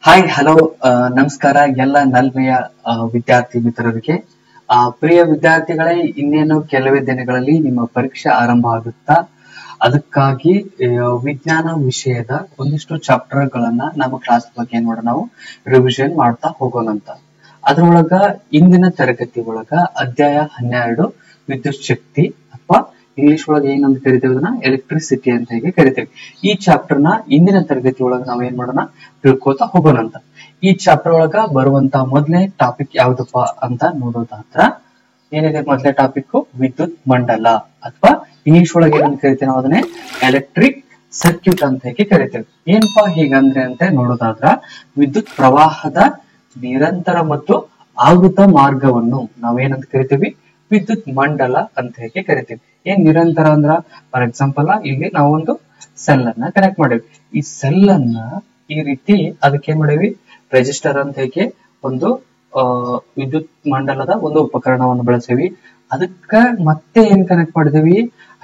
Hi hello ನಮಸ್ಕಾರ ಎಲ್ಲ ನಲ್ಮೆಯ ವಿದ್ಯಾರ್ಥಿ ಮಿತ್ರರಿಗೆ. ಪ್ರಿಯ ವಿದ್ಯಾರ್ಥಿಗಳೇ, ಇನ್ನೇನು ಕೆಲವೇ ದಿನಗಳಲ್ಲಿ ನಿಮ್ಮ ಪರೀಕ್ಷೆ ಆರಂಭ ಆಗುತ್ತಾ. ಅದಕ್ಕಾಗಿ ವಿಜ್ಞಾನ ವಿಷಯದ ಒಂದಿಷ್ಟು ಚಾಪ್ಟರ್ ಗಳನ್ನ ನಮ್ಮ ಕ್ಲಾಸ್ ಬಗ್ಗೆ ನೋಡೋಣ, ನಾವು ರಿವಿಷನ್ ಮಾಡ್ತಾ ಹೋಗೋಣಂತ. ಅದ್ರೊಳಗ ಇಂದಿನ ತರಗತಿ ಒಳಗ ಅಧ್ಯಾಯ 12 ವಿದ್ಯುತ್ ಶಕ್ತಿ ಅಥವಾ ಇಂಗ್ಲಿಷ್ ಒಳಗೆ ಏನಂತ ಕರಿತೇವೆ, ಅದನ್ನ ಎಲೆಕ್ಟ್ರಿಸಿಟಿ ಅಂತ ಹೇಗೆ ಕರಿತೇವೆ. ಈ ಚಾಪ್ಟರ್ ನ ಇಂದಿನ ತರಗತಿ ಒಳಗ ನಾವ್ ಏನ್ ಮಾಡೋಣ, ತಿಳ್ಕೋತಾ ಹೋಗೋಣಂತ. ಈ ಚಾಪ್ಟರ್ ಒಳಗ ಬರುವಂತ ಮೊದಲನೇ ಟಾಪಿಕ್ ಯಾವ್ದಪ್ಪ ಅಂತ ನೋಡೋದಾದ್ರ ಏನಿದೆ, ಮೊದಲನೇ ಟಾಪಿಕ್ ವಿದ್ಯುತ್ ಮಂಡಲ ಅಥವಾ ಇಂಗ್ಲಿಷ್ ಒಳಗೆ ಏನಂತ ಕರಿತೇವೆ ನಾವು ಅದನ್ನೇ ಎಲೆಕ್ಟ್ರಿಕ್ ಸರ್ಕ್ಯೂಟ್ ಅಂತ ಹೇಗೆ ಕರಿತೇವೆ. ಏನಪ್ಪಾ ಹೀಗಂದ್ರೆ ಅಂತ ನೋಡೋದಾದ್ರ ವಿದ್ಯುತ್ ಪ್ರವಾಹದ ನಿರಂತರ ಮತ್ತು ಆವೃತ ಮಾರ್ಗವನ್ನು ನಾವೇನಂತ ಕರಿತೀವಿ, ವಿದ್ಯುತ್ ಮಂಡಲ ಅಂತ ಹೇಗೆ ಕರಿತೀವಿ. ಏನ್ ನಿರಂತರ ಅಂದ್ರ, ಫಾರ್ ಎಕ್ಸಾಂಪಲ್ ಇಲ್ಲಿ ನಾವೊಂದು ಸೆಲ್ ಅನ್ನ ಕನೆಕ್ಟ್ ಮಾಡೇವಿ. ಈ ಸೆಲ್ ಅನ್ನ ಈ ರೀತಿ ಅದಕ್ಕೆ ಏನ್ ಮಾಡೇವಿ, ರೆಜಿಸ್ಟರ್ ಅಂತ ಹೇಗೆ ಒಂದು ವಿದ್ಯುತ್ ಮಂಡಲದ ಒಂದು ಉಪಕರಣವನ್ನು ಬಳಸೇವಿ. ಅದಕ್ಕ ಮತ್ತೆ ಏನ್ ಕನೆಕ್ಟ್ ಮಾಡಿದೇವಿ,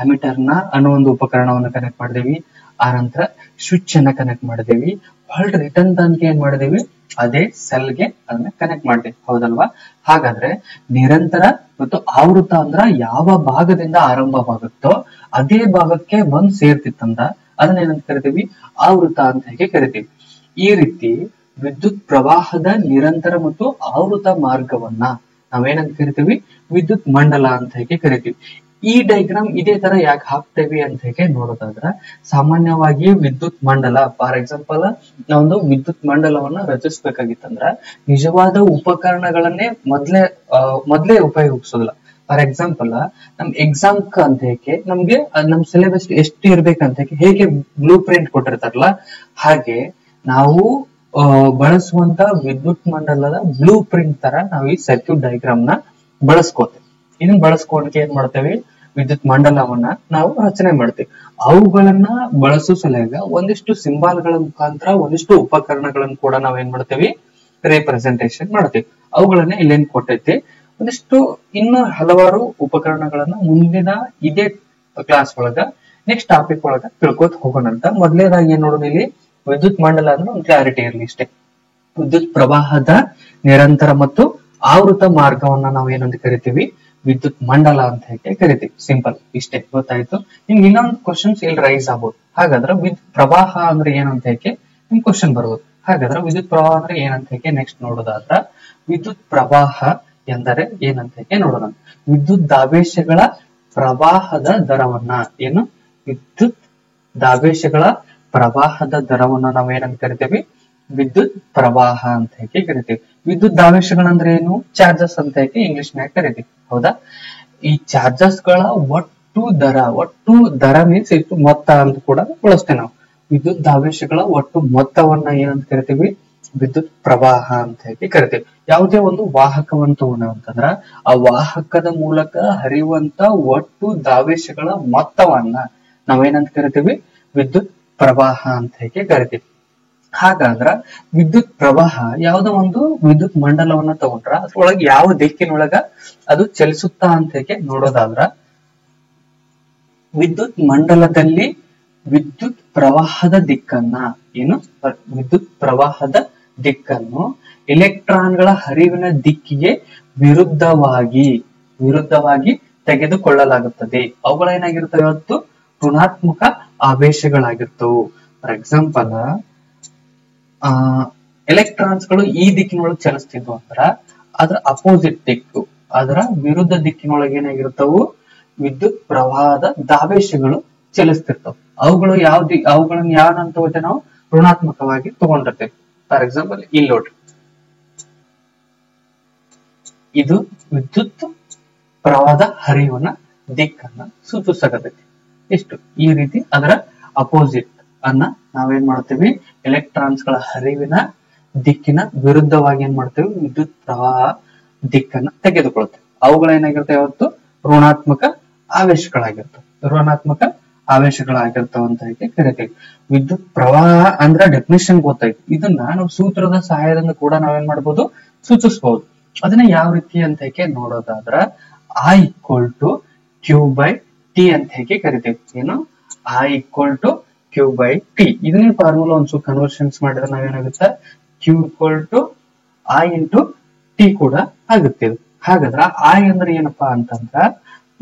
ಅಮಿಟರ್ ನ ಅನ್ನೋ ಒಂದು ಉಪಕರಣವನ್ನು ಕನೆಕ್ಟ್ ಮಾಡಿದೇವಿ. ಆ ನಂತರ ಸ್ವಿಚ್ ಅನ್ನ ಕನೆಕ್ಟ್ ಮಾಡಿದೇವಿ. ಹೊಳ್ ರಿಟರ್ನ್ ತನಕ ಏನ್ ಮಾಡಿದೇವಿ, ಅದೇ ಸೆಲ್ ಗೆ ಅದನ್ನ ಕನೆಕ್ಟ್ ಮಾಡಿದೇವಿ, ಹೌದಲ್ವಾ? ಹಾಗಾದ್ರೆ ನಿರಂತರ ಮತ್ತು ಆವೃತ ಅಂದ್ರ ಯಾವ ಭಾಗದಿಂದ ಆರಂಭವಾಗುತ್ತೋ ಅದೇ ಭಾಗಕ್ಕೆ ಬಂದ್ ಸೇರ್ತಿತ್ತಂದ್ರ ಅದನ್ನ ಏನಂತ ಕರಿತೀವಿ, ಆವೃತ ಅಂತ ಹೇಗೆ ಕರಿತೀವಿ. ಈ ರೀತಿ ವಿದ್ಯುತ್ ಪ್ರವಾಹದ ನಿರಂತರ ಮತ್ತು ಆವೃತ ಮಾರ್ಗವನ್ನ ನಾವೇನಂತ ಕರಿತೀವಿ, ವಿದ್ಯುತ್ ಮಂಡಲ ಅಂತ ಹೇಗೆ ಕರಿತೀವಿ. ಈ ಡೈಗ್ರಾಮ್ ಇದೇ ತರ ಯಾಕೆ ಹಾಕ್ತೇವಿ ಅಂತ ಹೇಗೆ ನೋಡೋದಾದ್ರ, ಸಾಮಾನ್ಯವಾಗಿ ವಿದ್ಯುತ್ ಮಂಡಲ, ಫಾರ್ ಎಕ್ಸಾಂಪಲ್ ನಾವೊಂದು ವಿದ್ಯುತ್ ಮಂಡಲವನ್ನ ರಚಿಸ್ಬೇಕಾಗಿತ್ತಂದ್ರ ನಿಜವಾದ ಉಪಕರಣಗಳನ್ನೇ ಮೊದ್ಲೇ ಉಪಯೋಗಿಸೋದಿಲ್ಲ. ಫಾರ್ ಎಕ್ಸಾಂಪಲ್ ನಮ್ ಎಕ್ಸಾಮ್ ಅಂತ ಹೇಗೆ ನಮ್ಗೆ ನಮ್ ಸಿಲೆಬಸ್ ಎಷ್ಟು ಇರ್ಬೇಕಂತ ಹೇಗೆ ಬ್ಲೂ ಪ್ರಿಂಟ್ ಕೊಟ್ಟಿರ್ತಾರಲ್ಲ, ಹಾಗೆ ನಾವು ಬಳಸುವಂತ ವಿದ್ಯುತ್ ಮಂಡಲದ ಬ್ಲೂ ಪ್ರಿಂಟ್ ತರ ನಾವು ಈ ಸರ್ಕ್ಯೂಟ್ ಡಯಾಗ್ರಾಮ್ ನ ಬಳಸ್ಕೋತೇವೆ. ಇದನ್ನ ಬಳಸ್ಕೊಂಡ್ಕೆ ಏನ್ ಮಾಡ್ತೇವೆ, ವಿದ್ಯುತ್ ಮಂಡಲವನ್ನ ನಾವು ರಚನೆ ಮಾಡ್ತೇವೆ. ಅವುಗಳನ್ನ ಬಳಸೋ ಸಲುವಾಗ ಒಂದಿಷ್ಟು ಸಿಂಬಾಲ್ ಗಳ ಮುಖಾಂತರ ಒಂದಿಷ್ಟು ಉಪಕರಣಗಳನ್ನ ಕೂಡ ನಾವ್ ಏನ್ ಮಾಡ್ತೇವಿ, ರಿಪ್ರೆಸೆಂಟೇಶನ್ ಮಾಡ್ತೇವೆ. ಅವುಗಳನ್ನ ಇಲ್ಲೇನ್ ಕೊಟ್ಟೈತಿ, ಒಂದಿಷ್ಟು ಇನ್ನು ಹಲವಾರು ಉಪಕರಣಗಳನ್ನ ಮುಂದಿನ ಇದೇ ಕ್ಲಾಸ್ ಒಳಗ ನೆಕ್ಸ್ಟ್ ಟಾಪಿಕ್ ಒಳಗ ತಿಳ್ಕೊತ ಹೋಗೋಣಂತ. ಮೊದಲನೇದಾಗಿ ಏನ್ ನೋಡೋಣ, ಇಲ್ಲಿ ವಿದ್ಯುತ್ ಮಂಡಲ ಅಂದ್ರೆ ಒಂದು ಕ್ಲಾರಿಟಿ ಇರಲಿ ಇಷ್ಟೇ. ವಿದ್ಯುತ್ ಪ್ರವಾಹದ ನಿರಂತರ ಮತ್ತು ಆವೃತ ಮಾರ್ಗವನ್ನ ನಾವು ಏನಂತ ಕರಿತೀವಿ, ವಿದ್ಯುತ್ ಮಂಡಲ ಅಂತ ಹೇಗೆ ಕರಿತೀವಿ. ಸಿಂಪಲ್ ಇಷ್ಟೇ, ಗೊತ್ತಾಯ್ತು. ನಿಮ್ಗೆ ಇನ್ನೊಂದು ಕ್ವಶನ್ಸ್ ಇಲ್ಲಿ ರೈಸ್ ಆಗ್ಬೋದು. ಹಾಗಾದ್ರೆ ವಿದ್ಯುತ್ ಪ್ರವಾಹ ಅಂದ್ರೆ ಏನಂತ ಹೇಗೆ ನಿಮ್ ಕ್ವಶನ್ ಬರ್ಬೋದು. ಹಾಗಾದ್ರೆ ವಿದ್ಯುತ್ ಪ್ರವಾಹ ಅಂದ್ರೆ ಏನಂತ ಹೇಗೆ ನೆಕ್ಸ್ಟ್ ನೋಡೋದಾದ್ರ, ವಿದ್ಯುತ್ ಪ್ರವಾಹ ಎಂದರೆ ಏನಂತ ಹೇಗೆ ನೋಡೋಣ. ವಿದ್ಯುತ್ ದಾವೇಶಗಳ ಪ್ರವಾಹದ ದರವನ್ನ ಏನು, ವಿದ್ಯುತ್ ದಾವೇಶಗಳ ಪ್ರವಾಹದ ದರವನ್ನ ನಾವು ಏನಂತ ಕರಿತೀವಿ, ವಿದ್ಯುತ್ ಪ್ರವಾಹ ಅಂತ ಹೇಗೆ ಕರಿತೀವಿ. ವಿದ್ಯುತ್ ದಾವೇಶಗಳಂದ್ರೆ ಏನು, ಚಾರ್ಜಸ್ ಅಂತ ಹೇಗೆ ಇಂಗ್ಲಿಷ್ ನಾಗ ಕರಿತೀವಿ, ಹೌದಾ? ಈ ಚಾರ್ಜಸ್ ಗಳ ಒಟ್ಟು ದರ ಮೀನ್ಸ್ ಇತ್ತು ಮೊತ್ತ ಅಂತ ಕೂಡ ಬಳಸ್ತೇವೆ ನಾವು. ವಿದ್ಯುತ್ ದಾವೇಶಗಳ ಒಟ್ಟು ಮೊತ್ತವನ್ನ ಏನಂತ ಕರಿತೀವಿ, ವಿದ್ಯುತ್ ಪ್ರವಾಹ ಅಂತ ಹೇಳಿ ಕರಿತೀವಿ. ಯಾವುದೇ ಒಂದು ವಾಹಕವನ್ನು ತಗೊಂಡ ಅಂತಂದ್ರ ಆ ವಾಹಕದ ಮೂಲಕ ಹರಿಯುವಂತ ಒಟ್ಟು ದಾವೇಶಗಳ ಮೊತ್ತವನ್ನ ನಾವೇನಂತ ಕರಿತೀವಿ, ವಿದ್ಯುತ್ ಪ್ರವಾಹ ಅಂತ ಹೇಳಿ ಕರಿತೀವಿ. ಹಾಗಾದ್ರ ವಿದ್ಯುತ್ ಪ್ರವಾಹ ಯಾವುದೋ ಒಂದು ವಿದ್ಯುತ್ ಮಂಡಲವನ್ನ ತಗೊಂಡ್ರ ಅದ್ರೊಳಗೆ ಯಾವ ದಿಕ್ಕಿನೊಳಗ ಅದು ಚಲಿಸುತ್ತಾ ಅಂತ ಹೇಗೆ ನೋಡೋದಾದ್ರ, ವಿದ್ಯುತ್ ಮಂಡಲದಲ್ಲಿ ವಿದ್ಯುತ್ ಪ್ರವಾಹದ ದಿಕ್ಕನ್ನ ವಿದ್ಯುತ್ ಪ್ರವಾಹದ ದಿಕ್ಕನ್ನು ಎಲೆಕ್ಟ್ರಾನ್ಗಳ ಹರಿವಿನ ದಿಕ್ಕಿಗೆ ವಿರುದ್ಧವಾಗಿ ತೆಗೆದುಕೊಳ್ಳಲಾಗುತ್ತದೆ. ಅವುಗಳೇನಾಗಿರ್ತವೆ, ಇವತ್ತು ಋಣಾತ್ಮಕ ಆವೇಶಗಳಾಗಿರ್ತವು. ಫಾರ್ ಎಕ್ಸಾಂಪಲ್ ಎಲೆಕ್ಟ್ರಾನ್ಸ್ ಗಳು ಈ ದಿಕ್ಕಿನೊಳಗೆ ಚಲಿಸ್ತಿದ್ವು ಅಂದ್ರ ಅದ್ರ ಅಪೋಸಿಟ್ ದಿಕ್ಕು, ಅದರ ವಿರುದ್ಧ ದಿಕ್ಕಿನೊಳಗೆ ಏನಾಗಿರ್ತವು, ವಿದ್ಯುತ್ ಪ್ರವಾಹದ ದಾವೇಶಗಳು ಚಲಿಸ್ತಿರ್ತವೆ. ಅವುಗಳನ್ನ ಯಾವಂತ ತಗೋತೇವೆ ನಾವು, ಋಣಾತ್ಮಕವಾಗಿ ತಗೊಂಡಿರ್ತೇವೆ. ಫಾರ್ ಎಕ್ಸಾಂಪಲ್ ಇಲ್ಲಿ ನೋಡ್ರಿ, ಇದು ವಿದ್ಯುತ್ ಪ್ರವಾಹದ ಹರಿವಿನ ದಿಕ್ಕನ್ನ ಸೂಚಿಸಕತೈತಿ. ಇಷ್ಟು ಈ ರೀತಿ ಅದರ ಅಪೋಸಿಟ್ ಅನ್ನ ನಾವೇನ್ ಮಾಡ್ತೀವಿ, ಎಲೆಕ್ಟ್ರಾನ್ಸ್ ಗಳ ಹರಿವಿನ ದಿಕ್ಕಿನ ವಿರುದ್ಧವಾಗಿ ಏನ್ ಮಾಡ್ತೇವೆ, ವಿದ್ಯುತ್ ಪ್ರವಾಹ ದಿಕ್ಕನ್ನ ತೆಗೆದುಕೊಳ್ತೇವೆ. ಅವುಗಳೇನಾಗಿರ್ತವೆ, ಇವತ್ತು ಋಣಾತ್ಮಕ ಆವೇಶಗಳಾಗಿರ್ತಾವ ಅಂತ ಹೇಳಿ ಕರಿತೀವಿ. ವಿದ್ಯುತ್ ಪ್ರವಾಹ ಅಂದ್ರ ಡೆಫಿನಿಷನ್ ಗೊತ್ತಾಯ್ತು. ಇದನ್ನ ನಾವು ಸೂತ್ರದ ಸಹಾಯದಿಂದ ಕೂಡ ನಾವೇನ್ ಮಾಡ್ಬೋದು, ಸೂಚಿಸಬಹುದು. ಅದನ್ನ ಯಾವ ರೀತಿ ಅಂತ ಹೇಗೆ ನೋಡೋದಾದ್ರ, I = Q/T ಅಂತ ಹೇಗೆ ಕರಿತೀವಿ. ಏನು, I = Q/T. ಇದನ್ನೇ ಫಾರ್ಮುಲಾ ಒಂದ್ಸು ಕನ್ವರ್ಷನ್ಸ್ ಮಾಡಿದ್ರೆ ನಾವೇನಾಗುತ್ತೆ, Q equal to I into T ಕೂಡ ಆಗುತ್ತೆ ಇದು. ಹಾಗಾದ್ರ I ಅಂದ್ರೆ ಏನಪ್ಪಾ ಅಂತಂದ್ರ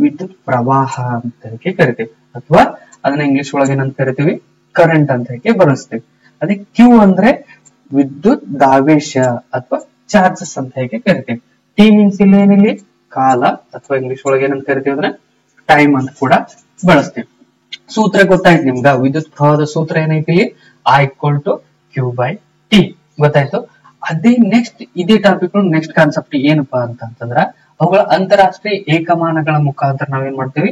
ವಿದ್ಯುತ್ ಪ್ರವಾಹ ಅಂತ ಹೇಳಿ ಕರಿತೀವಿ, ಅಥವಾ ಅದನ್ನ ಇಂಗ್ಲಿಷ್ ಒಳಗೆ ಏನಂತ ಕರಿತೀವಿ, ಕರೆಂಟ್ ಅಂತ ಹೇಳಿ ಬಳಸ್ತೀವಿ. ಅದೇ Q ಅಂದ್ರೆ ವಿದ್ಯುತ್ ದಾವೇಶ ಅಥವಾ ಚಾರ್ಜಸ್ ಅಂತ ಹೇಳಿ ಕರಿತೀವಿ. ಟಿ ಮೀನ್ಸ್ ಇಲ್ಲಿ ಏನಿಲ್ಲಿ ಕಾಲ, ಅಥವಾ ಇಂಗ್ಲಿಷ್ ಒಳಗೆ ಏನಂತ ಕರಿತೀವಿ ಅಂದ್ರೆ ಟೈಮ್ ಅಂತ ಕೂಡ ಬಳಸ್ತೀವಿ. ಸೂತ್ರ ಗೊತ್ತಾಯ್ತು ನಿಮ್ಗ, ವಿದ್ಯುತ್ ಪ್ರವಾಹದ ಸೂತ್ರ ಏನೈತಿ, I equal to Q by T ಗೊತ್ತಾಯ್ತು. ಅದೇ ನೆಕ್ಸ್ಟ್ ಇದೇ ಟಾಪಿಕ್ ನೆಕ್ಸ್ಟ್ ಕಾನ್ಸೆಪ್ಟ್ ಏನಪ್ಪಾ ಅಂತಂದ್ರ ಅವುಗಳ ಅಂತಾರಾಷ್ಟ್ರೀಯ ಏಕಮಾನಗಳ ಮುಖಾಂತರ ನಾವೇನ್ ಮಾಡ್ತೀವಿ,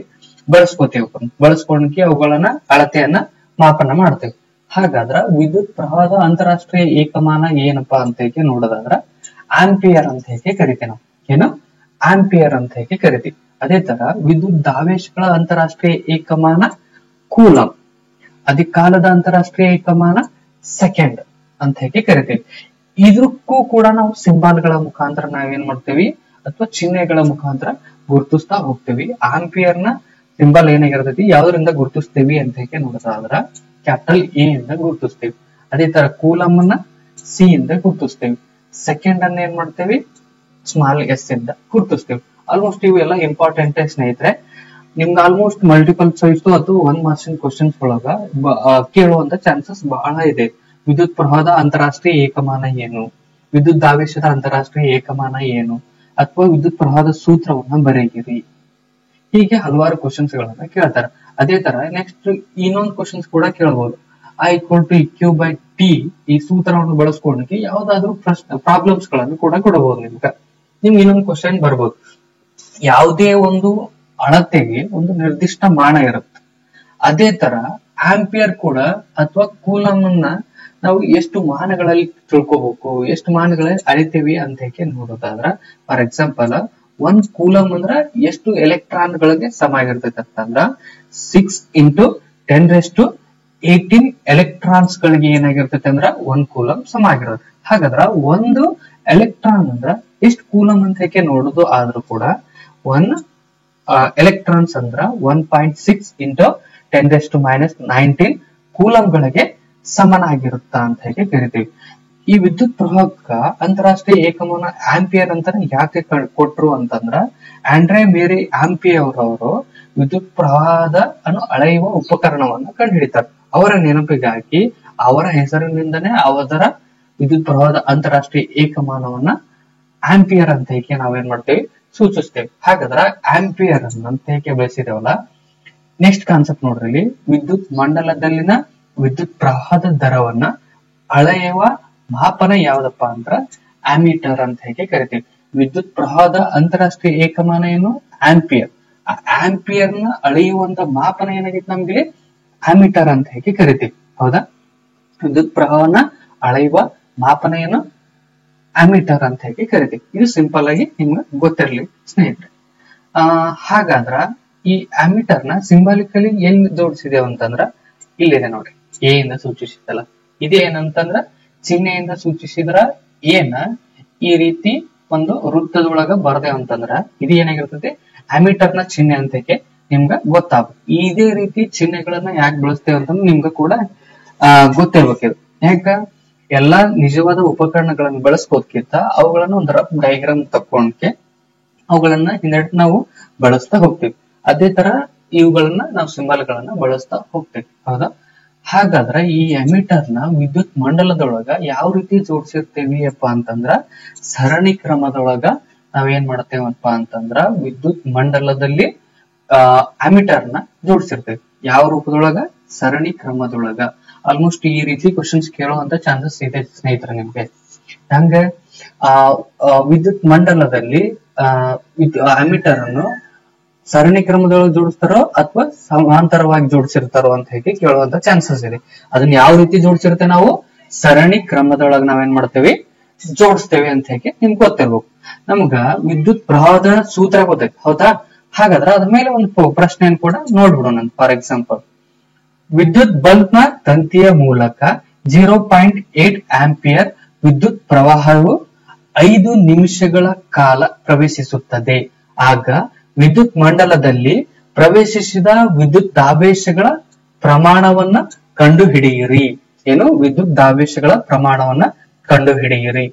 ಬಳಸ್ಕೊಂಡ್ಕೆ ಅವುಗಳನ್ನ ಅಳತೆಯನ್ನ ಮಾಪನ ಮಾಡ್ತೇವೆ. ಹಾಗಾದ್ರ ವಿದ್ಯುತ್ ಪ್ರವಾಹದ ಅಂತಾರಾಷ್ಟ್ರೀಯ ಏಕಮಾನ ಏನಪ್ಪಾ ಅಂತ ಹೇಳಿ ನೋಡೋದಾದ್ರ ಆಂಪಿಯರ್ ಅಂತ ಹೇಳಿ ಕರಿತೀವಿ ನಾವು. ಏನು ಆಂಪಿಯರ್ ಅಂತ ಹೇಳಿ ಕರಿತೀವಿ. ಅದೇ ತರ ವಿದ್ಯುತ್ ದಾವೇಶಗಳ ಅಂತಾರಾಷ್ಟ್ರೀಯ ಏಕಮಾನ ಕೂಲಂ, ಅದೇ ಕಾಲದ ಅಂತಾರಾಷ್ಟ್ರೀಯ ಏಕಮಾನ ಸೆಕೆಂಡ್ ಅಂತ ಹೇಳಿ ಕರಿತೀವಿ. ಇದಕ್ಕೂ ಕೂಡ ನಾವು ಸಿಂಬಾಲ್ಗಳ ಮುಖಾಂತರ ನಾವೇನ್ ಮಾಡ್ತೇವಿ, ಅಥವಾ ಚಿಹ್ನೆಗಳ ಮುಖಾಂತರ ಗುರುತಿಸ್ತಾ ಹೋಗ್ತೇವಿ. ಆಂಪಿಯರ್ ನ ಸಿಂಬಲ್ ಏನಾಗಿರ್ತೈತಿ, ಯಾವ್ದ್ರಿಂದ ಗುರುತಿಸ್ತೀವಿ ಅಂತ ಹೇಳಿ ನೋಡೋದಾದ್ರ ಕ್ಯಾಪಿಟಲ್ ಎ ಇಂದ ಗುರುತಿಸ್ತೀವಿ. ಅದೇ ತರ ಕೂಲಮ್ ಅನ್ನ ಸಿ ಇಂದ ಗುರುತಿಸ್ತೀವಿ. ಸೆಕೆಂಡ್ ಅನ್ನ ಏನ್ ಮಾಡ್ತೇವಿ, ಸ್ಮಾಲ್ ಎಸ್ ಇಂದ ಗುರುತಿಸ್ತೀವಿ. ಆಲ್ಮೋಸ್ಟ್ ಇವೆಲ್ಲ ಇಂಪಾರ್ಟೆಂಟ್ ಸ್ನೇಹಿತರೆ. ನಿಮ್ಗೆ ಆಲ್ಮೋಸ್ಟ್ ಮಲ್ಟಿಪಲ್ ಚಾಯ್ಸ್ ಅಥವಾ 1 ಮಾರ್ಕ್ಸ್ ಕ್ವಶನ್ಸ್ ಒಳಗ ಕೇಳುವಂತ ಚಾನ್ಸಸ್ ಬಹಳ ಇದೆ. ವಿದ್ಯುತ್ ಪ್ರವಾಹದ ಅಂತಾರಾಷ್ಟ್ರೀಯ ಏಕಮಾನ ಏನು, ವಿದ್ಯುತ್ ದಾವೇಶದ ಅಂತಾರಾಷ್ಟ್ರೀಯ ಏಕಮಾನ ಏನು, ಅಥವಾ ವಿದ್ಯುತ್ ಪ್ರವಾಹದ ಸೂತ್ರವನ್ನ ಬರೆಯಿರಿ, ಹೀಗೆ ಹಲವಾರು ಕ್ವಶನ್ಸ್ ಗಳನ್ನ ಕೇಳ್ತಾರೆ. ಅದೇ ತರ ನೆಕ್ಸ್ಟ್ ಇನ್ನೊಂದು ಕ್ವಶನ್ಸ್ ಕೂಡ ಕೇಳಬಹುದು. I equal to Q by T ಈ ಸೂತ್ರವನ್ನು ಬಳಸ್ಕೊಂಡ್ರೆ ಯಾವ್ದಾದ್ರು ಪ್ರಾಬ್ಲಮ್ಸ್ ಗಳನ್ನು ಕೂಡ ಕೊಡಬಹುದು. ನಿಮ್ಗೆ ಇನ್ನೊಂದು ಕ್ವಶನ್ ಬರ್ಬೋದು, ಯಾವುದೇ ಒಂದು ಅಳತೆಗೆ ಒಂದು ನಿರ್ದಿಷ್ಟ ಮಾನ ಇರುತ್ತೆ. ಅದೇ ತರ ಆಂಪಿಯರ್ ಕೂಡ ಅಥವಾ ಕೂಲಮ್ ಅನ್ನ ನಾವು ಎಷ್ಟು ಮಾನಗಳಲ್ಲಿ ತಿಳ್ಕೋಬೇಕು, ಎಷ್ಟು ಮಾನಗಳಲ್ಲಿ ಅಳಿತೇವಿ ಅಂತ ಹೇಳಿ ನೋಡೋದಾದ್ರ, ಫಾರ್ ಎಕ್ಸಾಂಪಲ್ 1 ಕೂಲಮ್ ಅಂದ್ರ ಎಷ್ಟು ಎಲೆಕ್ಟ್ರಾನ್ ಗಳಿಗೆ ಸಮ ಆಗಿರ್ತೈತೆ ಅಂತಂದ್ರ 6 ಇಂಟು 10⁻18 ಎಲೆಕ್ಟ್ರಾನ್ಸ್ ಗಳಿಗೆ ಏನಾಗಿರ್ತೈತೆ ಅಂದ್ರ 1 ಕೂಲಮ್ ಸಮ ಆಗಿರುತ್ತೆ. ಹಾಗಾದ್ರ ಒಂದು ಎಲೆಕ್ಟ್ರಾನ್ ಅಂದ್ರ ಎಷ್ಟು ಕೂಲಮ್ ಅಂತ ಹೇಳಿ ನೋಡೋದು ಆದ್ರೂ ಕೂಡ 1 ಎಲೆಕ್ಟ್ರಾನ್ಸ್ ಅಂದ್ರ 1.6 ಇಂಟು 10⁻19 ಕೂಲಮ್ ಗಳಿಗೆ ಸಮನಾಗಿರುತ್ತಾ ಅಂತ ಹೇಳಿ ಕರಿತೀವಿ. ಈ ವಿದ್ಯುತ್ ಪ್ರವಾಹಕ್ಕ ಅಂತಾರಾಷ್ಟ್ರೀಯ ಏಕಮಾನ ಆಂಪಿಯರ್ ಅಂತ ಯಾಕೆ ಕೊಟ್ರು ಅಂತಂದ್ರ, ಆಂಡ್ರೆ ಮೇರಿ ಆಂಪಿಯರ್ ಅವರು ವಿದ್ಯುತ್ ಪ್ರವಾಹದ ಅಳೆಯುವ ಉಪಕರಣವನ್ನ ಕಂಡುಹಿಡಿತಾರೆ. ಅವರ ನೆನಪಿಗಾಗಿ ಅವರ ಹೆಸರಿನಿಂದನೇ ಅವರ ವಿದ್ಯುತ್ ಪ್ರವಾಹದ ಅಂತಾರಾಷ್ಟ್ರೀಯ ಏಕಮಾನವನ್ನ ಆಂಪಿಯರ್ ಅಂತ ಹೇಳಿ ನಾವೇನ್ ಮಾಡ್ತೇವೆ, ಸೂಚಿಸ್ತೇವೆ. ಹಾಗಾದ್ರ ಆಂಪಿಯರ್ ಅಂತ ಹೇಳಿ ಬಳಸಿದೇವಲ್ಲ. ನೆಕ್ಸ್ಟ್ ಕಾನ್ಸೆಪ್ಟ್ ನೋಡ್ರಿ, ಇಲ್ಲಿ ವಿದ್ಯುತ್ ಮಂಡಲದಲ್ಲಿನ ವಿದ್ಯುತ್ ಪ್ರವಾಹದ ದರವನ್ನ ಅಳೆಯುವ ಮಾಪನ ಯಾವ್ದಪ್ಪ ಅಂದ್ರ ಆಮೀಟರ್ ಅಂತ ಹೇಳಿ ಕರಿತೀವಿ. ವಿದ್ಯುತ್ ಪ್ರವಾಹದ ಅಂತಾರಾಷ್ಟ್ರೀಯ ಏಕಮಾನ ಏನು, ಆಂಪಿಯರ್. ಆ ಆಂಪಿಯರ್ ನ ಅಳೆಯುವಂತ ಮಾಪನ ಏನಾಗಿತ್ತು ನಮ್ಗೆ, ಆಮೀಟರ್ ಅಂತ ಹೇಳಿ ಕರಿತೀವಿ. ಹೌದಾ, ವಿದ್ಯುತ್ ಪ್ರವಾಹನ ಅಳೆಯುವ ಮಾಪನ ಏನು, ಆಮೀಟರ್ ಅಂತ ಹೇಳಿ ಕರಿತೀವಿ. ಇದು ಸಿಂಪಲ್ ಆಗಿ ನಿಮ್ಗೆ ಗೊತ್ತಿರ್ಲಿ ಸ್ನೇಹಿತರೆ. ಹಾಗಾದ್ರ ಈ ಆಮೀಟರ್ ನ ಸಿಂಬಾಲಿಕಲಿ ಏನ್ ಜೋಡಿಸಿದೇವ ಅಂತಂದ್ರ ಇಲ್ಲಿದೆ ನೋಡ್ರಿ, ಎ ಇಂದ ಸೂಚಿಸಿದಲ್ಲ. ಇದೇನಂತಂದ್ರ ಚಿಹ್ನೆಯಿಂದ ಸೂಚಿಸಿದ್ರ ಏನ ಈ ರೀತಿ ಒಂದು ವೃತ್ತದೊಳಗ ಬರ್ದೇವ್ ಅಂತಂದ್ರ ಇದು ಏನಾಗಿರ್ತದೆ, ಆಮೀಟರ್ ನ ಚಿಹ್ನೆ ಅಂತ ನಿಮ್ಗ ಗೊತ್ತಾಗುತ್ತೆ. ಇದೇ ರೀತಿ ಚಿಹ್ನೆಗಳನ್ನ ಯಾಕೆ ಬಳಸ್ತೇವೆ ಅಂತಂದ್ರೆ ನಿಮ್ಗ ಕೂಡ ಗೊತ್ತಿರ್ಬೇಕಿದು. ಯಾಕ ಎಲ್ಲಾ ನಿಜವಾದ ಉಪಕರಣಗಳನ್ನ ಬಳಸ್ಕೋದ್ಕಿಂತ ಅವುಗಳನ್ನ ಒಂದು ರಫ್ ಡಯಾಗ್ರಾಮ್ ತಕೊಂಡ್ಕೆ ಅವುಗಳನ್ನ ಹಿಂದೆಟ್ಟು ನಾವು ಬಳಸ್ತಾ ಹೋಗ್ತೀವಿ. ಅದೇ ತರ ಇವುಗಳನ್ನ ನಾವು ಸಿಂಬಲ್ ಗಳನ್ನ ಬಳಸ್ತಾ ಹೋಗ್ತೇವೆ. ಹೌದಾ, ಹಾಗಾದ್ರೆ ಈ ಎಮಿಟರ್ ನ ವಿದ್ಯುತ್ ಮಂಡಲದೊಳಗ ಯಾವ ರೀತಿ ಜೋಡಿಸಿರ್ತೇವಿ ಅಪ್ಪ ಅಂತಂದ್ರ ಸರಣಿ ಕ್ರಮದೊಳಗ ನಾವೇನ್ ಮಾಡ್ತೇವಪ್ಪ ಅಂತಂದ್ರ ವಿದ್ಯುತ್ ಮಂಡಲದಲ್ಲಿ ಅಮಿಟರ್ ನ ಜೋಡಿಸಿರ್ತೇವೆ. ಯಾವ ರೂಪದೊಳಗ, ಸರಣಿ ಕ್ರಮದೊಳಗ. ಆಲ್ಮೋಸ್ಟ್ ಈ ರೀತಿ ಕ್ವಶನ್ಸ್ ಕೇಳುವಂತ ಚಾನ್ಸಸ್ ಇದೆ ಸ್ನೇಹಿತರೆ ನಿಮ್ಗೆ. ಹಂಗ ವಿದ್ಯುತ್ ಮಂಡಲದಲ್ಲಿ ಅಮಿಟರ್ ಅನ್ನು ಸರಣಿ ಕ್ರಮದೊಳಗೆ ಜೋಡಿಸ್ತಾರೋ ಅಥವಾ ಸಮಾಂತರವಾಗಿ ಜೋಡಿಸಿರ್ತಾರೋ ಅಂತ ಹೇಳಿ ಕೇಳುವಂತ ಚಾನ್ಸಸ್ ಇದೆ. ಅದನ್ನ ಯಾವ ರೀತಿ ಜೋಡಿಸಿರುತ್ತೆ, ನಾವು ಸರಣಿ ಕ್ರಮದೊಳಗೆ ನಾವೇನ್ ಮಾಡ್ತೇವೆ, ಜೋಡಿಸ್ತೇವೆ ಅಂತ ಹೇಳಿ ನಿಮ್ಗೆ ಗೊತ್ತಿರ್ಬೇಕು. ನಮ್ಗ ವಿದ್ಯುತ್ ಪ್ರವಾಹದ ಸೂತ್ರ ಗೊತ್ತೈತಿ. ಹೌದಾ, ಹಾಗಾದ್ರೆ ಅದ್ರ ಮೇಲೆ ಒಂದು ಪ್ರಶ್ನೆಯನ್ನು ಕೂಡ ನೋಡ್ಬಿಡೋಣ. ಫಾರ್ ಎಕ್ಸಾಂಪಲ್, ವಿದ್ಯುತ್ ಬಲ್ಬ್ ನ ತಂತಿಯ ಮೂಲಕ 0.8 ಆಂಪಿಯರ್ ವಿದ್ಯುತ್ ಪ್ರವಾಹವು 5 ನಿಮಿಷಗಳ ಕಾಲ ಪ್ರವೇಶಿಸುತ್ತದೆ. ಆಗ ವಿದ್ಯುತ್ ಮಂಡಲದಲ್ಲಿ ಪ್ರವೇಶಿಸಿದ ವಿದ್ಯುತ್ ದಾವೇಶಗಳ ಪ್ರಮಾಣವನ್ನ ಕಂಡುಹಿಡಿಯಿರಿ. ಏನು, ವಿದ್ಯುತ್ ದಾವೇಶಗಳ ಪ್ರಮಾಣವನ್ನ ಕಂಡು ಹಿಡಿಯಿರಿ.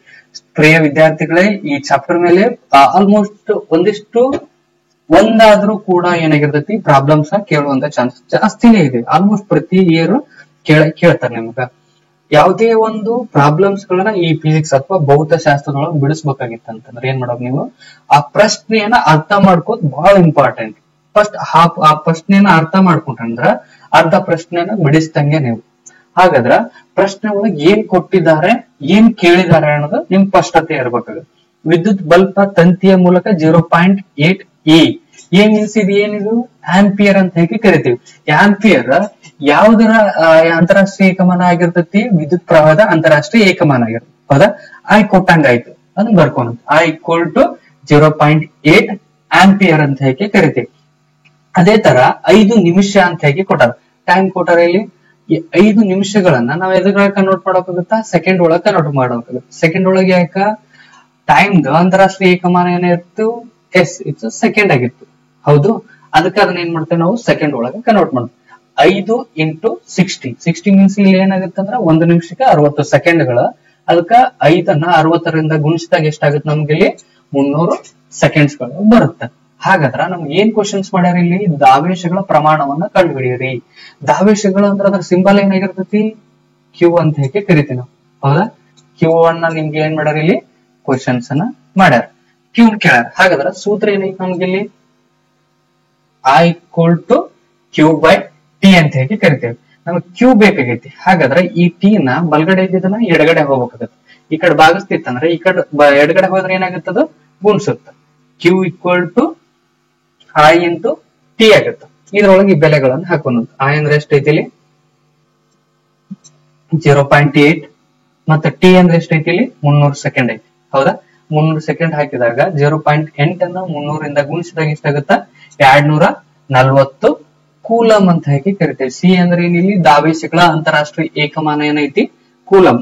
ಪ್ರಿಯ ವಿದ್ಯಾರ್ಥಿಗಳೇ, ಈ ಚಾಪ್ಟರ್ ಮೇಲೆ ಆಲ್ಮೋಸ್ಟ್ ಒಂದಾದ್ರೂ ಕೂಡ ಏನಾಗಿರ್ತೈತಿ ಪ್ರಾಬ್ಲಮ್ಸ್ ಕೇಳುವಂತ ಚಾನ್ಸ್ ಜಾಸ್ತಿನೇ ಇದೆ. ಆಲ್ಮೋಸ್ಟ್ ಪ್ರತಿ ಇಯರ್ ಕೇಳ್ತಾರೆ ನಿಮ್ಗ. ಯಾವುದೇ ಒಂದು ಪ್ರಾಬ್ಲಮ್ಸ್ ಗಳನ್ನ ಈ ಫಿಸಿಕ್ಸ್ ಅಥವಾ ಭೌತಶಾಸ್ತ್ರದೊಳಗೆ ಬಿಡಿಸ್ಬೇಕಾಗಿತ್ತಂತಂದ್ರೆ ಏನ್ ಮಾಡೋದು ನೀವು, ಆ ಪ್ರಶ್ನೆಯನ್ನ ಅರ್ಥ ಮಾಡ್ಕೋದ್ ಬಹಳ ಇಂಪಾರ್ಟೆಂಟ್. ಫಸ್ಟ್ ಆ ಪ್ರಶ್ನೆಯನ್ನ ಅರ್ಥ ಮಾಡ್ಕೊಂಡ್ರಂದ್ರ ಅರ್ಧ ಪ್ರಶ್ನೆಯನ್ನ ಬಿಡಿಸ್ದಂಗೆ ನೀವು. ಹಾಗಾದ್ರ ಪ್ರಶ್ನೆ ಒಳಗೆ ಏನ್ ಕೊಟ್ಟಿದ್ದಾರೆ, ಏನ್ ಕೇಳಿದ್ದಾರೆ ಅನ್ನೋದು ನಿಮ್ ಸ್ಪಷ್ಟತೆ ಇರ್ಬೇಕಾಗುತ್ತೆ. ವಿದ್ಯುತ್ ಬಲ್ಬ್ ತಂತಿಯ ಮೂಲಕ 0.8 ಎ ಮೀನ್ಸ್ ಇದು ಏನಿದು ಆಂಪಿಯರ್ ಅಂತ ಹೇಗೆ ಕರಿತೀವಿ. ಆಂಪಿಯರ್ ಯಾವ್ದರ ಅಂತಾರಾಷ್ಟ್ರೀಯ ಏಕಮಾನ ಆಗಿರ್ತೈತಿ, ವಿದ್ಯುತ್ ಪ್ರವಾಹದ ಅಂತಾರಾಷ್ಟ್ರೀಯ ಏಕಮಾನ ಆಗಿರ್ತದೆ. ಹೌದಾ? ಐ ಕೊಟ್ಟಂಗಾಯ್ತು, ಅದನ್ನ ಬರ್ಕೊಂಡು I = 0.8 ಆಂಪಿಯರ್ ಅಂತ ಹೇಗೆ ಕರಿತೀವಿ. ಅದೇ ತರ 5 ನಿಮಿಷ ಅಂತ ಹೇಗೆ ಕೊಟ್ಟಾರ. ಟೈಮ್ ಕೊಟ್ಟಾರ ಇಲ್ಲಿ. ಈ 5 ನಿಮಿಷಗಳನ್ನ ನಾವ್ ಎದುರಾಗ ಕನ್ವರ್ಟ್ ಮಾಡೋಕಾಗುತ್ತಾ, ಸೆಕೆಂಡ್ ಒಳಗ ಕನ್ವರ್ಟ್ ಮಾಡೋಕಾಗುತ್ತೆ. ಸೆಕೆಂಡ್ ಒಳಗೆ ಯಾಕ ಟೈಮ್ದು ಅಂತಾರಾಷ್ಟ್ರೀಯ ಏಕಮಾನ ಏನಿತ್ತು ಎಸ್ ಇಟ್ಸ್ ಸೆಕೆಂಡ್ ಆಗಿತ್ತು. ಹೌದು, ಅದಕ್ಕೆ ಅದನ್ನ ಏನ್ ಮಾಡ್ತೇವೆ ನಾವು ಸೆಕೆಂಡ್ ಒಳಗೆ ಕನ್ವರ್ಟ್ ಮಾಡ್ತೀವಿ. 5 × 60 ಮೀನ್ಸ್ ಇಲ್ಲಿ ಏನಾಗುತ್ತೆ ಅಂದ್ರೆ 1 ನಿಮಿಷಕ್ಕೆ 60 ಸೆಕೆಂಡ್ಗಳ. ಅದಕ್ಕ 5ಅನ್ನ 60ರಿಂದ ಗುಣಿಸಿದಾಗ ಎಷ್ಟಾಗುತ್ತೆ ನಮ್ಗೆ ಇಲ್ಲಿ 300 ಸೆಕೆಂಡ್ಸ್ ಗಳು ಬರುತ್ತೆ. ಹಾಗಾದ್ರ ನಮ್ಗೆ ಏನ್ ಕ್ವಶನ್ಸ್ ಮಾಡ್ಯಾರ ಇಲ್ಲಿ, ದಾವೇಶಗಳ ಪ್ರಮಾಣವನ್ನ ಕಂಡು ಹಿಡಿಯಿರಿ. ದಾವೇಶಗಳು ಅಂದ್ರೆ ಅದ್ರ ಸಿಂಬಲ್ ಏನಾಗಿರ್ತೈತಿ, ಕ್ಯೂ ಅಂತ ಹೇಗೆ ಕರಿತೀವಿ ನಾವು. ಹೌದಾ? ಕ್ಯೂ ಅನ್ನ ನಿಮ್ಗೆ ಏನ್ ಮಾಡ್ಯಾರ ಇಲ್ಲಿ ಕ್ವಶನ್ಸ್ ಅನ್ನ ಮಾಡ್ಯಾರ, ಕ್ಯೂ ಕೇಳ್ಯಾರ. ಹಾಗಾದ್ರ ಸೂತ್ರ ಏನೈತಿ ನಮ್ಗೆ ಇಲ್ಲಿ, I = Q/T ಅಂತ ಹೇಗೆ ಕರಿತೇವೆ. ನಮ್ಗೆ ಕ್ಯೂ ಬೇಕಾಗೈತಿ. ಹಾಗಾದ್ರೆ ಈ ಟಿ ನ ಬಲ್ಗಡೆ ಇದ್ದಿದ್ದನ್ನ ಎಡಗಡೆ ಹೋಗ್ಬೇಕಾಗತ್ತೆ. ಈ ಕಡೆ ಭಾಗಿಸ್ತಿತ್ತಂದ್ರೆ ಈ ಕಡೆ ಎಡಗಡೆ ಹೋದ್ರೆ ಏನಾಗುತ್ತದ ಗುಣಿಸುತ್ತ. Q = I × T ಆಗುತ್ತೆ. ಇದ್ರೊಳಗೆ ಈ ಬೆಲೆಗಳನ್ನು ಹಾಕೋದು. I ಅಂದ್ರೆ ಎಷ್ಟೈತಿ ಇಲ್ಲಿ 0.8 ಮತ್ತೆ T ಅಂದ್ರೆ ಎಷ್ಟೈತಿ ಇಲ್ಲಿ 300 ಸೆಕೆಂಡ್ ಐತಿ. ಹೌದಾ? 300 ಸೆಕೆಂಡ್ ಹಾಕಿದಾಗ 0.8 ಅನ್ನ 300ರಿಂದ ಗುಣಿಸಿದಾಗ ಎಷ್ಟಾಗುತ್ತ 240 ಕೂಲಂ ಅಂತ ಹೇಗೆ ಕರಿತೇವೆ. ಸಿ ಅಂದ್ರೆ ಏನಿಲ್ಲಿ ದಾವೇಶಗಳ ಅಂತಾರಾಷ್ಟ್ರೀಯ ಏಕಮಾನ ಏನೈತಿ ಕೂಲಂ.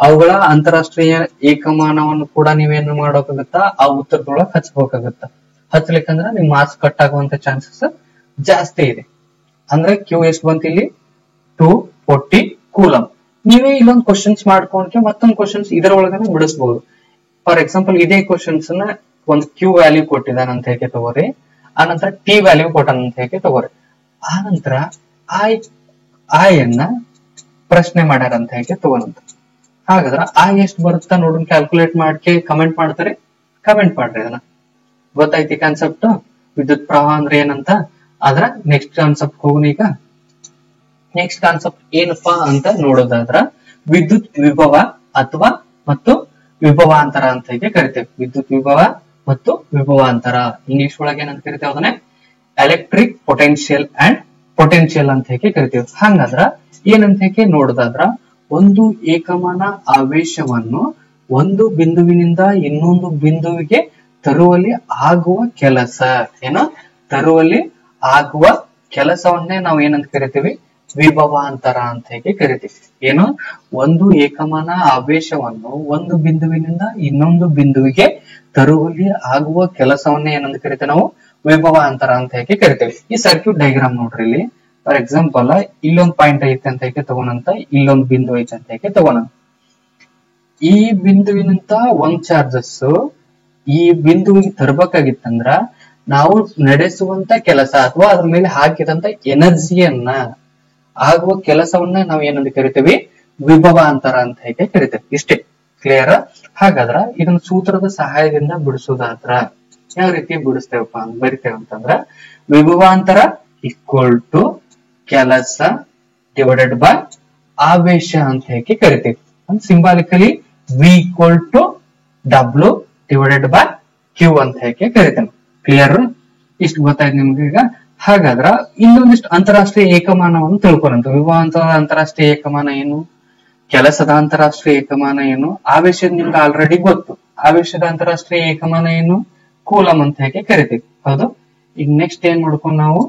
ಅವುಗಳ ಅಂತಾರಾಷ್ಟ್ರೀಯ ಏಕಮಾನವನ್ನು ಕೂಡ ನೀವೇನು ಮಾಡೋಕಾಗುತ್ತಾ ಆ ಉತ್ತರದೊಳಗೆ ಹಚ್ಬೇಕಾಗುತ್ತ. ಹಚ್ಲಿಕ್ಕಂದ್ರ ನಿಮ್ ಮಾರ್ಕ್ಸ್ ಕಟ್ ಆಗುವಂತ ಚಾನ್ಸಸ್ ಜಾಸ್ತಿ ಇದೆ. ಅಂದ್ರೆ ಕ್ಯೂ ಎಷ್ಟು ಬಂತ ಇಲ್ಲಿ 240 ಕೂಲಂ. ನೀವೇ ಇಲ್ಲೊಂದು ಕ್ವಶನ್ಸ್ ಮಾಡ್ಕೊಂಡ್ರೆ ಮತ್ತೊಂದು ಕ್ವಶನ್ಸ್ ಇದರೊಳಗನೆ ಬಿಡಿಸಬಹುದು. ಫಾರ್ ಎಕ್ಸಾಂಪಲ್ ಇದೇ ಕ್ವಶನ್ಸ್ ನ ಒಂದು ಕ್ಯೂ ವ್ಯಾಲ್ಯೂ ಕೊಟ್ಟಿದ್ದಾನ ಅಂತ ಹೇಗೆ ತಗೋರಿ, ಆನಂತರ ಟಿ ವ್ಯಾಲ್ಯೂ ಕೊಟ್ಟಾನ ಅಂತ ಹೇಗೆ ತಗೋರಿ, ಆನಂತರ ಅನ್ನ ಪ್ರಶ್ನೆ ಮಾಡ್ಯಾರ ಅಂತ ಹೇಗೆ ತಗೋರಂತ. ಹಾಗಾದ್ರ ಎಷ್ಟು ಬರುತ್ತಾ ನೋಡೋಣ, ಕ್ಯಾಲ್ಕುಲೇಟ್ ಮಾಡ್ಕೆ ಕಮೆಂಟ್ ಮಾಡ್ತಾರೆ. ಕಮೆಂಟ್ ಮಾಡ್ರಿ, ಅದನ್ನ ಗೊತ್ತಾಯ್ತಿ ಕಾನ್ಸೆಪ್ಟ್ ವಿದ್ಯುತ್ ಪ್ರವಾಹ ಅಂದ್ರೆ ಏನಂತ. ಆದ್ರ ನೆಕ್ಸ್ಟ್ ಕಾನ್ಸೆಪ್ಟ್ ಹೋಗೋಣ. ಈಗ ನೆಕ್ಸ್ಟ್ ಕಾನ್ಸೆಪ್ಟ್ ಏನಪ್ಪಾ ಅಂತ ನೋಡೋದಾದ್ರ ವಿದ್ಯುತ್ ವಿಭವ ಅಥವಾ ಮತ್ತು ವಿಭವಾಂತರ ಅಂತ ಹೇಗೆ ಕರಿತೇವೆ. ವಿದ್ಯುತ್ ವಿಭವ ಮತ್ತು ವಿಭವಾಂತರ ಇಂಗ್ಲಿಷ್ ಒಳಗೆ ಏನಂತ ಕರಿತೇವೆ, ಅದನ್ನೇ ಎಲೆಕ್ಟ್ರಿಕ್ ಪೊಟೆನ್ಶಿಯಲ್ ಅಂಡ್ ಪೊಟೆನ್ಶಿಯಲ್ ಅಂತ ಹೇಗೆ ಕರಿತೇವೆ. ಹಂಗಂದ್ರ ಏನಂತ ಹೇಗೆ ನೋಡೋದಾದ್ರ ಒಂದು ಏಕಮಾನ ಆವೇಶವನ್ನು ಒಂದು ಬಿಂದುವಿನಿಂದ ಇನ್ನೊಂದು ಬಿಂದುವಿಗೆ ತರುವಲ್ಲಿ ಆಗುವ ಕೆಲಸ, ತರುವಲ್ಲಿ ಆಗುವ ಕೆಲಸವನ್ನೇ ನಾವು ಏನಂತ ಕರಿತೀವಿ, ವಿಭವಾಂತರ ಅಂತ ಹೇಗೆ ಕರಿತೀವಿ. ಒಂದು ಏಕಮಾನ ಆವೇಶವನ್ನು ಒಂದು ಬಿಂದುವಿನಿಂದ ಇನ್ನೊಂದು ಬಿಂದುವಿಗೆ ತರುವಲ್ಲಿ ಆಗುವ ಕೆಲಸವನ್ನೇ ಏನಂತ ಕರಿತೇವೆ ನಾವು ವಿಭವಾಂತರ ಅಂತ ಹೇಗೆ ಕರಿತೇವೆ. ಈ ಸರ್ಕ್ಯೂಟ್ ಡಯಾಗ್ರಾಮ್ ನೋಡ್ರಿ. ಇಲ್ಲಿ ಫಾರ್ ಎಕ್ಸಾಂಪಲ್ ಇಲ್ಲೊಂದು ಪಾಯಿಂಟ್ ಐತೆ ಅಂತ ಹೇಗೆ ತಗೋಣಂತ, ಇಲ್ಲೊಂದು ಬಿಂದು ಐತೆ ಅಂತ ಹೇಗೆ ತಗೋಣ. ಈ ಬಿಂದುವಿನಂತ ಒಂದ್ ಚಾರ್ಜಸ್ ಈ ಬಿಂದುವಿಗೆ ತರಬೇಕಾಗಿತ್ತಂದ್ರ ನಾವು ನಡೆಸುವಂತ ಕೆಲಸ ಅಥವಾ ಅದ್ರ ಮೇಲೆ ಹಾಕಿದಂತ ಎನರ್ಜಿಯನ್ನ ಆಗುವ ಕೆಲಸವನ್ನ ನಾವು ಏನಂತ ಕರಿತೇವೆ, ವಿಭವಾಂತರ ಅಂತ ಹೇಗೆ ಕರಿತೇವೆ. ಇಷ್ಟೇ, ಕ್ಲಿಯರ್? ಹಾಗಾದ್ರ ಇದನ್ನ ಸೂತ್ರದ ಸಹಾಯದಿಂದ ಬಿಡಿಸೋದಾದ್ರ ಯಾವ ರೀತಿ ಬಿಡಿಸ್ತೇವಪ್ಪ ಅಂತ ಬರಿತೇವೆ ಅಂತಂದ್ರ ವಿಭವಾಂತರ = ಕೆಲಸ / ಆವೇಶ ಅಂತ ಹೇಗೆ ಕರಿತೇವೆ. ಸಿಂಬಾಲಿಕಲಿ V = W / Q ಅಂತ ಹೇಗೆ ಕರಿತೇವೆ. ಕ್ಲಿಯರ್? ಇಷ್ಟು ಗೊತ್ತಾಯ್ತು ನಿಮ್ಗೆ ಈಗ. ಹಾಗಾದ್ರ ಇನ್ನೊಂದಿಷ್ಟು ಅಂತಾರಾಷ್ಟ್ರೀಯ ಏಕಮಾನವನ್ನು ತಿಳ್ಕೊಂತ. ವಿಭವಾಂತರದ ಅಂತಾರಾಷ್ಟ್ರೀಯ ಏಕಮಾನ ಏನು, ಕೆಲಸದ ಅಂತಾರಾಷ್ಟ್ರೀಯ ಏಕಮಾನ ಏನು, ಆವೇಶದ ನಿಮ್ಗೆ ಆಲ್ರೆಡಿ ಗೊತ್ತು. ಆವೇಶದ ಅಂತಾರಾಷ್ಟ್ರೀಯ ಏಕಮಾನ ಏನು, ಕೂಲಂ ಅಂತ ಹೇಗೆ ಕರಿತೀವಿ. ಹೌದು. ಈಗ ನೆಕ್ಸ್ಟ್ ಏನ್ ಮಾಡ್ಕೊಂಡು ನಾವು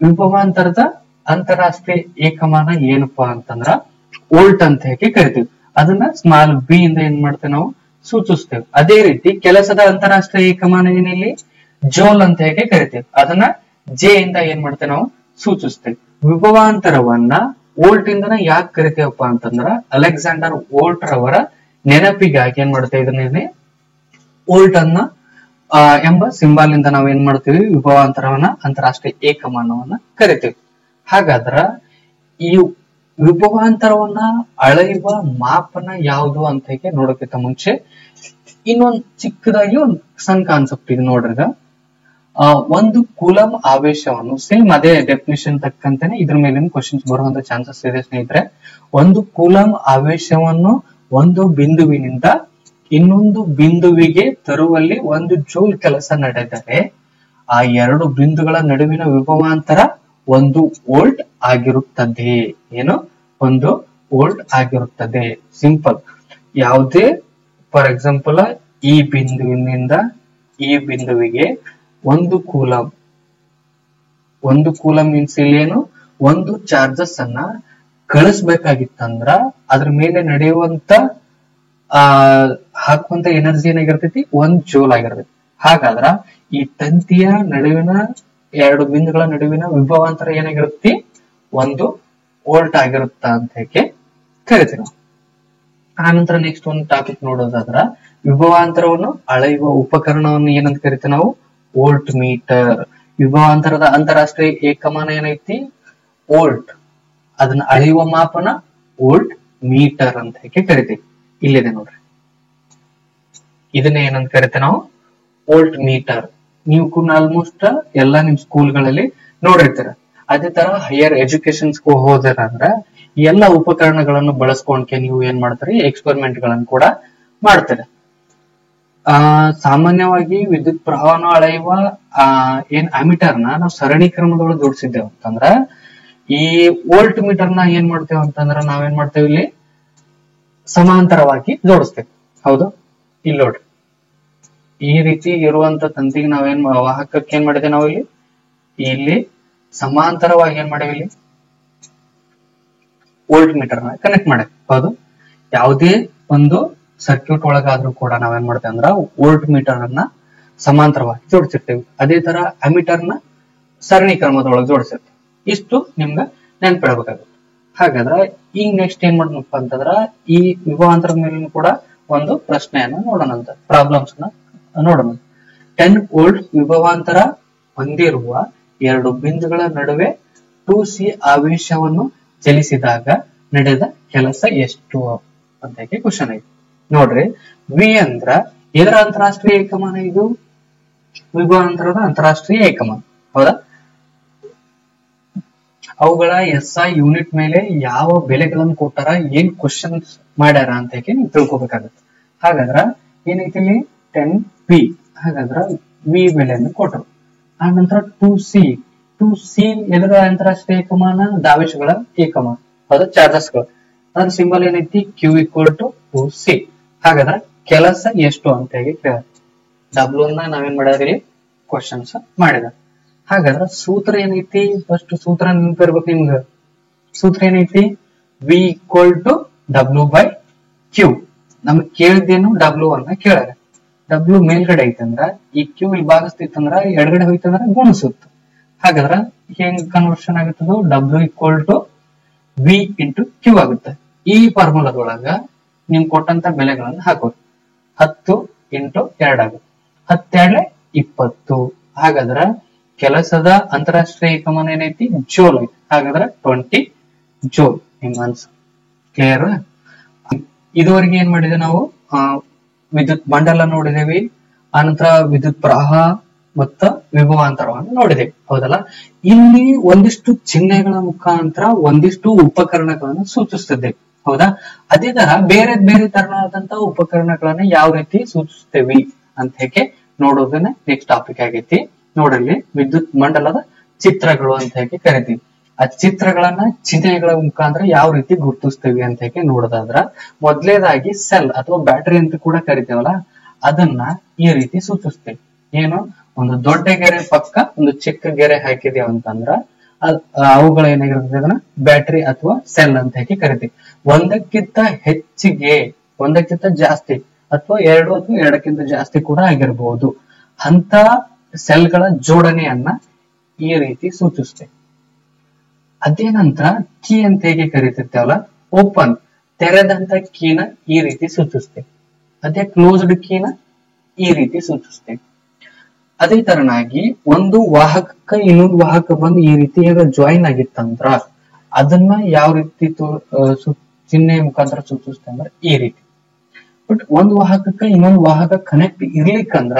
ವಿಭವಾಂತರದ ಅಂತಾರಾಷ್ಟ್ರೀಯ ಏಕಮಾನ ಏನಪ್ಪಾ ಅಂತಂದ್ರ ವೋಲ್ಟ್ ಅಂತ ಹೇಗೆ ಕರಿತೀವಿ. ಅದನ್ನ ಸ್ಮಾಲ್ b ಇಂದ ಏನ್ ಮಾಡ್ತೇವೆ ನಾವು ಸೂಚಿಸ್ತೇವೆ. ಅದೇ ರೀತಿ ಕೆಲಸದ ಅಂತಾರಾಷ್ಟ್ರೀಯ ಏಕಮಾನ ಏನಿಲ್ಲಿ ಜೋಲ್ ಅಂತ ಹೇಗೆ ಕರಿತೇವೆ. ಅದನ್ನ ಜೆ ಇಂದ ಏನ್ ಮಾಡ್ತೇವೆ ನಾವು ಸೂಚಿಸ್ತೇವೆ. ವಿಭವಾಂತರವನ್ನ ವೋಲ್ಟ್ ಇಂದನ ಯಾಕೆ ಕರಿತೇವಪ್ಪ ಅಂತಂದ್ರ ಅಲೆಕ್ಸಾಂಡರ್ ವೋಲ್ಟ್ ರವರ ನೆನಪಿಗಾಗಿ ಏನ್ ಮಾಡ್ತೇವೆ ಇದನ್ನೇ ವೋಲ್ಟ್ ಅನ್ನ ಎಂಬ ಸಿಂಬಲ್ ಇಂದ ನಾವ್ ಏನ್ ಮಾಡ್ತೀವಿ ವಿಭವಾಂತರವನ್ನ ಅಂತಾರಾಷ್ಟ್ರೀಯ ಏಕಮಾನವನ್ನ ಕರಿತೀವಿ. ಹಾಗಾದ್ರ ಈ ವಿಭವಾಂತರವನ್ನ ಅಳೆಯುವ ಮಾಪನ ಯಾವುದು ಅಂತ ಹೇಗೆ ನೋಡೋಕ್ಕಿಂತ ಮುಂಚೆ ಇನ್ನೊಂದು ಚಿಕ್ಕದಾಗಿ ಒಂದು ಸಣ್ಣ ಕಾನ್ಸೆಪ್ಟ್ ಇದೆ ನೋಡ್ರಿ. ಒಂದು ಕೂಲಂ ಆವೇಶವನ್ನು ಸೇಮ್ ಅದೇ ಡೆಫಿನಿಷನ್ ತಕ್ಕಂತಾನೆ ಇದ್ರ ಮೇಲಿನ ಕ್ವಶನ್ಸ್ ಬರುವಂತ ಚಾನ್ಸಸ್ ಇದೆ ಸ್ನೇಹಿತರೆ. ಒಂದು ಕೂಲಂ ಆವೇಶವನ್ನು ಒಂದು ಬಿಂದುವಿನಿಂದ ಇನ್ನೊಂದು ಬಿಂದುವಿಗೆ ತರುವಲ್ಲಿ ಒಂದು ಜೂಲ್ ಕೆಲಸ ನಡೆದರೆ ಆ ಎರಡು ಬಿಂದುಗಳ ನಡುವಿನ ವಿಭವಾಂತರ 1 ವೋಲ್ಟ್ ಆಗಿರುತ್ತದೆ. ಏನು? 1 ವೋಲ್ಟ್ ಆಗಿರುತ್ತದೆ. ಸಿಂಪಲ್. ಯಾವುದೇ ಫಾರ್ ಎಕ್ಸಾಂಪಲ್ ಈ ಬಿಂದುವಿನಿಂದ ಈ ಬಿಂದುವಿಗೆ ಒಂದು ಕೂಲಂ ಮೀನ್ಸ್ ಇಲ್ಲಿ ಏನು, ಒಂದು ಚಾರ್ಜಸ್ ಅನ್ನ ಕಳಿಸ್ಬೇಕಾಗಿತ್ತಂದ್ರ ಅದ್ರ ಮೇಲೆ ನಡೆಯುವಂತ ಹಾಕುವಂತ ಎನರ್ಜಿ ಏನಾಗಿರ್ತೈತಿ 1 ಜೂಲ್ ಆಗಿರ್ತೈತಿ. ಹಾಗಾದ್ರ ಈ ತಂತಿಯ ನಡುವಿನ ಎರಡು ಬಿಂದುಗಳ ನಡುವಿನ ವಿಭವಾಂತರ ಏನಾಗಿರುತ್ತೆ 1 ವೋಲ್ಟ್ ಆಗಿರುತ್ತ ಅಂತ ಹೇಗೆ ಕರಿತೀವಿ ನಾವು. ಆನಂತರ ನೆಕ್ಸ್ಟ್ ಒಂದು ಟಾಪಿಕ್ ನೋಡೋದಾದ್ರ ವಿಭವಾಂತರವನ್ನು ಅಳೆಯುವ ಉಪಕರಣವನ್ನು ಏನಂತ ಕರಿತೀವಿ ನಾವು ವೋಲ್ಟ್ ಮೀಟರ್. ವಿಭವಾಂತರದ ಅಂತಾರಾಷ್ಟ್ರೀಯ ಏಕಮಾನ ಏನೈತಿ ವೋಲ್ಟ್, ಅದನ್ನ ಅಳೆಯುವ ಮಾಪನ ವೋಲ್ಟ್ ಮೀಟರ್ ಅಂತ ಹೇಗೆ ಕರಿತೀವಿ. ಇಲ್ಲಿದೆ ನೋಡ್ರಿ, ಇದನ್ನ ಏನಂತ ಕರಿತೀವಿ ನಾವು ವೋಲ್ಟ್ ಮೀಟರ್. ನೀವು ಕೂಡ ಆಲ್ಮೋಸ್ಟ್ ಎಲ್ಲಾ ನಿಮ್ ಸ್ಕೂಲ್ಗಳಲ್ಲಿ ನೋಡಿರ್ತೀರ. ಅದೇ ತರ ಹೈಯರ್ ಎಜುಕೇಶನ್ಸ್ ಹೋದ್ರ ಈ ಎಲ್ಲಾ ಉಪಕರಣಗಳನ್ನು ಬಳಸ್ಕೊಂಡ್ಕೆ ನೀವು ಏನ್ ಮಾಡ್ತೀರಿ ಎಕ್ಸ್ಪೆರಿಮೆಂಟ್ ಗಳನ್ನು ಕೂಡ ಮಾಡ್ತೀರ. ಸಾಮಾನ್ಯವಾಗಿ ವಿದ್ಯುತ್ ಪ್ರವಾಹವನ್ನು ಅಳೆಯುವ ಏನ್ ಅಮೀಟರ್ ನಾವು ಸರಣಿ ಕ್ರಮದೊಳಗೆ ಜೋಡಿಸಿದ್ದೇವೆ ಅಂತಂದ್ರ ಈ ವೋಲ್ಟ್ ಮೀಟರ್ ನ ಏನ್ ಮಾಡ್ತೇವೆ ಅಂತಂದ್ರ ನಾವೇನ್ ಮಾಡ್ತೇವೆ ಇಲ್ಲಿ ಸಮಾಂತರವಾಗಿ ಜೋಡಿಸ್ತೇವೆ. ಹೌದು, ಇಲ್ಲಿ ನೋಡ್ರಿ ಈ ರೀತಿ ಇರುವಂತ ತಂತಿಗೆ ನಾವೇನ್ ವಾಹಕಕ್ಕೆ ಏನ್ ಮಾಡಿದೆ ನಾವು ಇಲ್ಲಿ ಸಮಾಂತರವಾಗಿ ಏನ್ ಮಾಡೇವಿ ಇಲ್ಲಿ ವೋಲ್ಟ್ ಮೀಟರ್ ನ ಕನೆಕ್ಟ್ ಮಾಡೇವಿ. ಹೌದು, ಯಾವುದೇ ಒಂದು ಸರ್ಕ್ಯೂಟ್ ಒಳಗಾದ್ರೂ ಕೂಡ ನಾವೇನ್ ಮಾಡ್ತೇವೆ ಅಂದ್ರ ವೋಲ್ಟ್ ಮೀಟರ್ ಅನ್ನ ಸಮಾಂತರವಾಗಿ ಜೋಡಿಸಿರ್ತೇವೆ. ಅದೇ ತರ ಅಮೀಟರ್ ನ ಸರಣಿ ಕ್ರಮದೊಳಗೆ ಜೋಡಿಸಿರ್ತೇವೆ. ಇಷ್ಟು ನಿಮ್ಗ ನೆನ್ಪಿಡಬೇಕಾಗುತ್ತೆ. ಹಾಗಾದ್ರೆ ಈಗ ನೆಕ್ಸ್ಟ್ ಏನ್ ಮಾಡೋಣಪ್ಪ ಅಂತಂದ್ರ ಈ ವಿಭವಾಂತರದ ಮೇಲೂ ಕೂಡ ಒಂದು ಪ್ರಶ್ನೆಯನ್ನ ನೋಡೋಣ ಅಂತ, ಪ್ರಾಬ್ಲಮ್ಸ್ ನ ನೋಡೋಣ. 10 ವೋಲ್ಟ್ ವಿಭವಾಂತರ ಹೊಂದಿರುವ ಎರಡು ಬಿಂದುಗಳ ನಡುವೆ 2C ಆವೇಶವನ್ನು ಚಲಿಸಿದಾಗ ನಡೆದ ಕೆಲಸ ಎಷ್ಟು ಅಂತ ಕ್ವಶನ್ ಐತಿ ನೋಡ್ರಿ. ವಿ ಅಂದ್ರ ಇದರ ಅಂತಾರಾಷ್ಟ್ರೀಯ ಏಕಮಾನ, ಇದು ವಿಭವಾಂತರದ ಅಂತಾರಾಷ್ಟ್ರೀಯ ಏಕಮಾನ. ಹೌದಾ? ಅವುಗಳ SI ಯೂನಿಟ್ ಮೇಲೆ ಯಾವ ಬೆಲೆಗಳನ್ನು ಕೊಟ್ಟಾರ, ಏನ್ ಕ್ವಶನ್ಸ್ ಮಾಡ್ಯಾರ ಅಂತ ನೀವು ತಿಳ್ಕೊಬೇಕಾಗತ್ತೆ. ಹಾಗಾದ್ರ ಏನೈತಿ ಇಲ್ಲಿ 10P. ಹಾಗಾದ್ರ ವಿ ಬೆಲೆಯನ್ನು ಕೊಟ್ಟರು. ಆ ನಂತರ 2C ಇದರ ಅಂತಾರಾಷ್ಟ್ರೀಯ ಏಕಮಾನ ದಾವೇಶಗಳ ಏಕಮಾನ. ಹೌದಾ? ಚಾರ್ಜಸ್ಗಳು. ಅದ್ರ ಸಿಂಬಲ್ ಏನೈತಿ Q = 2C. ಹಾಗಾದ್ರ ಕೆಲಸ ಎಷ್ಟು ಅಂತ ಹೇಳಿ ಕೇಳ ಡಬ್ಲ್ಯೂ ನ ನಾವೇನ್ ಮಾಡಿದ್ರಿ ಕ್ವಶನ್ಸ್ ಮಾಡಿದ. ಹಾಗಾದ್ರ ಸೂತ್ರ ಏನೈತಿ, ಫಸ್ಟ್ ಸೂತ್ರ ನೆನಪಿರ್ಬೇಕು ನಿಮ್ಗ. ಸೂತ್ರ ಏನೈತಿ V = W/Q. ನಮ್ಗೆ ಕೇಳಿದ್ದೇನು ಡಬ್ಲ್ಯೂ ಅನ್ನ ಕೇಳ್ಯಾರ. ಡಬ್ಲ್ಯೂ ಮೇಲ್ಗಡೆ ಐತಂದ್ರ ಈ ಕ್ಯೂ ಇಲ್ಲಿ ಭಾಗಿಸ್ತಿತ್ತಂದ್ರ ಎಡಗಡೆ ಹೋಯ್ತಂದ್ರ ಗುಣಿಸುತ್ತ. ಹಾಗಾದ್ರ ಹೆಂಗ್ ಕನ್ವರ್ಷನ್ ಆಗುತ್ತದು W = V × Q ಆಗುತ್ತೆ. ಈ ಫಾರ್ಮುಲಾದೊಳಗ ನಿಮ್ ಕೊಟ್ಟಂತ ಬೆಲೆಗಳನ್ನ ಹಾಕೋದು. 10 × 2 ಆಗುತ್ತೆ. 10 20. ಹಾಗಾದ್ರ ಕೆಲಸದ ಅಂತಾರಾಷ್ಟ್ರೀಯ ಏಕಮಾನ ಏನೈತಿ ಜೂಲ್ ಐತಿ. ಹಾಗಾದ್ರ 20 ಜೂಲ್. ನಿಮ್ ಆನ್ಸರ್ ಕ್ಲಿಯರ್? ಇದುವರೆಗೆ ಏನ್ ಮಾಡಿದೆ ನಾವು ವಿದ್ಯುತ್ ಮಂಡಲ ನೋಡಿದೇವಿ, ಆನಂತರ ವಿದ್ಯುತ್ ಪ್ರವಾಹ ಮತ್ತ ವಿಭವಾಂತರವನ್ನು ನೋಡಿದೇವಿ. ಹೌದಲ್ಲ? ಇಲ್ಲಿ ಒಂದಿಷ್ಟು ಚಿಹ್ನೆಗಳ ಮುಖಾಂತರ ಒಂದಿಷ್ಟು ಉಪಕರಣಗಳನ್ನು ಸೂಚಿಸ್ತಿದ್ದೇವೆ. ಹೌದಾ? ಅದೇ ತರ ಬೇರೆ ಬೇರೆ ತರನಾದಂತ ಉಪಕರಣಗಳನ್ನ ಯಾವ ರೀತಿ ಸೂಚಿಸ್ತೇವಿ ಅಂತ ಹೇಗೆ ನೋಡೋದನ್ನ ನೆಕ್ಸ್ಟ್ ಟಾಪಿಕ್ ಆಗೈತಿ. ನೋಡಲ್ಲಿ ವಿದ್ಯುತ್ ಮಂಡಲದ ಚಿತ್ರಗಳು ಅಂತ ಹೇಗೆ ಕರಿತೀವಿ. ಆ ಚಿತ್ರಗಳನ್ನ ಚಿಹ್ನೆಗಳ ಮುಖಾಂತರ ಯಾವ ರೀತಿ ಗುರುತಿಸ್ತೇವಿ ಅಂತ ಹೇಗೆ ನೋಡೋದಾದ್ರ ಮೊದಲೇದಾಗಿ ಸೆಲ್ ಅಥವಾ ಬ್ಯಾಟರಿ ಅಂತ ಕೂಡ ಕರಿತೇವಲ್ಲ, ಅದನ್ನ ಈ ರೀತಿ ಸೂಚಿಸ್ತೇವೆ. ಏನು, ಒಂದು ದೊಡ್ಡ ಗೆರೆ ಪಕ್ಕ ಒಂದು ಚಿಕ್ಕ ಗೆರೆ ಹಾಕಿದೇವ ಅಂತಂದ್ರ ಅವುಗಳ ಏನಾಗಿರ್ತದೆ ಅದನ್ನ ಬ್ಯಾಟರಿ ಅಥವಾ ಸೆಲ್ ಅಂತ ಹೇಗೆ ಕರಿತೀವಿ. ಒಂದಕ್ಕಿಂತ ಹೆಚ್ಚಿಗೆ, ಒಂದಕ್ಕಿಂತ ಜಾಸ್ತಿ ಅಥವಾ 2 ಅಥವಾ 2ಕ್ಕಿಂತ ಜಾಸ್ತಿ ಕೂಡ ಆಗಿರಬಹುದು ಅಂತ ಸೆಲ್ಗಳ ಜೋಡಣೆಯನ್ನ ಈ ರೀತಿ ಸೂಚಿಸ್ತೇವೆ. ಅದೇ ನಂತರ ಕೀ ಅಂತ ಹೇಗೆ ಕರಿತಿರ್ತೇವಲ್ಲ, ಓಪನ್ ತೆರೆದಂತ ಕೀನ ಈ ರೀತಿ ಸೂಚಿಸ್ತೇವೆ. ಅದೇ ಕ್ಲೋಸ್ಡ್ ಕೀನ ಈ ರೀತಿ ಸೂಚಿಸ್ತೇವೆ. ಅದೇ ತರನಾಗಿ ಒಂದು ವಾಹಕಕ್ಕ ಇನ್ನೊಂದು ವಾಹಕ ಬಂದು ಈ ರೀತಿ ಜಾಯಿನ್ ಆಗಿತ್ತಂದ್ರ ಅದನ್ನ ಯಾವ ರೀತಿ ಚಿಹ್ನೆ ಮುಖಾಂತರ ಸೂಚಿಸ್ತೇವೆ ಅಂದ್ರೆ ಈ ರೀತಿ. ಬಟ್ ಒಂದು ವಾಹಕಕ್ಕ ಇನ್ನೊಂದು ವಾಹಕ ಕನೆಕ್ಟ್ ಇರ್ಲಿಕ್ಕಂದ್ರ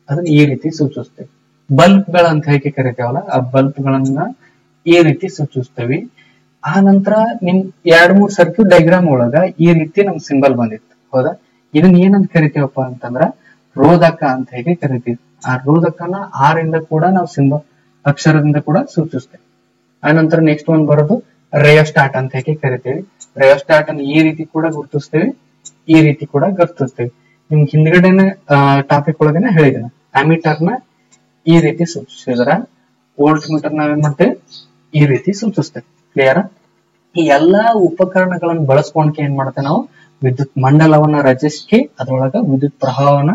ಅದನ್ನ ಈ ರೀತಿ ಸೂಚಿಸ್ತೇವೆ. ಬಲ್ಬ್ ಗಳಂತ ಹೇಗೆ ಕರಿತೇವಲ್ಲ, ಆ ಬಲ್ಬ್ ಗಳನ್ನ ಈ ರೀತಿ ಸೂಚಿಸ್ತೇವೆ. ಆ ನಂತರ ನಿಮ್ 2-3 ಸರ್ಕ್ಯೂಟ್ ಡಯಾಗ್ರಾಮ್ ಒಳಗ ಈ ರೀತಿ ನಮ್ ಸಿಂಬಲ್ ಬಂದಿತ್ತು, ಹೌದಾ? ಇದನ್ನ ಏನಂತ ಕರಿತೇವಪ್ಪ ಅಂತಂದ್ರ ರೋಧಕ ಅಂತ ಹೇಗೆ ಕರಿತೀವಿ. ಆ ರೋಧಕನ ಆರಿಂದ ಕೂಡ ನಾವು ಸಿಂಬಲ್ ಅಕ್ಷರದಿಂದ ಕೂಡ ಸೂಚಿಸ್ತೇವೆ. ಆ ನಂತರ ನೆಕ್ಸ್ಟ್ ಒಂದ್ ಬರೋದು ರೇಯೋಸ್ಟಾಟ್ ಅಂತ ಹೇಗೆ ಕರಿತೇವೆ. ರೇಯೋಸ್ಟಾಟ್ ಅನ್ನು ಈ ರೀತಿ ಕೂಡ ಗುರುತಿಸ್ತೇವೆ, ಈ ರೀತಿ ಕೂಡ ಗುರುತಿಸ್ತೇವೆ. ನಿಮ್ಗೆ ಹಿಂದ್ಗಡೆನೆ ಟಾಪಿಕ್ ಒಳಗನೆ ಹೇಳಿದೆನ. ಅಮೀಟರ್ ನ ಈ ರೀತಿ ಸೂಚಿಸಿದ್ರ ವೋಲ್ಟ್ ಮೀಟರ್ ನಾವೇನ್ ಮಾಡ್ತೇವೆ ಈ ರೀತಿ ಸೂಚಿಸ್ತೇವೆ. ಕ್ಲಿಯರ್? ಈ ಎಲ್ಲಾ ಉಪಕರಣಗಳನ್ನು ಬಳಸ್ಕೊಂಡ್ಕೆ ಏನ್ ಮಾಡ್ತೇವೆ ನಾವು ವಿದ್ಯುತ್ ಮಂಡಲವನ್ನ ರಚಿಸಿ ಅದ್ರೊಳಗ ವಿದ್ಯುತ್ ಪ್ರವಾಹವನ್ನ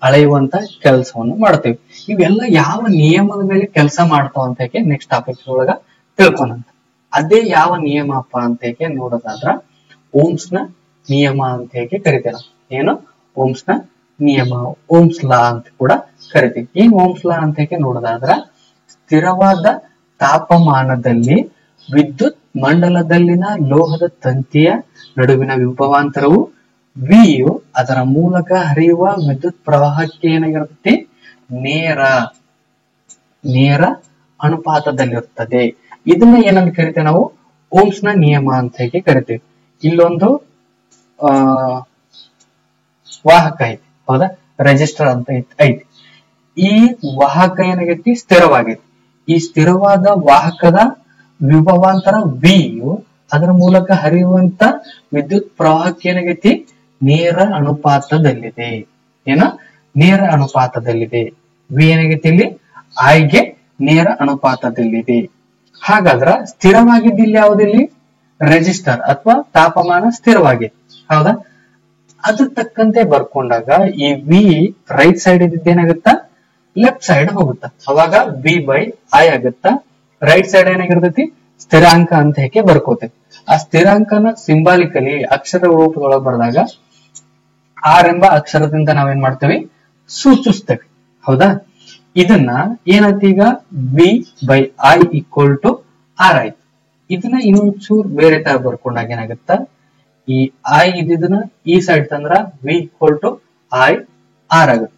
ಅಳೆಯುವಂತ ಕೆಲಸವನ್ನು ಮಾಡ್ತೇವೆ. ಇವೆಲ್ಲ ಯಾವ ನಿಯಮದ ಮೇಲೆ ಕೆಲಸ ಮಾಡ್ತಾವ ಅಂತ ಹೇಗೆ ನೆಕ್ಸ್ಟ್ ಟಾಪಿಕ್ ಒಳಗ ತಿಳ್ಕೊಂಡಂತ. ಅದೇ ಯಾವ ನಿಯಮಪ್ಪ ಅಂತ ಹೇಗೆ ನೋಡೋದಾದ್ರ ಓಮ್ಸ್ ನ ನಿಯಮ ಅಂತ ಹೇಗೆ ಕರಿತೇವೆ. ಏನು? ಓಮ್ಸ್ ನ ನಿಯಮ, ಓಮ್ಸ್ ಲಾ ಅಂತ ಕೂಡ ಕರಿತೀವಿ. ಏನ್ ಓಮ್ಸ್ ಲಾ ಅಂತ ಹೇಗೆ ನೋಡೋದಾದ್ರ ಸ್ಥಿರವಾದ ತಾಪಮಾನದಲ್ಲಿ ವಿದ್ಯುತ್ ಮಂಡಲದಲ್ಲಿನ ಲೋಹದ ತಂತಿಯ ನಡುವಿನ ವಿಭವಾಂತರವು ವಿಯು ಅದರ ಮೂಲಕ ಹರಿಯುವ ವಿದ್ಯುತ್ ಪ್ರವಾಹಕ್ಕೆ ಏನಾಗಿರುತ್ತೆ ನೇರ ಅನುಪಾತದಲ್ಲಿರುತ್ತದೆ. ಇದನ್ನ ಏನಂತ ಕರಿತೇವೆ ನಾವು ಓಮ್ಸ್ ನ ನಿಯಮ ಅಂತ ಹೇಗೆ ಕರಿತೇವೆ. ಇಲ್ಲೊಂದು ವಾಹಕ ಐತಿ, ಹೌದಾ? ರೆಜಿಸ್ಟರ್ ಅಂತ ಐತಿ. ಈ ವಾಹಕ ಏನಾಗೈತಿ ಸ್ಥಿರವಾಗೈತಿ. ಈ ಸ್ಥಿರವಾದ ವಾಹಕದ ವಿಭವಾಂತರ ವಿಯು ಅದರ ಮೂಲಕ ಹರಿಯುವಂತ ವಿದ್ಯುತ್ ಪ್ರವಾಹಕ್ಕೆ ಏನಾಗೈತಿ ನೇರ ಅನುಪಾತದಲ್ಲಿದೆ. ಏನ? ನೇರ ಅನುಪಾತದಲ್ಲಿದೆ. ವಿ ಏನಾಗೈತಿ ಇಲ್ಲಿ ಐಗೆ ನೇರ ಅನುಪಾತದಲ್ಲಿದೆ. ಹಾಗಾದ್ರ ಸ್ಥಿರವಾಗಿದ್ದಿಲ್ಲ ಯಾವುದಿಲ್ಲಿ ರೆಜಿಸ್ಟರ್ ಅಥವಾ ತಾಪಮಾನ ಸ್ಥಿರವಾಗಿದೆ, ಹೌದಾ? ಅದ್ರ ತಕ್ಕಂತೆ ಬರ್ಕೊಂಡಾಗ ಈ ವಿ ರೈಟ್ ಸೈಡ್ ಇದ್ದೇನಾಗುತ್ತಾ ಲೆಫ್ಟ್ ಸೈಡ್ ಹೋಗುತ್ತಾ, ಅವಾಗ ವಿ ಬೈ ಐ ಆಗುತ್ತಾ. ರೈಟ್ ಸೈಡ್ ಏನಾಗಿರ್ತೈತಿ ಸ್ಥಿರಾಂಕ ಅಂತ ಹೇಗೆ ಬರ್ಕೋತೇವೆ. ಆ ಸ್ಥಿರಾಂಕನ ಸಿಂಬಾಲಿಕಲಿ ಅಕ್ಷರ ರೂಪದೊಳಗೆ ಬರೆದಾಗ ಆರ್ ಎಂಬ ಅಕ್ಷರದಿಂದ ನಾವೇನ್ ಮಾಡ್ತೇವೆ ಸೂಚಿಸ್ತೇವೆ, ಹೌದಾ? ಇದನ್ನ ಏನಂತ ಈಗ V by I equal to R ಆಯ್ತು. ಇದನ್ನ ಇನ್ನೊಂಚೂರು ಬೇರೆ ತರ ಬರ್ಕೊಂಡಾಗ ಏನಾಗುತ್ತ ಈ ಐ ಇದನ್ನ ಈ ಸೈಡ್ ತಂದ್ರ V equal to I R ಆಗುತ್ತೆ.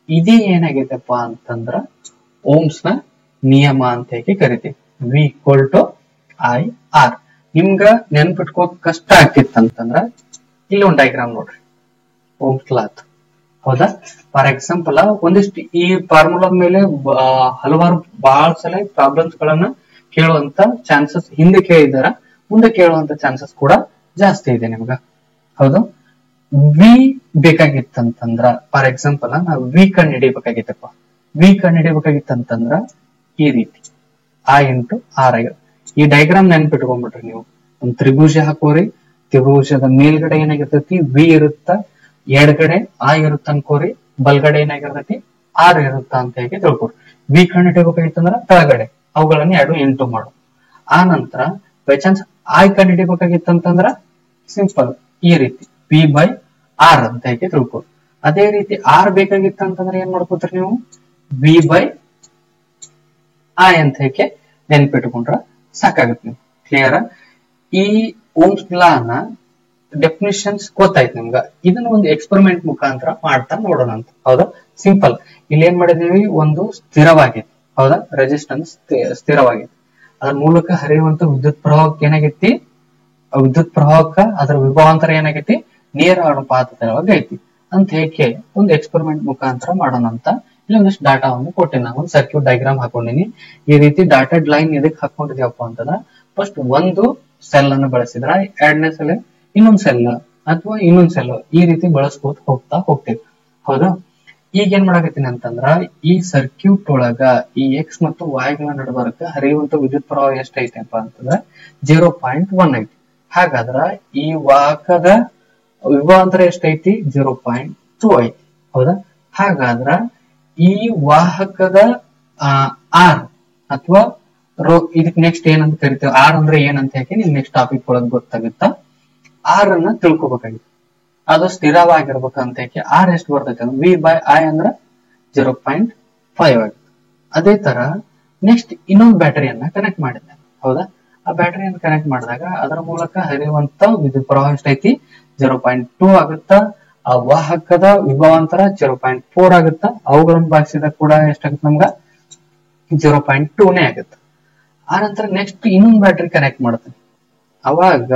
ಇದೇ ಏನಾಗೈತಪ್ಪ ಅಂತಂದ್ರ ಓಮ್ಸ್ ನ ನಿಯಮ ಅಂತ ಹೇಗೆ ಕರಿತೀವಿ. V equal to I R. ನಿಮ್ಗ ನೆನ್ಪಿಟ್ಕೋಕ್ ಕಷ್ಟ ಆಗ್ತಿತ್ತಂತಂದ್ರ ಇಲ್ಲಿ ಒಂದು ಡಯಾಗ್ರಾಮ್ ನೋಡ್ರಿ, ಓಮ್ಸ್ ಲಾ, ಹೌದಾ? ಫಾರ್ ಎಕ್ಸಾಂಪಲ್ ಒಂದಿಷ್ಟು ಈ ಫಾರ್ಮುಲಾ ಮೇಲೆ ಹಲವಾರು ಬಹಳ ಸಲ ಪ್ರಾಬ್ಲಮ್ಸ್ ಗಳನ್ನ ಕೇಳುವಂತ ಚಾನ್ಸಸ್ ಹಿಂದೆ ಕೇಳಿದಾರ, ಮುಂದೆ ಕೇಳುವಂತ ಚಾನ್ಸಸ್ ಕೂಡ ಜಾಸ್ತಿ ಇದೆ ನಿಮ್ಗ, ಹೌದು? ವಿ ಬೇಕಾಗಿತ್ತಂತಂದ್ರ ಫಾರ್ ಎಕ್ಸಾಂಪಲ್ ನಾವು ವಿ ಕಂಡು ಹಿಡಿಬೇಕಾಗಿತ್ತಪ್ಪ. ವಿ ಕಂಡು ಹಿಡಿಬೇಕಾಗಿತ್ತಂತಂದ್ರ ಈ ರೀತಿ ಐ ಇಂಟು ಆರ್ ಆಗ ಈ ಡಯಾಗ್ರಾಮ್ ನೆನ್ಪಿಟ್ಕೊಂಡ್ಬಿಟ್ರಿ ನೀವು. ಒಂದು ತ್ರಿಭುಜ ಹಾಕೋರಿ, ತ್ರಿಭುಜದ ಮೇಲ್ಗಡೆ ಏನಾಗಿರ್ತೈತಿ ವಿ ಇರುತ್ತ, ಎಡಗಡೆ ಆ ಇರುತ್ತ ಅನ್ಕೋರಿ, ಬಲ್ಗಡೆ ಏನಾಗಿರ್ತೈತಿ ಆರ್ ಇರುತ್ತ ಅಂತ ಹೇಳಿ ತಿಳ್ಕೊರಿ. ವಿ ಕಂಡು ಹಿಡಿಬೇಕಾಗಿತ್ತಂದ್ರ ಕೆಳಗಡೆ ಅವುಗಳನ್ನ ಎರಡು ಇಂಟು ಮಾಡು. ಆ ನಂತರ ಬೈ ಚಾನ್ಸ್ ಐ ಕಂಡು ಹಿಡಿಬೇಕಾಗಿತ್ತಂತಂದ್ರ ಸಿಂಪಲ್ ಈ ರೀತಿ ಪಿ ಬೈ ಆರ್ ಅಂತ ಹೇಳಿ ತಿಳ್ಕೊರಿ. ಅದೇ ರೀತಿ ಆರ್ ಬೇಕಾಗಿತ್ತಂತಂದ್ರೆ ಏನ್ ಮಾಡ್ಕೋತೀರಿ ನೀವು ವಿ ಬೈ ಐ ಅಂತ ಹೇಳಿ ನೆನ್ಪಿಟ್ಕೊಂಡ್ರ ಸಾಕಾಗುತ್ತೆ ನೀವು. ಕ್ಲಿಯರ್? ಈ ಓಮ್ಸ್ ಲಾ ನ ಡೆಫಿನಿಷನ್ಸ್ ಗೊತ್ತಾಯ್ತು ನಿಮ್ಗ. ಇದನ್ನ ಒಂದು ಎಕ್ಸ್ಪೆರಿಮೆಂಟ್ ಮುಖಾಂತರ ಮಾಡ್ತಾ ನೋಡೋಣ ಅಂತ, ಹೌದಾ? ಸಿಂಪಲ್ ಇಲ್ಲಿ ಏನ್ ಮಾಡಿದೀವಿ, ಒಂದು ಸ್ಥಿರವಾಗಿದೆ, ಹೌದಾ? ರೆಸಿಸ್ಟೆನ್ಸ್ ಸ್ಥಿರವಾಗಿದೆ. ಅದ್ರ ಮೂಲಕ ಹರಿಯುವಂತ ವಿದ್ಯುತ್ ಪ್ರವಾಹಕ್ಕೆ ಏನಾಗೈತಿ, ವಿದ್ಯುತ್ ಪ್ರವಾಹಕ್ಕ ಅದರ ವಿಭವಾಂತರ ಏನಾಗೈತಿ ನೇರ ಅನುಪಾತದೊಳಗೆ ಐತಿ ಅಂತ ಹೇಗೆ ಒಂದು ಎಕ್ಸ್ಪೆರಿಮೆಂಟ್ ಮುಖಾಂತರ ಮಾಡೋಣ ಅಂತ ಇಲ್ಲಿ ಒಂದಿಷ್ಟು ಡಾಟಾವನ್ನು ಕೊಟ್ಟಿನಿ. ನಾನು ಒಂದು ಸರ್ಕ್ಯೂಟ್ ಡಯಾಗ್ರಾಮ್ ಹಾಕೊಂಡಿನಿ. ಈ ರೀತಿ ಡಾಟೆಡ್ ಲೈನ್ ಎದಕ್ಕೆ ಹಾಕೊಂಡಿದ್ಯಪ್ಪ ಅಂತಂದ್ರ ಫಸ್ಟ್ ಒಂದು ಸೆಲ್ ಅನ್ನು ಬಳಸಿದ್ರ ಎರಡನೇ ಸೆಲ್ ಇನ್ನೊಂದ್ ಸೆಲ್ ಅಥವಾ ಇನ್ನೊಂದ್ ಸೆಲ್ ಈ ರೀತಿ ಬಳಸ್ಕೋತ ಹೋಗ್ತೇವೆ, ಹೌದಾ? ಈಗ ಏನ್ ಮಾಡಕತ್ತೀನಿ ಅಂತಂದ್ರ ಈ ಸರ್ಕ್ಯೂಟ್ ಒಳಗ ಈ ಎಕ್ಸ್ ಮತ್ತು ವೈ ಗಳ ನಡುವರ್ಗ ಹರಿಯುವಂತ ವಿದ್ಯುತ್ ಪ್ರವಾಹ ಎಷ್ಟೈತೆಪ್ಪ ಅಂತಂದ್ರ 0.1 ಐತಿ. ಹಾಗಾದ್ರ ಈ ವಾಹಕದ ವಿಭವಾಂತರ ಎಷ್ಟೈತಿ 0.2 ಐತಿ, ಹೌದಾ? ಹಾಗಾದ್ರ ಈ ವಾಹಕದ ಆರ್ ಅಥವಾ ಇದಕ್ ನೆಕ್ಸ್ಟ್ ಏನಂತ ಕರಿತೇವೆ, ಆರ್ ಅಂದ್ರೆ ಏನಂತ ಹೇಳಿ ನಿಮ್ ನೆಕ್ಸ್ಟ್ ಟಾಪಿಕ್ ಒಳಗ್ ಗೊತ್ತಾಗುತ್ತಾ. ಆರ್ ಅನ್ನ ತಿಳ್ಕೊಬೇಕಾಗಿತ್ತು, ಅದು ಸ್ಥಿರವಾಗಿರ್ಬೇಕಂತ ಹೇಳಿ ಆರ್ ಎಷ್ಟು ಬರ್ತೈತೆ ವಿ ಬೈ ಐ ಅಂದ್ರ 0.5 ಆಗುತ್ತೆ. ಅದೇ ತರ ನೆಕ್ಸ್ಟ್ ಇನ್ನೊಂದು ಬ್ಯಾಟರಿಯನ್ನ ಕನೆಕ್ಟ್ ಮಾಡಿದ್ದೆ, ಹೌದಾ. ಆ ಬ್ಯಾಟರಿಯನ್ನು ಕನೆಕ್ಟ್ ಮಾಡಿದಾಗ ಅದರ ಮೂಲಕ ಹರಿಯುವಂತ ವಿದ್ಯುತ್ ಪ್ರವಾಹ ಎಷ್ಟೈತಿ 0.2 ಆಗುತ್ತಾ. ಆ ವಾಹಕದ ವಿಭವಾಂತರ 0.4 ಆಗುತ್ತ. ಅವುಗಳನ್ನು ಭಾಗಿಸಿದಾಗ ಕೂಡ ಎಷ್ಟಾಗುತ್ತೆ ನಮ್ಗ 0.2 ಆಗುತ್ತೆ. ಆ ನಂತರ ನೆಕ್ಸ್ಟ್ ಇನ್ನೊಂದು ಬ್ಯಾಟರಿ ಕನೆಕ್ಟ್ ಮಾಡ್ತೀನಿ. ಅವಾಗ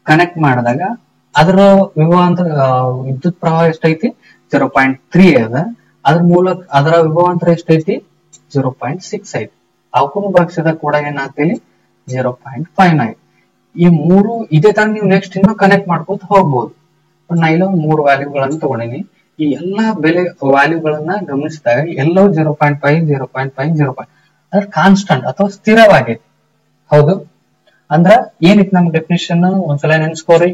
ಕನೆಕ್ಟ್ ಮಾಡಿದಾಗ ಅದರ ವಿಭವಾಂತರ ವಿದ್ಯುತ್ ಪ್ರವಾಹ ಎಷ್ಟೈತಿ 0.3 ಅದ. ಅದ್ರ ಮೂಲಕ ಅದರ ವಿಭವಾಂತರ ಎಷ್ಟೈತಿ 0.6 ಐತಿ. ಅವಕ್ಕೂ ಭಾಗಿಸಿದಾಗ ಕೂಡ ಏನಾಗ್ತಿಲ್ಲಿ 0.5 ಆಯ್ತು. ಈ ಮೂರು ಇದೇ ತರ ನೀವು ನೆಕ್ಸ್ಟ್ ಇನ್ನೂ ಕನೆಕ್ಟ್ ಮಾಡ್ಕೋತ ಹೋಗ್ಬೋದು. ನಾ ಇಲ್ಲ 3 ವ್ಯಾಲ್ಯೂಗಳನ್ನು ತಗೊಂಡಿನಿ. ಈ ಎಲ್ಲಾ ಬೆಲೆ ವ್ಯಾಲ್ಯೂಗಳನ್ನ ಗಮನಿಸಿದಾಗ ಎಲ್ಲವೂ 0.5 0.5 0. ಅದ್ರ ಕಾನ್ಸ್ಟಂಟ್ ಅಥವಾ ಸ್ಥಿರವಾಗೈತಿ, ಹೌದು. ಅಂದ್ರ ಏನಿತ್ತು ನಮ್ ಡೆಫಿನಿಷನ್ ಒಂದ್ಸಲ ನೆನ್ಸ್ಕೋರಿ.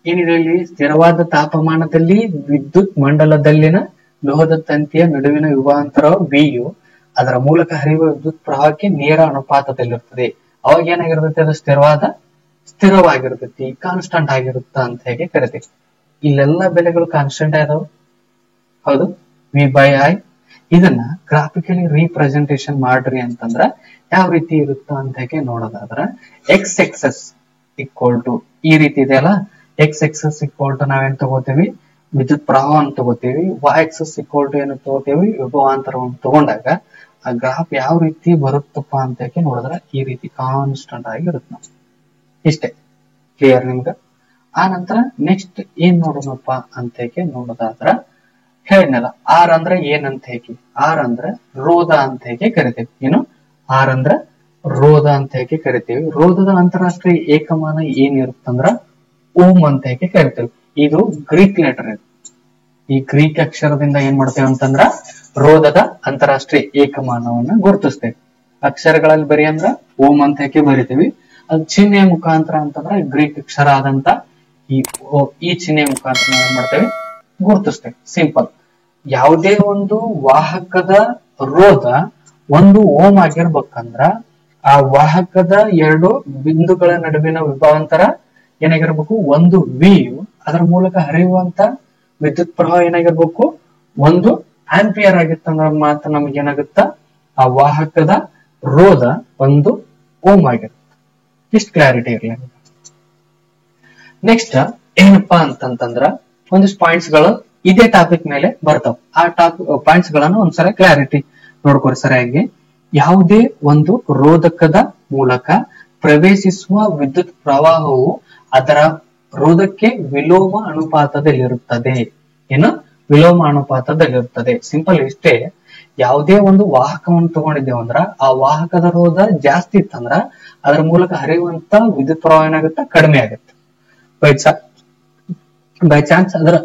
ಏನಿದೆ ಇಲ್ಲಿ, ಸ್ಥಿರವಾದ ತಾಪಮಾನದಲ್ಲಿ ವಿದ್ಯುತ್ ಮಂಡಲದಲ್ಲಿನ ಲೋಹದ ತಂತಿಯ ನಡುವಿನ ವಿಭವಾಂತರ ವಿಯು ಅದರ ಮೂಲಕ ಹರಿಯುವ ವಿದ್ಯುತ್ ಪ್ರವಾಹಕ್ಕೆ ನೇರ ಅನುಪಾತದಲ್ಲಿರುತ್ತದೆ. ಅವಾಗ ಏನಾಗಿರ್ತೈತಿ, ಅದು ಸ್ಥಿರವಾಗಿರ್ತೈತಿ, ಕಾನ್ಸ್ಟಂಟ್ ಆಗಿರುತ್ತ ಅಂತ ಹೇಗೆ ಕರಿತೀವಿ. ಇಲ್ಲೆಲ್ಲ ಬೆಲೆಗಳು ಕಾನ್ಸ್ಟಂಟ್ ಆದವು, ಹೌದು. ವಿ ಬೈ ಐ ಇದನ್ನ ಗ್ರಾಫಿಕಲಿ ರೀಪ್ರೆಸೆಂಟೇಶನ್ ಮಾಡ್ರಿ ಅಂತಂದ್ರ ಯಾವ ರೀತಿ ಇರುತ್ತ ಅಂತ ಹೇಗೆ ನೋಡೋದಾದ್ರ ಎಕ್ಸ್ ಎಕ್ಸಸ್ ಈಕ್ವಲ್ ಟು ಈ ರೀತಿ ಇದೆ ಅಲ್ಲ. ಎಕ್ಸ್ ಎಕ್ಸಸ್ ಈಕ್ವಲ್ ಟು ನಾವೇನ್ ತಗೋತೀವಿ, ವಿದ್ಯುತ್ ಪ್ರವಾಹವನ್ನು ತಗೋತೀವಿ. ವೈ ಎಕ್ಸಸ್ ಈಕ್ವಲ್ ಟು ಏನು ತಗೋತೀವಿ, ವಿಭವಾಂತರವನ್ನು ತಗೊಂಡಾಗ ಆ ಗ್ರಾಫ್ ಯಾವ ರೀತಿ ಬರುತ್ತಪ್ಪ ಅಂತ ಹೇಗೆ ನೋಡಿದ್ರ ಈ ರೀತಿ ಕಾನ್ಸ್ಟಂಟ್ ಆಗಿರುತ್ತೆ. ನಾವು ಇಷ್ಟೇ ಕ್ಲಿಯರ್ ನಿಮ್ಗ. ಆ ನಂತರ ನೆಕ್ಸ್ಟ್ ಏನ್ ನೋಡೋಣಪ್ಪ ಅಂತ ಹೇಗೆ ನೋಡೋದಾದ್ರ ಹೇಳಿದ್ನಲ್ಲ, ಆರ್ ಅಂದ್ರೆ ಏನಂತ ಹೇಗೆ, ಆರ್ ಅಂದ್ರೆ ರೋಧ ಅಂತ ಹೇಗೆ ಕರಿತೀವಿ. ಏನು ಆರ್ ಅಂದ್ರ ರೋಧ ಅಂತ ಹೇಗೆ ಕರಿತೀವಿ. ರೋಧದ ಅಂತಾರಾಷ್ಟ್ರೀಯ ಏಕಮಾನ ಏನಿರುತ್ತಂದ್ರ ಓಂ ಅಂತ ಹೇಗೆ ಕರಿತೀವಿ. ಇದು ಗ್ರೀಕ್ ಲೆಟರ್ ಇದು. ಈ ಗ್ರೀಕ್ ಅಕ್ಷರದಿಂದ ಏನ್ ಮಾಡ್ತೇವೆ ಅಂತಂದ್ರ ರೋಧದ ಅಂತಾರಾಷ್ಟ್ರೀಯ ಏಕಮಾನವನ್ನ ಗುರುತಿಸ್ತೇವೆ. ಅಕ್ಷರಗಳಲ್ಲಿ ಬರಿ ಅಂದ್ರ ಓಂ ಅಂತ ಹೇಗೆ ಬರಿತೀವಿ. ಅದು ಚಿಹ್ನೆಯ ಮುಖಾಂತರ ಅಂತಂದ್ರ ಗ್ರೀಕ್ ಅಕ್ಷರ ಆದಂತ ಈ ಚಿಹ್ನೆಯ ಮುಖಾಂತರ ಏನ್ ಮಾಡ್ತೇವೆ, ಗುರುತಿಸ್ತೇವೆ. ಸಿಂಪಲ್. ಯಾವುದೇ ಒಂದು ವಾಹಕದ ರೋಧ ಒಂದು ಓಂ ಆಗಿರ್ಬೇಕಂದ್ರ ಆ ವಾಹಕದ 2 ಬಿಂದುಗಳ ನಡುವಿನ ವಿಭವಾಂತರ ಏನಾಗಿರ್ಬೇಕು, ಒಂದು ವಿಯು ಅದರ ಮೂಲಕ ಹರಿಯುವಂತ ವಿದ್ಯುತ್ ಪ್ರವಾಹ ಏನಾಗಿರ್ಬೇಕು 1 ಆಂಪಿಯರ್ ಆಗಿತ್ತಂದ್ರ ಮಾತ್ರ ನಮ್ಗೆ ಏನಾಗುತ್ತ ಆ ವಾಹಕದ ರೋಧ 1 ಓಂ ಆಗಿರುತ್ತೆ. ಇಷ್ಟು ಕ್ಲಾರಿಟಿ ಇರಲಿ. ನೆಕ್ಸ್ಟ್ ಏನಪ್ಪಾ ಅಂತಂತಂದ್ರ ಒಂದಿಷ್ಟು ಪಾಯಿಂಟ್ಸ್ ಗಳು ಇದೇ ಟಾಪಿಕ್ ಮೇಲೆ ಬರ್ತಾವ. ಆ ಪಾಯಿಂಟ್ಸ್ ಗಳನ್ನ ಒಂದ್ಸಲ ಕ್ಲಾರಿಟಿ ನೋಡ್ಕೊರಿ ಸರಿಯಾಗಿ. ಯಾವುದೇ ಒಂದು ರೋಧಕದ ಮೂಲಕ ಪ್ರವೇಶಿಸುವ ವಿದ್ಯುತ್ ಪ್ರವಾಹವು ಅದರ ರೋಧಕ್ಕೆ ವಿಲೋಮ ಅನುಪಾತದಲ್ಲಿರುತ್ತದೆ. ಏನು ವಿಲೋಮ ಅನುಪಾತದಲ್ಲಿರುತ್ತದೆ. ಸಿಂಪಲ್ ಇಷ್ಟೇ. ಯಾವುದೇ ಒಂದು ವಾಹಕವನ್ನು ತಗೊಂಡಿದ್ದೇವೆ ಅಂದ್ರ ಆ ವಾಹಕದ ರೋಧ ಜಾಸ್ತಿ ಇತ್ತಂದ್ರ ಅದರ ಮೂಲಕ ಹರಿಯುವಂತ ವಿದ್ಯುತ್ ಪ್ರವಾಹ ಏನಾಗುತ್ತೆ, ಕಡಿಮೆ ಆಗುತ್ತೆ. ಬೈ ಚಾನ್ಸ್ ಅದ್ರ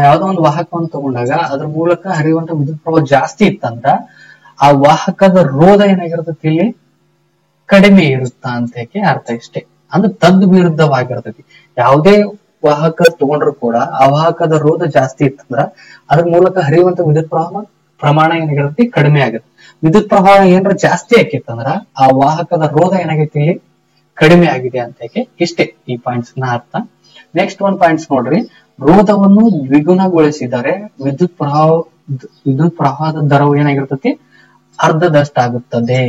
ಯಾವ್ದೋ ಒಂದು ವಾಹಕವನ್ನು ತಗೊಂಡಾಗ ಅದ್ರ ಮೂಲಕ ಹರಿಯುವಂತ ವಿದ್ಯುತ್ ಪ್ರವಾಹ ಜಾಸ್ತಿ ಇತ್ತಂದ್ರ ಆ ವಾಹಕದ ರೋಧ ಏನಾಗಿರ್ತೈತಿ, ಇಲ್ಲಿ ಕಡಿಮೆ ಇರುತ್ತ ಅಂತ ಹೇಗೆ ಅರ್ಥ. ಇಷ್ಟೇ. ಅಂದ್ರೆ ತದ್ ವಿರುದ್ಧವಾಗಿರ್ತೈತಿ. ಯಾವುದೇ ವಾಹಕ ತಗೊಂಡ್ರು ಕೂಡ ಆ ವಾಹಕದ ರೋಧ ಜಾಸ್ತಿ ಇತ್ತಂದ್ರ ಅದ್ರ ಮೂಲಕ ಹರಿಯುವಂತ ವಿದ್ಯುತ್ ಪ್ರವಾಹ ಪ್ರಮಾಣ ಏನಾಗಿರುತ್ತೆ, ಕಡಿಮೆ ಆಗುತ್ತೆ. ವಿದ್ಯುತ್ ಪ್ರವಾಹ ಏನಾರ ಜಾಸ್ತಿ ಆಕಿತ್ತಂದ್ರ ಆ ವಾಹಕದ ರೋಧ ಏನಾಗೈತಿ, ಇಲ್ಲಿ ಕಡಿಮೆ ಆಗಿದೆ ಅಂತ ಹೇಗೆ. ಇಷ್ಟೇ ಈ ಪಾಯಿಂಟ್ಸ್ ನ ಅರ್ಥ. ನೆಕ್ಸ್ಟ್ ಒಂದು ಪಾಯಿಂಟ್ಸ್ ನೋಡ್ರಿ. ರೋಧವನ್ನು ದ್ವಿಗುಣಗೊಳಿಸಿದರೆ ವಿದ್ಯುತ್ ಪ್ರವಾಹದ ದರವು ಏನಾಗಿರ್ತತಿ, ಅರ್ಧದಷ್ಟಾಗುತ್ತದೆ.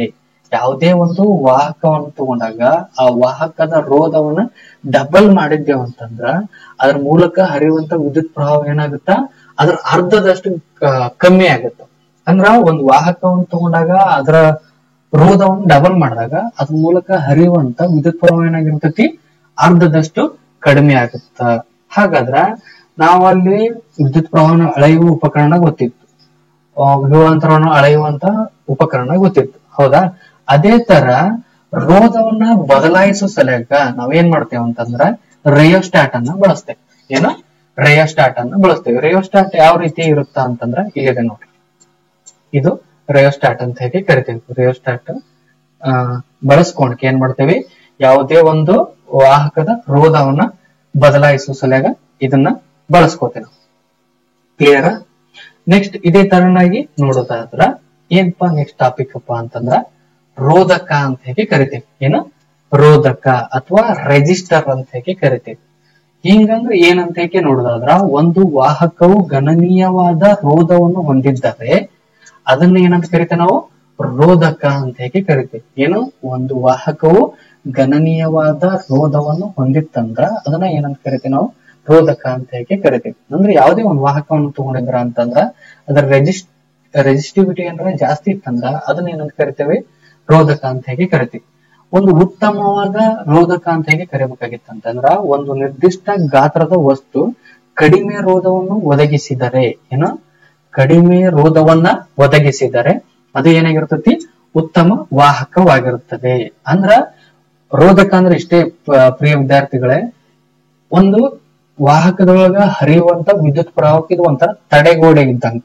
ಯಾವುದೇ ಒಂದು ವಾಹಕವನ್ನು ತಗೊಂಡಾಗ ಆ ವಾಹಕದ ರೋಧವನ್ನ ಡಬಲ್ ಮಾಡಿದ್ದೇವೆ ಅಂತಂದ್ರ ಅದ್ರ ಮೂಲಕ ಹರಿಯುವಂತ ವಿದ್ಯುತ್ ಪ್ರವಾಹ ಏನಾಗುತ್ತ, ಅದ್ರ ಅರ್ಧದಷ್ಟು ಕಮ್ಮಿ ಆಗುತ್ತ. ಅಂದ್ರ ಒಂದು ವಾಹಕವನ್ನು ತಗೊಂಡಾಗ ಅದರ ರೋಧವನ್ನು ಡಬಲ್ ಮಾಡಿದಾಗ ಅದ್ರ ಮೂಲಕ ಹರಿಯುವಂತ ವಿದ್ಯುತ್ ಪ್ರವಾಹ ಏನಾಗಿರ್ತತಿ, ಅರ್ಧದಷ್ಟು ಕಡಿಮೆ ಆಗುತ್ತ. ಹಾಗಾದ್ರ ನಾವಲ್ಲಿ ವಿದ್ಯುತ್ ಪ್ರವಾಹವನ್ನು ಅಳೆಯುವ ಉಪಕರಣ ಗೊತ್ತಿತ್ತು, ವಿಭವಾಂತರವನ್ನು ಅಳೆಯುವಂತ ಉಪಕರಣ ಗೊತ್ತಿತ್ತು, ಹೌದಾ. ಅದೇ ತರ ರೋಧವನ್ನ ಬದಲಾಯಿಸೋ ಸಲುವಾಗ ನಾವೇನ್ ಮಾಡ್ತೇವೆ ಅಂತಂದ್ರ ರೇಯೋಸ್ಟಾಟ್ ಅನ್ನ ಬಳಸ್ತೇವೆ. ಏನು ರೇಯೋಸ್ಟಾಟ್ ಅನ್ನ ಬಳಸ್ತೇವೆ. ರೇಯೋಸ್ಟಾಟ್ ಯಾವ ರೀತಿ ಇರುತ್ತ ಅಂತಂದ್ರ ಇಲ್ಲಿದೆ ನೋಡ್ರಿ. ಇದು ರೇಯೋಸ್ಟಾಟ್ ಅಂತ ಹೇಗೆ ಕರಿತೀವಿ. ರೇಯೋಸ್ಟಾಟ್ ಬಳಸ್ಕೊಂಡ್ಕೆ ಏನ್ ಮಾಡ್ತೇವೆ, ಯಾವುದೇ ಒಂದು ವಾಹಕದ ರೋಧವನ್ನ ಬದಲಾಯಿಸುವ ಸಲುವಾಗ ಇದನ್ನ ಬಳಸ್ಕೋತೇವೆ. ಕ್ಲಿಯರ್. ನೆಕ್ಸ್ಟ್ ಇದೇ ತರನಾಗಿ ನೋಡೋದಾದ್ರ ಏನಪ್ಪಾ ನೆಕ್ಸ್ಟ್ ಟಾಪಿಕ್ ಅಪ್ಪ ಅಂತಂದ್ರ ರೋಧಕ ಅಂತ ಹೇಗೆ ಕರಿತೀವಿ. ಏನು ರೋಧಕ ಅಥವಾ ರೆಜಿಸ್ಟರ್ ಅಂತ ಹೇಗೆ ಕರಿತೀವಿ. ಹಿಂಗಂದ್ರೆ ಏನಂತ ಹೇಗೆ ನೋಡೋದಾದ್ರ ಒಂದು ವಾಹಕವು ಗಣನೀಯವಾದ ರೋಧವನ್ನು ಹೊಂದಿದ್ದರೆ ಅದನ್ನ ಏನಂತ ಕರಿತೀವಿ ನಾವು ರೋಧಕ ಅಂತ ಹೇಗೆ ಕರಿತೀವಿ. ಏನು ಒಂದು ವಾಹಕವು ಗಣನೀಯವಾದ ರೋಧವನ್ನು ಹೊಂದಿತ್ತಂದ್ರ ಅದನ್ನ ಏನಂತ ಕರಿತೀವಿ ನಾವು ರೋಧಕ ಅಂತ ಹೇಗೆ ಕರಿತೀವಿ. ಅಂದ್ರೆ ಯಾವುದೇ ಒಂದು ವಾಹಕವನ್ನು ತಗೊಂಡಿದ್ರ ಅಂತಂದ್ರ ಅದರ ರೆಜಿಸ್ಟಿವಿಟಿ ಅಂದ್ರೆ ಜಾಸ್ತಿ ಇತ್ತಂದ್ರ ಅದನ್ನ ಏನಂತ ಕರಿತೇವೆ ರೋಧಕ ಅಂತ ಹೇಗೆ ಕರಿತೀವಿ. ಒಂದು ಉತ್ತಮವಾದ ರೋಧಕ ಅಂತ ಹೇಗೆ ಕರಿಬೇಕಾಗಿತ್ತಂತಂದ್ರ ಒಂದು ನಿರ್ದಿಷ್ಟ ಗಾತ್ರದ ವಸ್ತು ಕಡಿಮೆ ರೋಧವನ್ನು ಒದಗಿಸಿದರೆ ಏನು ಕಡಿಮೆ ರೋಧವನ್ನ ಒದಗಿಸಿದರೆ ಅದು ಏನಾಗಿರ್ತತಿ ಉತ್ತಮ ವಾಹಕವಾಗಿರುತ್ತದೆ. ಅಂದ್ರ ರೋಧಕ ಅಂದ್ರೆ ಇಷ್ಟೇ ಪ್ರಿಯ ವಿದ್ಯಾರ್ಥಿಗಳೇ, ಒಂದು ವಾಹಕದೊಳಗ ಹರಿಯುವಂತ ವಿದ್ಯುತ್ ಪ್ರವಾಹಕ್ಕೆ ಇದು ಒಂಥರ ತಡೆಗೋಡೆ ಇದ್ದಂಗ.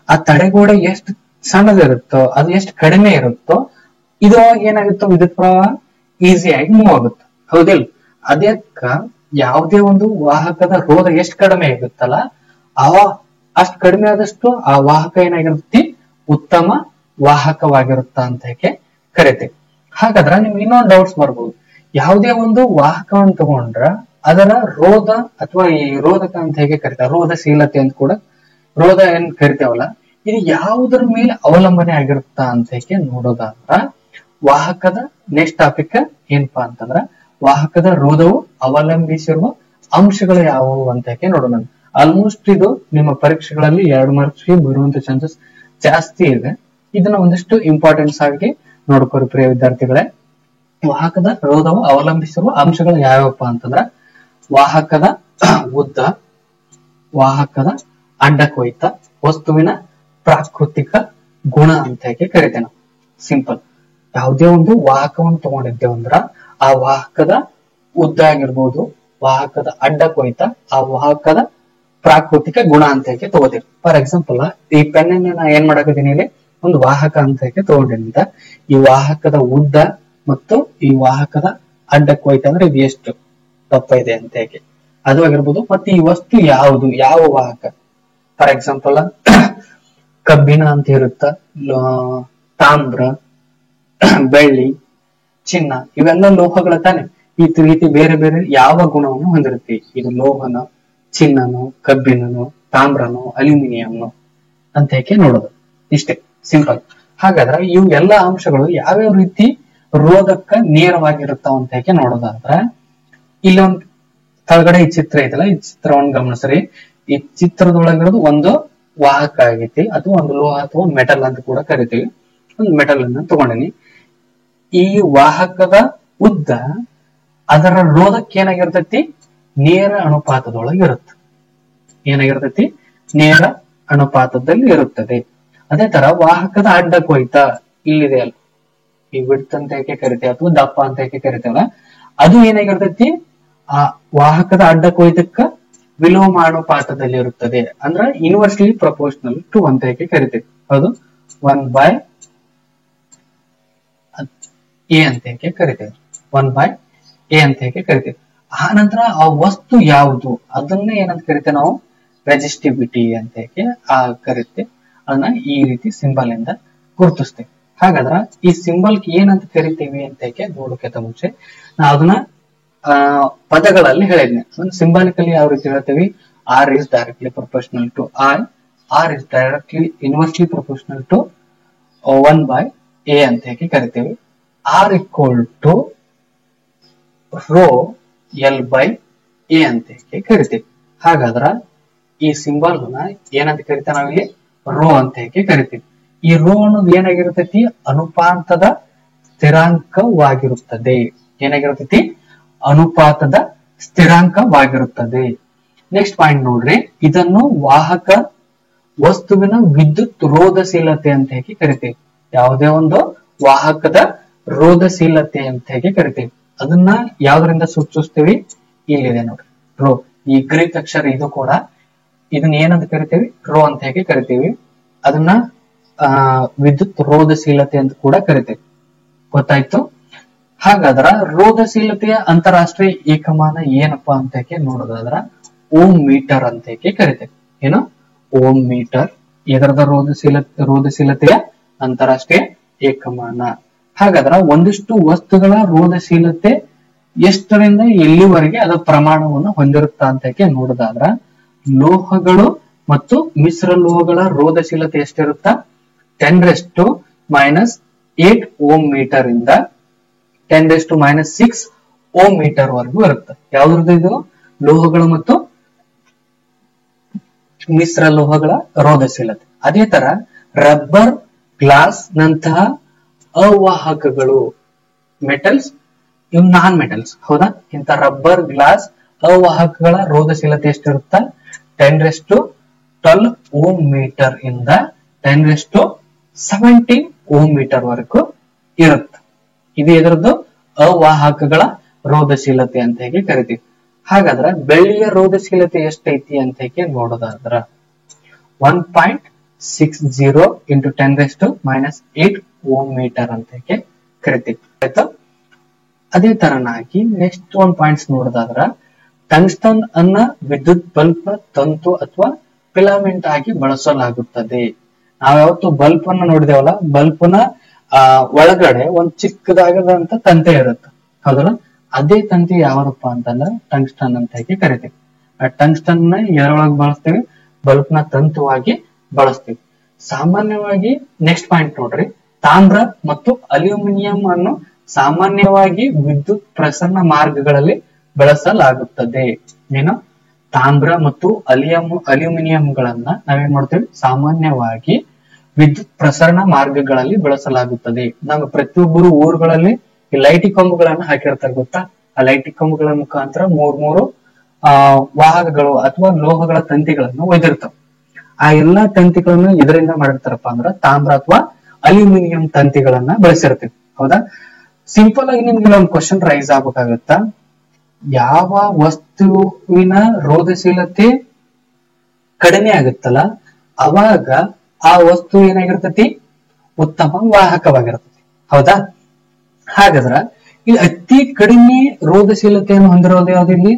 ಆ ತಡೆಗೋಡೆ ಎಷ್ಟು ಸಣ್ಣದಿರುತ್ತೋ ಅದು ಎಷ್ಟು ಕಡಿಮೆ ಇರುತ್ತೋ ಇದ್ರೊಳಗ ಏನಾಗುತ್ತೋ ವಿದ್ಯುತ್ ಪ್ರವಾಹ ಈಸಿಯಾಗಿ ಮೂವ್ ಆಗುತ್ತೆ, ಹೌದಿಲ್ಲ? ಅದಕ್ಕ ಯಾವುದೇ ಒಂದು ವಾಹಕದ ರೋಧ ಎಷ್ಟು ಕಡಿಮೆ ಆಗುತ್ತಲ್ಲ ಅಷ್ಟು ಕಡಿಮೆ ಆದಷ್ಟು ಆ ವಾಹಕ ಏನಾಗಿರುತ್ತೆ ಉತ್ತಮ ವಾಹಕವಾಗಿರುತ್ತ ಅಂತ ಹೇಗೆ ಕರಿತೀವಿ. ಹಾಗಾದ್ರೆ ನಿಮ್ಗೆ ಇನ್ನೊಂದು ಡೌಟ್ಸ್ ಬರ್ಬೋದು, ಯಾವುದೇ ಒಂದು ವಾಹಕವನ್ನು ತಗೊಂಡ್ರ ಅದರ ರೋಧ ಅಥವಾ ಈ ರೋಧಕ ಅಂತ ಹೇಗೆ ಕರಿತಾರೆ, ರೋಧಶೀಲತೆ ಅಂತ ಕೂಡ ರೋಧ ಏನ್ ಕರಿತೇವಲ್ಲ ಇದು ಯಾವುದರ ಮೇಲೆ ಅವಲಂಬನೆ ಆಗಿರುತ್ತ ಅಂತ ಹೇಗೆ ನೋಡೋದಾದ್ರ ವಾಹಕದ ನೆಕ್ಸ್ಟ್ ಟಾಪಿಕ್ ಏನಪ್ಪಾ ಅಂತಂದ್ರ ವಾಹಕದ ರೋಧವು ಅವಲಂಬಿಸಿರುವ ಅಂಶಗಳು ಯಾವುವು ಅಂತ ಹೇಗೆ ನೋಡೋಣ. ಆಲ್ಮೋಸ್ಟ್ ಇದು ನಿಮ್ಮ ಪರೀಕ್ಷೆಗಳಲ್ಲಿ 2 ಮಾರ್ಕ್ಸ್ ಬರುವಂತ ಚಾನ್ಸಸ್ ಜಾಸ್ತಿ ಇದೆ. ಇದನ್ನ ಒಂದಿಷ್ಟು ಇಂಪಾರ್ಟೆನ್ಸ್ ಆಗಿ ನೋಡ್ಕೋರಿ ಪ್ರಿಯ ವಿದ್ಯಾರ್ಥಿಗಳೇ. ವಾಹಕದ ರೋಧವು ಅವಲಂಬಿಸಿರುವ ಅಂಶಗಳು ಯಾವ್ಯಾವಪ್ಪ ಅಂತಂದ್ರ ವಾಹಕದ ಉದ್ದ, ವಾಹಕದ ಅಡ್ಡ ಕೊಯ್ತ, ವಸ್ತುವಿನ ಪ್ರಾಕೃತಿಕ ಗುಣ ಅಂತ ಹೇಗೆ ಕರಿತೇವೆ ನಾವು. ಸಿಂಪಲ್, ಯಾವುದೇ ಒಂದು ವಾಹಕವನ್ನು ತಗೊಂಡಿದ್ದೇವೆ ಅಂದ್ರ ಆ ವಾಹಕದ ಉದ್ದ ಆಗಿರ್ಬೋದು, ವಾಹಕದ ಅಡ್ಡ ಕೊಯ್ತ, ಆ ವಾಹಕದ ಪ್ರಾಕೃತಿಕ ಗುಣ ಅಂತ ಹೇಗೆ ತಗೋತೀವಿ. ಫಾರ್ ಎಕ್ಸಾಂಪಲ್ ಈ ಪೆನ್ ನಾ ಏನ್ ಮಾಡಕತ್ತೀನಿ ಇಲ್ಲಿ ಒಂದು ವಾಹಕ ಅಂತ ಹೇಗೆ ತಗೊಂಡಿದ್ದ ಈ ವಾಹಕದ ಉದ್ದ ಮತ್ತು ಈ ವಾಹಕದ ಅಡ್ಡ ಕೊಯ್ತ ಅಂದ್ರೆ ಇದು ಎಷ್ಟು ದಪ್ಪ ಇದೆ ಅಂತ ಹೇಗೆ ಅದು ಆಗಿರ್ಬೋದು. ಮತ್ತೆ ಈ ವಸ್ತು ಯಾವುದು, ಯಾವ ವಾಹಕ, ಫಾರ್ ಎಕ್ಸಾಂಪಲ್ ಕಬ್ಬಿಣ ಅಂತ ಇರುತ್ತ, ತಾಮ್ರ, ಬೆಳ್ಳಿ, ಚಿನ್ನ, ಇವೆಲ್ಲ ಲೋಹಗಳ ತಾನೆ. ಈ ರೀತಿ ಬೇರೆ ಬೇರೆ ಯಾವ ಗುಣವನ್ನು ಹೊಂದಿರುತ್ತೆ, ಇದು ಲೋಹನ, ಚಿನ್ನನು, ಕಬ್ಬಿಣನು, ತಾಮ್ರನು, ಅಲ್ಯೂಮಿನಿಯಂನು ಅಂತ ಹೇಗೆ ನೋಡೋದು. ಇಷ್ಟೇ ಸಿಂಪಲ್. ಹಾಗಾದ್ರೆ ಇವು ಎಲ್ಲಾ ಅಂಶಗಳು ಯಾವ್ಯಾವ ರೀತಿ ರೋಧಕ ನೇರವಾಗಿರುತ್ತಾವ ಅಂತ ಹೇಗೆ ನೋಡೋದಾದ್ರೆ ಇಲ್ಲೊಂದು ಕೆಳಗಡೆ ಈ ಚಿತ್ರ ಐತಲ್ಲ, ಈ ಚಿತ್ರವನ್ನು ಗಮನಿಸ್ರಿ. ಈ ಚಿತ್ರದೊಳಗಿರೋದು ಒಂದು ವಾಹಕ ಆಗೈತಿ ಅಥವಾ ಒಂದು ಲೋಹ ಅಥವಾ ಮೆಟಲ್ ಅಂತ ಕೂಡ ಕರಿತೀವಿ. ಒಂದು ಮೆಟಲ್ ಅನ್ನ ತಗೊಂಡಿನಿ. ಈ ವಾಹಕದ ಉದ್ದ ಅದರ ರೋಧಕ್ಕೆ ಏನಾಗಿರ್ತೈತಿ ನೇರ ಅನುಪಾತದೊಳಗಿರುತ್ತೆ. ಏನಾಗಿರ್ತೈತಿ ನೇರ ಅನುಪಾತದಲ್ಲಿ ಇರುತ್ತದೆ. ಅದೇ ತರ ವಾಹಕದ ಅಡ್ಡ ಕೊಯ್ತ ಇಲ್ಲಿದೆ ಅಲ್ಲ, ಈ ವಿಡ್ತ್ ಅಂತ ಹೇಗೆ ಕರಿತೇವೆ ಅಥವಾ ದಪ್ಪ ಅಂತ ಹೇಗೆ ಕರಿತೇವಲ್ಲ, ಅದು ಏನಾಗಿರ್ತೈತಿ ಆ ವಾಹಕದ ಅಡ್ಡ ಕೊಯ್ತಕ್ಕ ವಿಲೋಮಾನುಪಾತದಲ್ಲಿ ಇರುತ್ತದೆ. ಅಂದ್ರ ಇನ್ವರ್ಸ್ಲಿ ಪ್ರಪೋರ್ಷನಲ್ ಟು ಅಂತ ಹೇಗೆ ಕರಿತೇವೆ. ಅದು 1/a ಅಂತ ಹೇಗೆ ಕರಿತೇವೆ. 1/a ಅಂತ ಹೇಗೆ ಕರಿತೇವೆ. ಆ ನಂತರ ಆ ವಸ್ತು ಯಾವುದು ಅದನ್ನ ಏನಂತ ಕರಿತೇವೆ ನಾವು ರೆಜಿಸ್ಟಿವಿಟಿ ಅಂತ ಹೇಗೆ ಕರಿತೇವೆ. ಅದನ್ನ ಈ ರೀತಿ ಸಿಂಬಲ್ ಇಂದ ಗುರುತಿಸ್ತೇವೆ. ಹಾಗಾದ್ರ ಈ ಸಿಂಬಲ್ ಏನಂತ ಕರಿತೇವೆ ಅಂತ ಹೇಗೆ ನೋಡೋಕ್ಕಿಂತ ಮುಂಚೆ ನಾ ಅದನ್ನ ಪದಗಳಲ್ಲಿ ಹೇಳಿದ್ನೆ. ಸಿಂಬಾಲಿಕಲಿ ಯಾವ ರೀತಿ ಹೇಳ್ತೇವೆ, R is directly proportional to I, R is directly inversely proportional to 1/a ಅಂತ ಹೇಗೆ ಕರಿತೇವೆ. R equal to rho L/a ಅಂತ ಹೇಗೆ ಕರಿತೇವೆ. ಹಾಗಾದ್ರ ಈ ಸಿಂಬಲ್ ಏನಂತ ಕರಿತೇವೆ ನಾವಿಲ್ಲಿ ರೋ ಅಂತ ಹೇಗೆ ಕರಿತೀವಿ. ಈ ರೋ ಅನ್ನೋದು ಏನಾಗಿರ್ತೈತಿ ಅನುಪಾತದ ಸ್ಥಿರಾಂಕವಾಗಿರುತ್ತದೆ. ಏನಾಗಿರ್ತೈತಿ ಅನುಪಾತದ ಸ್ಥಿರಾಂಕವಾಗಿರುತ್ತದೆ. ನೆಕ್ಸ್ಟ್ ಪಾಯಿಂಟ್ ನೋಡ್ರಿ, ಇದನ್ನು ವಾಹಕ ವಸ್ತುವಿನ ವಿದ್ಯುತ್ ರೋಧಶೀಲತೆ ಅಂತ ಹೇಗೆ ಕರಿತೀವಿ. ಯಾವುದೇ ಒಂದು ವಾಹಕದ ರೋಧಶೀಲತೆ ಅಂತ ಹೇಗೆ ಕರಿತೀವಿ. ಅದನ್ನ ಯಾವ್ದ್ರಿಂದ ಸೂಚಿಸ್ತೀವಿ, ಇಲ್ಲಿದೆ ನೋಡ್ರಿ ರೋ. ಈ ಗ್ರೀಕ್ ಅಕ್ಷರ ಇದು ಕೂಡ ಇದನ್ನ ಏನಂತ ಕರಿತೀವಿ ರೋ ಅಂತ ಹೇಗೆ ಕರಿತೀವಿ. ಅದನ್ನ ವಿದ್ಯುತ್ ರೋಧಶೀಲತೆ ಅಂತ ಕೂಡ ಕರಿತೀವಿ. ಗೊತ್ತಾಯ್ತು? ಹಾಗಾದ್ರ ರೋಧಶೀಲತೆಯ ಅಂತಾರಾಷ್ಟ್ರೀಯ ಏಕಮಾನ ಏನಪ್ಪಾ ಅಂತ ನೋಡೋದಾದ್ರ ಓಮ್ ಮೀಟರ್ ಅಂತ ಕರಿತೇವೆ. ಏನು ಓಮ್ ಮೀಟರ್ ಇದರದ ರೋಧಶೀಲತೆಯ ಅಂತಾರಾಷ್ಟ್ರೀಯ ಏಕಮಾನ. ಹಾಗಾದ್ರ ಒಂದಿಷ್ಟು ವಸ್ತುಗಳ ರೋಧಶೀಲತೆ ಎಷ್ಟರಿಂದ ಎಲ್ಲಿವರೆಗೆ ಅದರ ಪ್ರಮಾಣವನ್ನು ಹೊಂದಿರುತ್ತಾ ಅಂತ ನೋಡೋದಾದ್ರ ಲೋಹಗಳು ಮತ್ತು ಮಿಶ್ರ ಲೋಹಗಳ ರೋಧಶೀಲತೆ ಎಷ್ಟಿರುತ್ತಾ 10⁻⁸ ಓಮ್ ಮೀಟರ್ ಇಂದ 10⁻⁶ ಓಮ್ ಮೀಟರ್ ವರೆಗೂ ಇರುತ್ತೆ. ಯಾವ್ದ್ರದ್ದು ಇದು? ಲೋಹಗಳು ಮತ್ತು ಮಿಶ್ರ ಲೋಹಗಳ ರೋಧಶೀಲತೆ. ಅದೇ ತರ ರಬ್ಬರ್, ಗ್ಲಾಸ್ ನಂತಹ ಅವಾಹಕಗಳು, ಮೆಟಲ್ಸ್, ಇವ್ ನಾನ್ ಮೆಟಲ್ಸ್, ಹೌದಾ? ಇಂತ ರಬ್ಬರ್, ಗ್ಲಾಸ್, ಅವಾಹಕಗಳ ರೋಧಶೀಲತೆ ಎಷ್ಟಿರುತ್ತ 10⁻12 ಓಮ್ ಮೀಟರ್ ಇಂದ 10⁻17 ಓಮ್ ಮೀಟರ್ ವರೆಗೂ ಇರುತ್ತೆ. ಇದು ಇದರದ್ದು ಅವಾಹಕಗಳ ರೋಧಶೀಲತೆ ಅಂತ ಹೇಗೆ ಕರಿತೀವಿ. ಹಾಗಾದ್ರೆ ಬೆಳ್ಳಿಯ ರೋಧಶೀಲತೆ ಎಷ್ಟೈತಿ ಅಂತ ಹೇಗೆ ನೋಡೋದಾದ್ರ 1.60 into 10⁻⁸ ಓಮ್ ಮೀಟರ್ ಅಂತ ಹೇಗೆ ಕರಿತೀವಿ. ಆಯ್ತಾ? ಅದೇ ತರನಾಗಿ ನೆಕ್ಸ್ಟ್ ಒಂದ್ ಪಾಯಿಂಟ್ಸ್ ನೋಡೋದಾದ್ರ ಟಂಗ್ಸ್ಟನ್ ಅನ್ನ ವಿದ್ಯುತ್ ಬಲ್ಬ್ ತಂತು ಅಥವಾ ಫಿಲಾಮೆಂಟ್ ಆಗಿ ಬಳಸಲಾಗುತ್ತದೆ. ನಾವ್ ಯಾವತ್ತು ಬಲ್ಬ್ ಅನ್ನ ನೋಡಿದೇವಲ್ಲ, ಬಲ್ಬ್ ನ ಒಳಗಡೆ ಒಂದ್ ಚಿಕ್ಕದಾಗದಂತ ತಂತಿ ಇರುತ್ತೆ, ಹೌದಲ್ಲ? ಅದೇ ತಂತಿ ಯಾವದಪ್ಪ ಅಂತಂದ್ರೆ ಟಂಗ್ಸ್ಟನ್ ಅಂತ ಹೇಗೆ ಕರಿತೀವಿ. ಆ ಟಂಗ್ಸ್ಟನ್ ನ ಎದ್ರೊಳಗೆ ಬಳಸ್ತೀವಿ? ಬಲ್ಬ್ ನ ತಂತುವಾಗಿ ಬಳಸ್ತೀವಿ. ಸಾಮಾನ್ಯವಾಗಿ ನೆಕ್ಸ್ಟ್ ಪಾಯಿಂಟ್ ನೋಡ್ರಿ, ತಾಮ್ರ ಮತ್ತು ಅಲ್ಯೂಮಿನಿಯಂ ಅನ್ನು ಸಾಮಾನ್ಯವಾಗಿ ವಿದ್ಯುತ್ ಪ್ರಸರಣ ಮಾರ್ಗಗಳಲ್ಲಿ ಬಳಸಲಾಗುತ್ತದೆ. ಏನು? ತಾಮ್ರ ಮತ್ತು ಅಲ್ಯೂಮಿನಿಯಂಗಳನ್ನ ನಾವೇನ್ ಮಾಡ್ತೀವಿ? ಸಾಮಾನ್ಯವಾಗಿ ವಿದ್ಯುತ್ ಪ್ರಸರಣ ಮಾರ್ಗಗಳಲ್ಲಿ ಬಳಸಲಾಗುತ್ತದೆ. ನಾವು ಪ್ರತಿಯೊಬ್ಬರು ಊರುಗಳಲ್ಲಿ ಈ ಲೈಟಿಂಗ್ ಕಂಬಗಳನ್ನ ಹಾಕಿರ್ತಾರೆ, ಗೊತ್ತಾ? ಆ ಲೈಟಿಂಗ್ ಕಂಬಗಳ ಮುಖಾಂತರ ಮೂರು ವಾಹಕಗಳು ಅಥವಾ ಲೋಹಗಳ ತಂತಿಗಳನ್ನು ಒಯ್ದಿರ್ತಾವ. ಆ ಎಲ್ಲಾ ತಂತಿಗಳನ್ನು ಇದರಿಂದ ಮಾಡಿರ್ತಾರಪ್ಪ ಅಂದ್ರ ತಾಮ್ರ ಅಥವಾ ಅಲ್ಯೂಮಿನಿಯಂ ತಂತಿಗಳನ್ನ ಬಳಸಿರ್ತೀವಿ, ಹೌದಾ? ಸಿಂಪಲ್ ಆಗಿ ನಿಮ್ಗೆ ಒಂದು ಕ್ವಶನ್ ರೈಸ್ ಆಗ್ಬೇಕಾಗತ್ತ, ಯಾವ ವಸ್ತುವಿನ ರೋಧಶೀಲತೆ ಕಡಿಮೆ ಆಗುತ್ತಲ್ಲ ಅವಾಗ ಆ ವಸ್ತು ಏನಾಗಿರ್ತತಿ? ಉತ್ತಮ ವಾಹಕವಾಗಿರ್ತತಿ, ಹೌದಾ? ಹಾಗಾದ್ರ ಇಲ್ಲಿ ಅತಿ ಕಡಿಮೆ ರೋಧಶೀಲತೆಯನ್ನು ಹೊಂದಿರೋದು ಯಾವ್ದು? ಇಲ್ಲಿ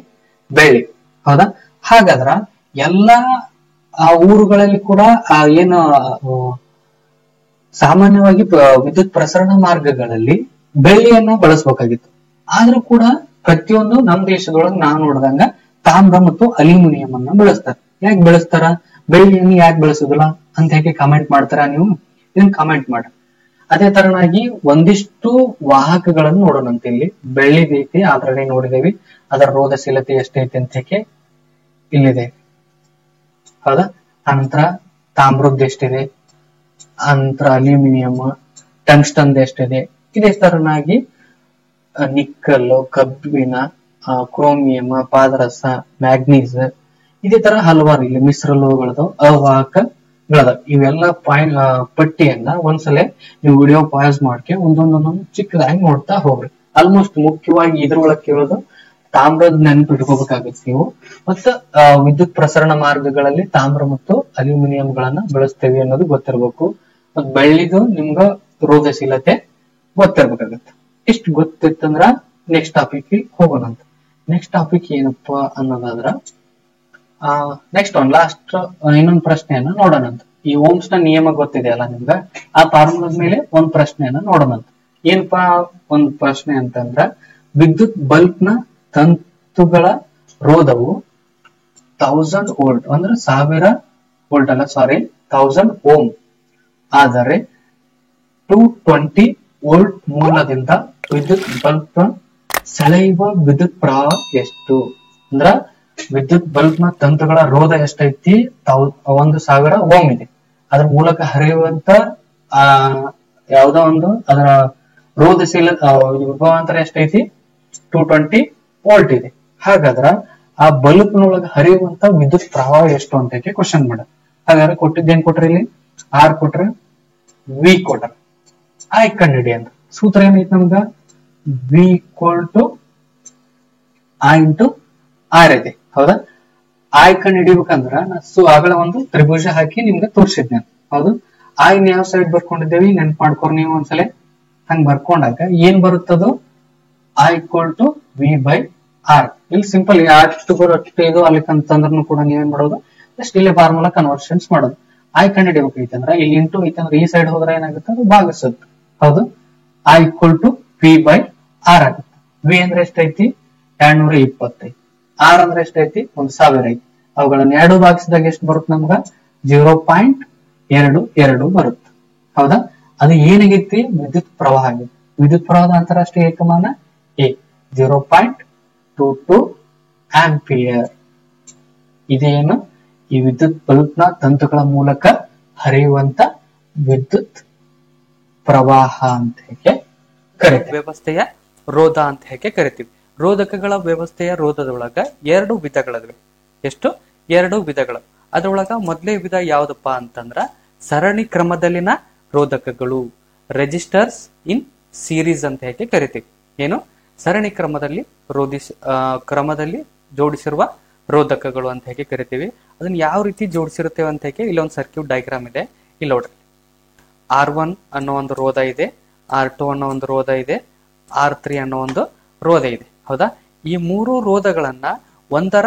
ಬೆಳ್ಳಿ, ಹೌದಾ? ಹಾಗಾದ್ರ ಎಲ್ಲಾ ಆ ಊರುಗಳಲ್ಲಿ ಕೂಡ ಏನು ಸಾಮಾನ್ಯವಾಗಿ ವಿದ್ಯುತ್ ಪ್ರಸರಣ ಮಾರ್ಗಗಳಲ್ಲಿ ಬೆಳ್ಳಿಯನ್ನ ಬಳಸಬೇಕಾಗಿತ್ತು. ಆದ್ರೂ ಕೂಡ ಪ್ರತಿಯೊಂದು ನಮ್ಮ ದೇಶದೊಳಗೆ ನಾವು ನೋಡಿದಂಗ ತಾಮ್ರ ಮತ್ತು ಅಲ್ಯೂಮಿನಿಯಂ ಅನ್ನ ಬಳಸ್ತಾರೆ. ಯಾಕೆ ಬಳಸ್ತಾರ? ಬೆಳ್ಳಿಯನ್ನು ಯಾಕೆ ಬಳಸೋದಿಲ್ಲ ಅಂತ ಹೇಗೆ ಕಮೆಂಟ್ ಮಾಡ್ತಾರ ನೀವು? ಇದನ್ನ ಕಮೆಂಟ್ ಮಾಡಿ. ಅದೇ ತರನಾಗಿ ಒಂದಿಷ್ಟು ವಾಹಕಗಳನ್ನು ನೋಡೋಣಂತ. ಇಲ್ಲಿ ಬೆಳ್ಳಿದೈತಿ, ಆಲ್ರೆಡಿ ನೋಡಿದೇವಿ. ಅದರ ರೋಧಶೀಲತೆ ಎಷ್ಟೈತಿ ಅಂತ ಹೇಗೆ ಇಲ್ಲಿದೆ, ಹೌದಾ? ಅನಂತರ ತಾಮ್ರದ್ದು ಎಷ್ಟಿದೆ, ಅನಂತರ ಅಲ್ಯೂಮಿನಿಯಂ, ಟಂಗ್ಸ್ಟನ್ ಎಷ್ಟಿದೆ. ಇದೇ ತರನಾಗಿ ನಿಕ್ಕಲ್, ಕಬ್ಬಿಣ, ಕ್ರೋಮಿಯಂ, ಪಾದರಸ, ಮ್ಯಾಗ್ನೀಸ್, ಇದೇ ತರ ಹಲವಾರು ಇಲ್ಲಿ ಮಿಶ್ರ ಲೋಹಗಳದ ಅವಾಹಕಗಳದ. ಇವೆಲ್ಲ ಪಟ್ಟಿಯನ್ನ ಒಂದ್ಸಲ ನೀವು ವಿಡಿಯೋ ಪಾಸ್ ಮಾಡ್ಕೆ ಒಂದೊಂದೊಂದೊಂದು ಚಿಕ್ಕದಾಗಿ ನೋಡ್ತಾ ಹೋಗ್ರಿ. ಆಲ್ಮೋಸ್ಟ್ ಮುಖ್ಯವಾಗಿ ಇದ್ರೊಳಗೆ ಕೇಳೋದು ತಾಮ್ರದ ನೆನಪಿಟ್ಕೋಬೇಕಾಗುತ್ತೆ ನೀವು. ಮತ್ತ ವಿದ್ಯುತ್ ಪ್ರಸರಣ ಮಾರ್ಗಗಳಲ್ಲಿ ತಾಮ್ರ ಮತ್ತು ಅಲ್ಯೂಮಿನಿಯಂ ಗಳನ್ನ ಬಳಸ್ತೇವೆ ಅನ್ನೋದು ಗೊತ್ತಿರ್ಬೇಕು. ಮತ್ ಬೆಳ್ಳಿದು ನಿಮ್ಗ ರೋಧಶೀಲತೆ ಗೊತ್ತಿರ್ಬೇಕಾಗತ್ತೆ. ಇಷ್ಟು ಗೊತ್ತಿತ್ತಂದ್ರ ನೆಕ್ಸ್ಟ್ ಟಾಪಿಕ್ ಹೋಗೋಣಂತ. ನೆಕ್ಸ್ಟ್ ಟಾಪಿಕ್ ಏನಪ್ಪಾ ಅನ್ನೋದಾದ್ರ ನೆಕ್ಸ್ಟ್ ಒಂದ್ ಲಾಸ್ಟ್ ಇನ್ನೊಂದು ಪ್ರಶ್ನೆಯನ್ನ ನೋಡೋಣಂತ. ಈ ಓಮ್ಸ್ ನ ನಿಯಮ ಗೊತ್ತಿದೆಯಲ್ಲ ನಿಮ್ಗ, ಆ ಫಾರ್ಮುಲಾದ ಮೇಲೆ ಒಂದ್ ಪ್ರಶ್ನೆಯನ್ನ ನೋಡೋಣಂತ. ಏನಪ್ಪಾ ಒಂದ್ ಪ್ರಶ್ನೆ ಅಂತಂದ್ರ, ವಿದ್ಯುತ್ ಬಲ್ಬ್ ನ ತಂತುಗಳ ರೋಧವು 1000 ವೋಲ್ಟ್ ಅಂದ್ರೆ 1000 ವೋಲ್ಟ್ ಅಲ್ಲ, ಸಾರಿ 1000 ಓಮ್ ಆದರೆ 220 ವೋಲ್ಟ್ ಮೂಲದಿಂದ ವಿದ್ಯುತ್ ಬಲ್ಬ್ ಸೆಳೆಯುವ ವಿದ್ಯುತ್ ಪ್ರವಾಹ ಎಷ್ಟು? ಅಂದ್ರ ವಿದ್ಯುತ್ ಬಲ್ಬ್ ನ ತಂತುಗಳ ರೋಧ ಎಷ್ಟೈತಿ? 1000 ಓಮ್ ಇದೆ. ಅದ್ರ ಮೂಲಕ ಹರಿಯುವಂತ ಯಾವ್ದೋ ಒಂದು ಅದರ ರೋಧಶೀಲ ವಿಭವಾಂತರ ಎಷ್ಟೈತಿ? 220 ವೋಲ್ಟ್ ಇದೆ. ಹಾಗಾದ್ರ ಆ ಬಲ್ಬ್ ನೊಳಗೆ ಹರಿಯುವಂತ ವಿದ್ಯುತ್ ಪ್ರವಾಹ ಎಷ್ಟು ಅಂತ ಕ್ವಶನ್ ಮಾಡ. ಹಾಗಾದ್ರೆ ಕೊಟ್ಟಿದ್ದೇನ್ ಕೊಟ್ರಿ? ಇಲ್ಲಿ ಆರ್ ಕೊಟ್ರ, ವಿ ಕೊಟ್ರ. ಐ ಕಂಡಿಡಿ ಅಂತ ಸೂತ್ರ ಏನೈತಿ ನಮ್ಗ? V equal to I into R ಇದೆ, ಹೌದಾ? ಐ ಕಂಡು ಹಿಡಿಬೇಕಂದ್ರ ಆಗಲ ಒಂದು ತ್ರಿಭುಜ ಹಾಕಿ ನಿಮ್ಗೆ ತೋರಿಸಿದ್ನ, ಹೌದು? ಆಯ್ನ ಯಾವ ಸೈಡ್ ಬರ್ಕೊಂಡಿದ್ದೇವಿ ನೆನ್ಪು ಮಾಡ್ಕೊರ್ ನೀವು ಒಂದ್ಸಲ. ಹಂಗ್ ಬರ್ಕೊಂಡಾಗ ಏನ್ ಬರುತ್ತದು? I equal to V by R. ಇಲ್ಲಿ ಸಿಂಪಲ್ ಅಷ್ಟು ಇದು ಅಲ್ಲಿಕಂತಂದ್ರೂ ಕೂಡ ನೀವೇನ್ ಮಾಡೋದು? ಜಸ್ಟ್ ಇಲ್ಲಿ ಫಾರ್ಮುಲಾ ಕನ್ವರ್ಷನ್ಸ್ ಮಾಡೋದು. ಐ ಕಂಡುಹಿಡಿಯಬೇಕೈತಂದ್ರ ಇಲ್ಲಿ ಇಂಟು ಐತಂದ್ರೆ ಈ ಸೈಡ್ ಹೋದ್ರೆ ಏನಾಗುತ್ತೆ ಅದು ಭಾಗಿಸುತ್ತೆ. ಹೌದು, I equal to P by R ಆಗುತ್ತೆ. ವಿ ಅಂದ್ರೆ ಎಷ್ಟೈತಿ 225, ಆರ್ ಅಂದ್ರೆ ಎಷ್ಟೈತಿ 1000 ಐತಿ. ಅವುಗಳನ್ನ ಎರಡು ಭಾಗಿಸಿದಾಗ ಎಷ್ಟು ಬರುತ್ತೆ ನಮ್ಗ 0.22 ಬರುತ್ತೆ. ಹೌದಾ, ಅದು ಏನಾಗೈತಿ ವಿದ್ಯುತ್ ಪ್ರವಾಹ ಆಗೈತಿ. ವಿದ್ಯುತ್ ಪ್ರವಾಹದ ಅಂತಾರಾಷ್ಟ್ರೀಯ ಏಕಮಾನ ಎ 0.22 ಆಂಪಿಯರ್. ಇದೇನು ಈ ವಿದ್ಯುತ್ ಬಲ್ಬ್ ನ ತಂತುಗಳ ಮೂಲಕ ಹರಿಯುವಂತ ವಿದ್ಯುತ್ ಪ್ರವಾಹ ಅಂತ ಹೇಗೆ ಕರೀತೀವಿ. ವ್ಯವಸ್ಥೆಯ ರೋಧ ಅಂತ ಹೇಗೆ ಕರಿತೀವಿ. ರೋಧಕಗಳ ವ್ಯವಸ್ಥೆಯ ರೋಧದೊಳಗ ಎರಡು ವಿಧಗಳಿವೆ. ಎಷ್ಟು? ಎರಡು ವಿಧಗಳು. ಅದರೊಳಗ ಮೊದಲೇ ವಿಧ ಯಾವ್ದಪ್ಪ ಅಂತಂದ್ರ ಸರಣಿ ಕ್ರಮದಲ್ಲಿನ ರೋಧಕಗಳು, ರೆಜಿಸ್ಟರ್ಸ್ ಇನ್ ಸೀರೀಸ್ ಅಂತ ಹೇಗೆ ಕರಿತೀವಿ. ಏನು? ಸರಣಿ ಕ್ರಮದಲ್ಲಿ ಕ್ರಮದಲ್ಲಿ ಜೋಡಿಸಿರುವ ರೋಧಕಗಳು ಅಂತ ಹೇಗೆ ಕರಿತೀವಿ. ಅದನ್ನ ಯಾವ ರೀತಿ ಜೋಡಿಸಿರುತ್ತೇವೆ ಅಂತ ಹೇಗೆ ಇಲ್ಲೊಂದು ಸರ್ಕ್ಯೂಟ್ ಡಯಾಗ್ರಾಮ್ ಇದೆ. ಇಲ್ಲಿ ನೋಡ್ರಿ, R1 ಅನ್ನೋ ಒಂದು ರೋಧ ಇದೆ, R2 ಅನ್ನೋ ಒಂದು ರೋಧ ಇದೆ, R3 ಅನ್ನೋ ಒಂದು ರೋಧ ಇದೆ. ಹೌದಾ, ಈ ಮೂರು ರೋಧಗಳನ್ನ ಒಂದರ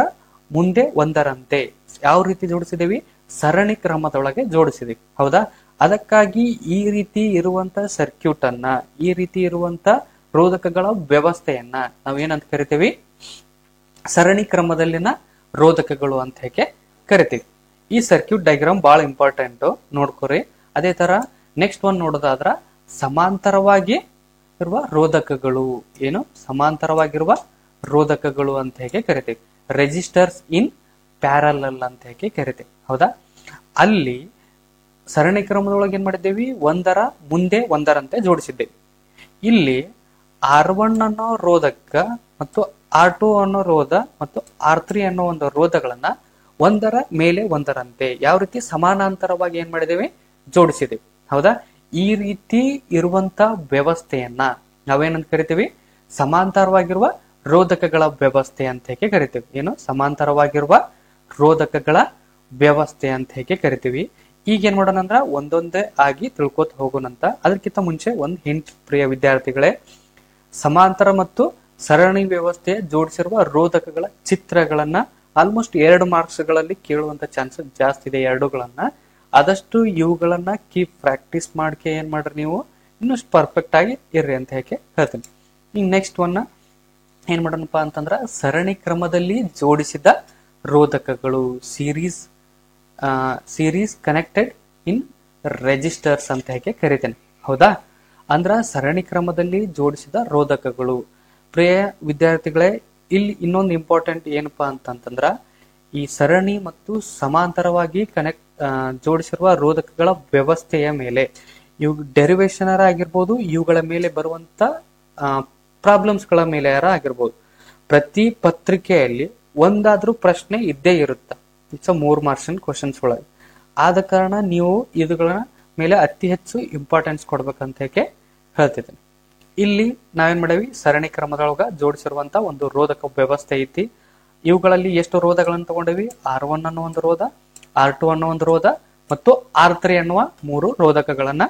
ಮುಂದೆ ಒಂದರಂತೆ ಯಾವ ರೀತಿ ಜೋಡಿಸಿದೀವಿ? ಸರಣಿ ಕ್ರಮದೊಳಗೆ ಜೋಡಿಸಿದೀವಿ. ಹೌದಾ, ಅದಕ್ಕಾಗಿ ಈ ರೀತಿ ಇರುವಂತ ಸರ್ಕ್ಯೂಟ್ ಅನ್ನ, ಈ ರೀತಿ ಇರುವಂತ ರೋಧಕಗಳ ವ್ಯವಸ್ಥೆಯನ್ನ ನಾವೇನಂತ ಕರಿತೀವಿ? ಸರಣಿ ಕ್ರಮದಲ್ಲಿನ ರೋಧಕಗಳು ಅಂತ ಹೇಗೆ ಕರಿತೀವಿ. ಈ ಸರ್ಕ್ಯೂಟ್ ಡಯಾಗ್ರಾಮ್ ಬಹಳ ಇಂಪಾರ್ಟೆಂಟ್, ನೋಡ್ಕೊರಿ. ಅದೇ ತರ ನೆಕ್ಸ್ಟ್ ಒನ್ ನೋಡೋದಾದ್ರ ಸಮಾಂತರವಾಗಿ ಇರುವ ರೋಧಕಗಳು. ಏನು? ಸಮಾಂತರವಾಗಿರುವ ರೋಧಕಗಳು ಅಂತ ಹೇಗೆ ಕರಿತೀವಿ. ರೆಜಿಸ್ಟರ್ಸ್ ಇನ್ ಪ್ಯಾರಲಲ್ ಅಂತ ಹೇಗೆ ಕರಿತೀವಿ. ಹೌದಾ, ಅಲ್ಲಿ ಸರಣಿ ಕ್ರಮದೊಳಗೆ ಏನ್ ಮಾಡಿದ್ದೇವಿ? ಒಂದರ ಮುಂದೆ ಒಂದರಂತೆ ಜೋಡಿಸಿದ್ದೇವೆ. ಇಲ್ಲಿ R1 ಅನ್ನೋ ರೋಧಕ ಮತ್ತು R2 ಅನ್ನೋ ರೋಧ ಮತ್ತು R3 ಅನ್ನೋ ಒಂದು ರೋಧಗಳನ್ನ ಒಂದರ ಮೇಲೆ ಒಂದರಂತೆ ಯಾವ ರೀತಿ ಸಮಾನಾಂತರವಾಗಿ ಏನ್ ಮಾಡಿದ್ದೇವೆ? ಜೋಡಿಸಿದ್ದೇವೆ. ಹೌದಾ, ಈ ರೀತಿ ಇರುವಂತ ವ್ಯವಸ್ಥೆಯನ್ನ ನಾವೇನಂತ ಕರಿತೀವಿ? ಸಮಾಂತರವಾಗಿರುವ ರೋಧಕಗಳ ವ್ಯವಸ್ಥೆ ಅಂತ ಹೇಗೆ ಕರಿತೀವಿ. ಏನು? ಸಮಾಂತರವಾಗಿರುವ ರೋಧಕಗಳ ವ್ಯವಸ್ಥೆ ಅಂತ ಹೇಗೆ ಕರಿತೀವಿ. ಈಗ ಏನ್ ಮಾಡೋಣ ಅಂದ್ರ ಒಂದೊಂದೇ ಆಗಿ ತಿಳ್ಕೊತ ಹೋಗೋಣಂತ. ಅದಕ್ಕಿಂತ ಮುಂಚೆ ಒಂದು ಹಿಂಟ್, ಪ್ರಿಯ ವಿದ್ಯಾರ್ಥಿಗಳೇ. ಸಮಾಂತರ ಮತ್ತು ಸರಣಿ ವ್ಯವಸ್ಥೆಯ ಜೋಡಿಸಿರುವ ರೋಧಕಗಳ ಚಿತ್ರಗಳನ್ನ ಆಲ್ಮೋಸ್ಟ್ 2 ಮಾರ್ಕ್ಸ್ ಗಳಲ್ಲಿ ಕೇಳುವಂತ ಚಾನ್ಸಸ್ ಜಾಸ್ತಿ ಇದೆ. ಎರಡುಗಳನ್ನ ಆದಷ್ಟು ಇವುಗಳನ್ನ ಕೀಪ್ ಪ್ರಾಕ್ಟೀಸ್ ಮಾಡ್ಕೆ ಏನ್ ಮಾಡ್ರಿ ನೀವು ಇನ್ನಷ್ಟು ಪರ್ಫೆಕ್ಟ್ ಆಗಿ ಇರ್ರಿ ಅಂತ ಹೇಗೆ ಹೇಳ್ತೀನಿ. ಈಗ ನೆಕ್ಸ್ಟ್ ಒನ್ ಏನ್ ಮಾಡೋಣಪ್ಪ ಅಂತಂದ್ರ ಸರಣಿ ಕ್ರಮದಲ್ಲಿ ಜೋಡಿಸಿದ ರೋಧಕಗಳು, ಸೀರೀಸ್ ಕನೆಕ್ಟೆಡ್ ಇನ್ ರೆಜಿಸ್ಟರ್ಸ್ ಅಂತ ಹೇಗೆ ಕರಿತೇನೆ. ಹೌದಾ, ಅಂದ್ರ ಸರಣಿ ಕ್ರಮದಲ್ಲಿ ಜೋಡಿಸಿದ ರೋಧಕಗಳು. ಪ್ರಿಯ ವಿದ್ಯಾರ್ಥಿಗಳೇ, ಇಲ್ಲಿ ಇನ್ನೊಂದು ಇಂಪಾರ್ಟೆಂಟ್ ಏನಪ್ಪಾ ಅಂತಂದ್ರ ಈ ಸರಣಿ ಮತ್ತು ಸಮಾಂತರವಾಗಿ ಜೋಡಿಸಿರುವ ರೋಧಕಗಳ ವ್ಯವಸ್ಥೆಯ ಮೇಲೆ ಇವು ಡೆರಿವೇಶನ್ ಆಗಿರ್ಬೋದು, ಇವುಗಳ ಮೇಲೆ ಬರುವಂತ ಪ್ರಾಬ್ಲಮ್ಸ್ ಗಳ ಮೇಲೆ ಆಗಿರ್ಬೋದು. ಪ್ರತಿ ಪತ್ರಿಕೆಯಲ್ಲಿ ಒಂದಾದ್ರೂ ಪ್ರಶ್ನೆ ಇದ್ದೇ ಇರುತ್ತೆ. ಇಟ್ಸ್ 3 ಮಾರ್ಕ್ಸ್ ಕ್ವಶನ್ಸ್ ಒಳಗೆ. ಆದ ಕಾರಣ ನೀವು ಇವುಗಳ ಮೇಲೆ ಅತಿ ಹೆಚ್ಚು ಇಂಪಾರ್ಟೆನ್ಸ್ ಕೊಡ್ಬೇಕಂತ ಹೇಗೆ ಹೇಳ್ತಿದ್ದೀನಿ. ಇಲ್ಲಿ ನಾವೇನ್ ಮಾಡೇವಿ? ಸರಣಿ ಕ್ರಮದೊಳಗ ಜೋಡಿಸಿರುವಂತ ಒಂದು ರೋಧಕ ವ್ಯವಸ್ಥೆ ಐತಿ. ಇವುಗಳಲ್ಲಿ ಎಷ್ಟು ರೋಧಗಳನ್ನ ತಗೊಂಡೇವಿ? R1 ಅನ್ನೋ ಒಂದು ರೋಧ, R2 ಅನ್ನೋ ಒಂದು ರೋಧ ಮತ್ತು R3 ಅನ್ನುವ 3 ರೋಧಕಗಳನ್ನ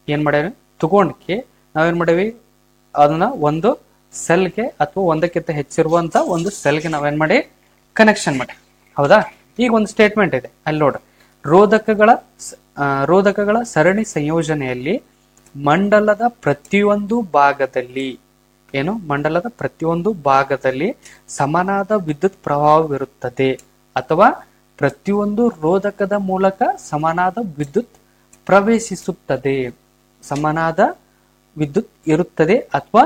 ಏನ್ ಮಾಡೇವಿ? ತಗೊಂಡ್ಕೆ ನಾವೇನ್ ಮಾಡೇವಿ? ಅದನ್ನ ಒಂದು ಸೆಲ್ಗೆ ಅಥವಾ ಒಂದಕ್ಕಿಂತ ಹೆಚ್ಚಿರುವಂತ ಒಂದು ಸೆಲ್ಗೆ ನಾವೇನ್ ಮಾಡಿ ಕನೆಕ್ಷನ್ ಮಾಡಿ. ಹೌದಾ, ಈಗ ಒಂದು ಸ್ಟೇಟ್ಮೆಂಟ್ ಇದೆ ಅಲ್ಲಿ ನೋಡ್ರಿ. ರೋಧಕಗಳ ಸರಣಿ ಸಂಯೋಜನೆಯಲ್ಲಿ ಮಂಡಲದ ಪ್ರತಿಯೊಂದು ಭಾಗದಲ್ಲಿ ಮಂಡಲದ ಪ್ರತಿಯೊಂದು ಭಾಗದಲ್ಲಿ ಸಮನಾದ ವಿದ್ಯುತ್ ಪ್ರವಾಹವಿರುತ್ತದೆ ಅಥವಾ ಪ್ರತಿಯೊಂದು ರೋಧಕದ ಮೂಲಕ ಸಮನಾದ ವಿದ್ಯುತ್ ಪ್ರವೇಶಿಸುತ್ತದೆ. ಸಮನಾದ ವಿದ್ಯುತ್ ಇರುತ್ತದೆ ಅಥವಾ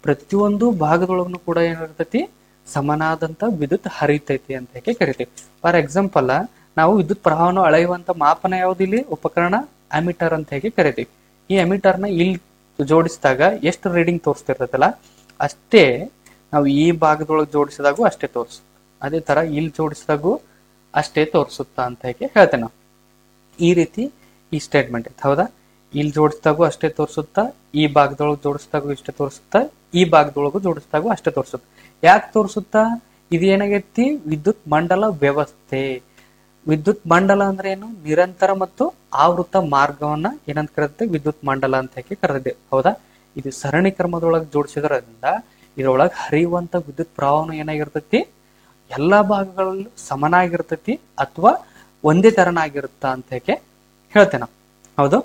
ಪ್ರತಿಯೊಂದು ಭಾಗದೊಳಗೂ ಕೂಡ ಏನಿರ್ತೈತಿ? ಸಮನಾದಂತ ವಿದ್ಯುತ್ ಹರಿತೈತಿ ಅಂತ ಹೇಗೆ ಕರಿತೀವಿ. ಫಾರ್ ಎಕ್ಸಾಂಪಲ್, ನಾವು ವಿದ್ಯುತ್ ಪ್ರವಾಹವನ್ನು ಅಳೆಯುವಂತ ಮಾಪನ ಯಾವ್ದಿಲ್ಲಿ ಉಪಕರಣ? ಅಮೀಟರ್ ಅಂತ ಹೇಗೆ ಕರಿತೀವಿ. ಈ ಅಮೀಟರ್ ನ ಇಲ್ಲಿ ಜೋಡಿಸಿದಾಗ ಎಷ್ಟು ರೀಡಿಂಗ್ ತೋರಿಸ್ತಿರ್ತೈತಲ್ಲ ಅಷ್ಟೇ ನಾವು ಈ ಭಾಗದೊಳಗೆ ಜೋಡಿಸಿದಾಗೂ ಅಷ್ಟೇ ತೋರಿಸುತ್ತೆ. ಅದೇ ತರ ಇಲ್ಲಿ ಜೋಡಿಸಿದಾಗೂ ಅಷ್ಟೇ ತೋರಿಸುತ್ತಾ ಅಂತ ಹೇಗೆ ಹೇಳ್ತೇವೆ ನಾವು. ಈ ರೀತಿ ಈ ಸ್ಟೇಟ್ಮೆಂಟ್ ಐತೆ. ಹೌದಾ, ಇಲ್ಲಿ ಜೋಡಿಸಿದಾಗೂ ಅಷ್ಟೇ ತೋರಿಸುತ್ತಾ, ಈ ಭಾಗದೊಳಗೆ ಜೋಡಿಸಿದಾಗೂ ಇಷ್ಟೇ ತೋರಿಸುತ್ತಾ, ಈ ಭಾಗದೊಳಗೂ ಜೋಡಿಸಿದಾಗೂ ಅಷ್ಟೇ ತೋರಿಸುತ್ತೆ. ಯಾಕೆ ತೋರಿಸುತ್ತಾ? ಇದೇನಾಗೈತಿ? ವಿದ್ಯುತ್ ಮಂಡಲ ವ್ಯವಸ್ಥೆ. ವಿದ್ಯುತ್ ಮಂಡಲ ಅಂದ್ರೆ ಏನು? ನಿರಂತರ ಮತ್ತು ಆವೃತ್ತ ಮಾರ್ಗವನ್ನ ಏನಂತ ಕರೆಯುತ್ತೆ? ವಿದ್ಯುತ್ ಮಂಡಲ ಅಂತ ಹೇಗೆ ಕರೆದಿದೆ. ಹೌದಾ, ಇದು ಸರಣಿ ಕ್ರಮದೊಳಗೆ ಜೋಡಿಸಿದ್ರಿಂದ ಇದರೊಳಗೆ ಹರಿಯುವಂತ ವಿದ್ಯುತ್ ಪ್ರವಾಹನು ಏನಾಗಿರ್ತೈತಿ? ಎಲ್ಲಾ ಭಾಗಗಳಲ್ಲೂ ಸಮನಾಗಿರ್ತೈತಿ ಅಥವಾ ಒಂದೇ ತರನಾಗಿರುತ್ತಾ ಅಂತ ಹೇಗೆ ಹೇಳ್ತೇನೆ. ಹೌದು,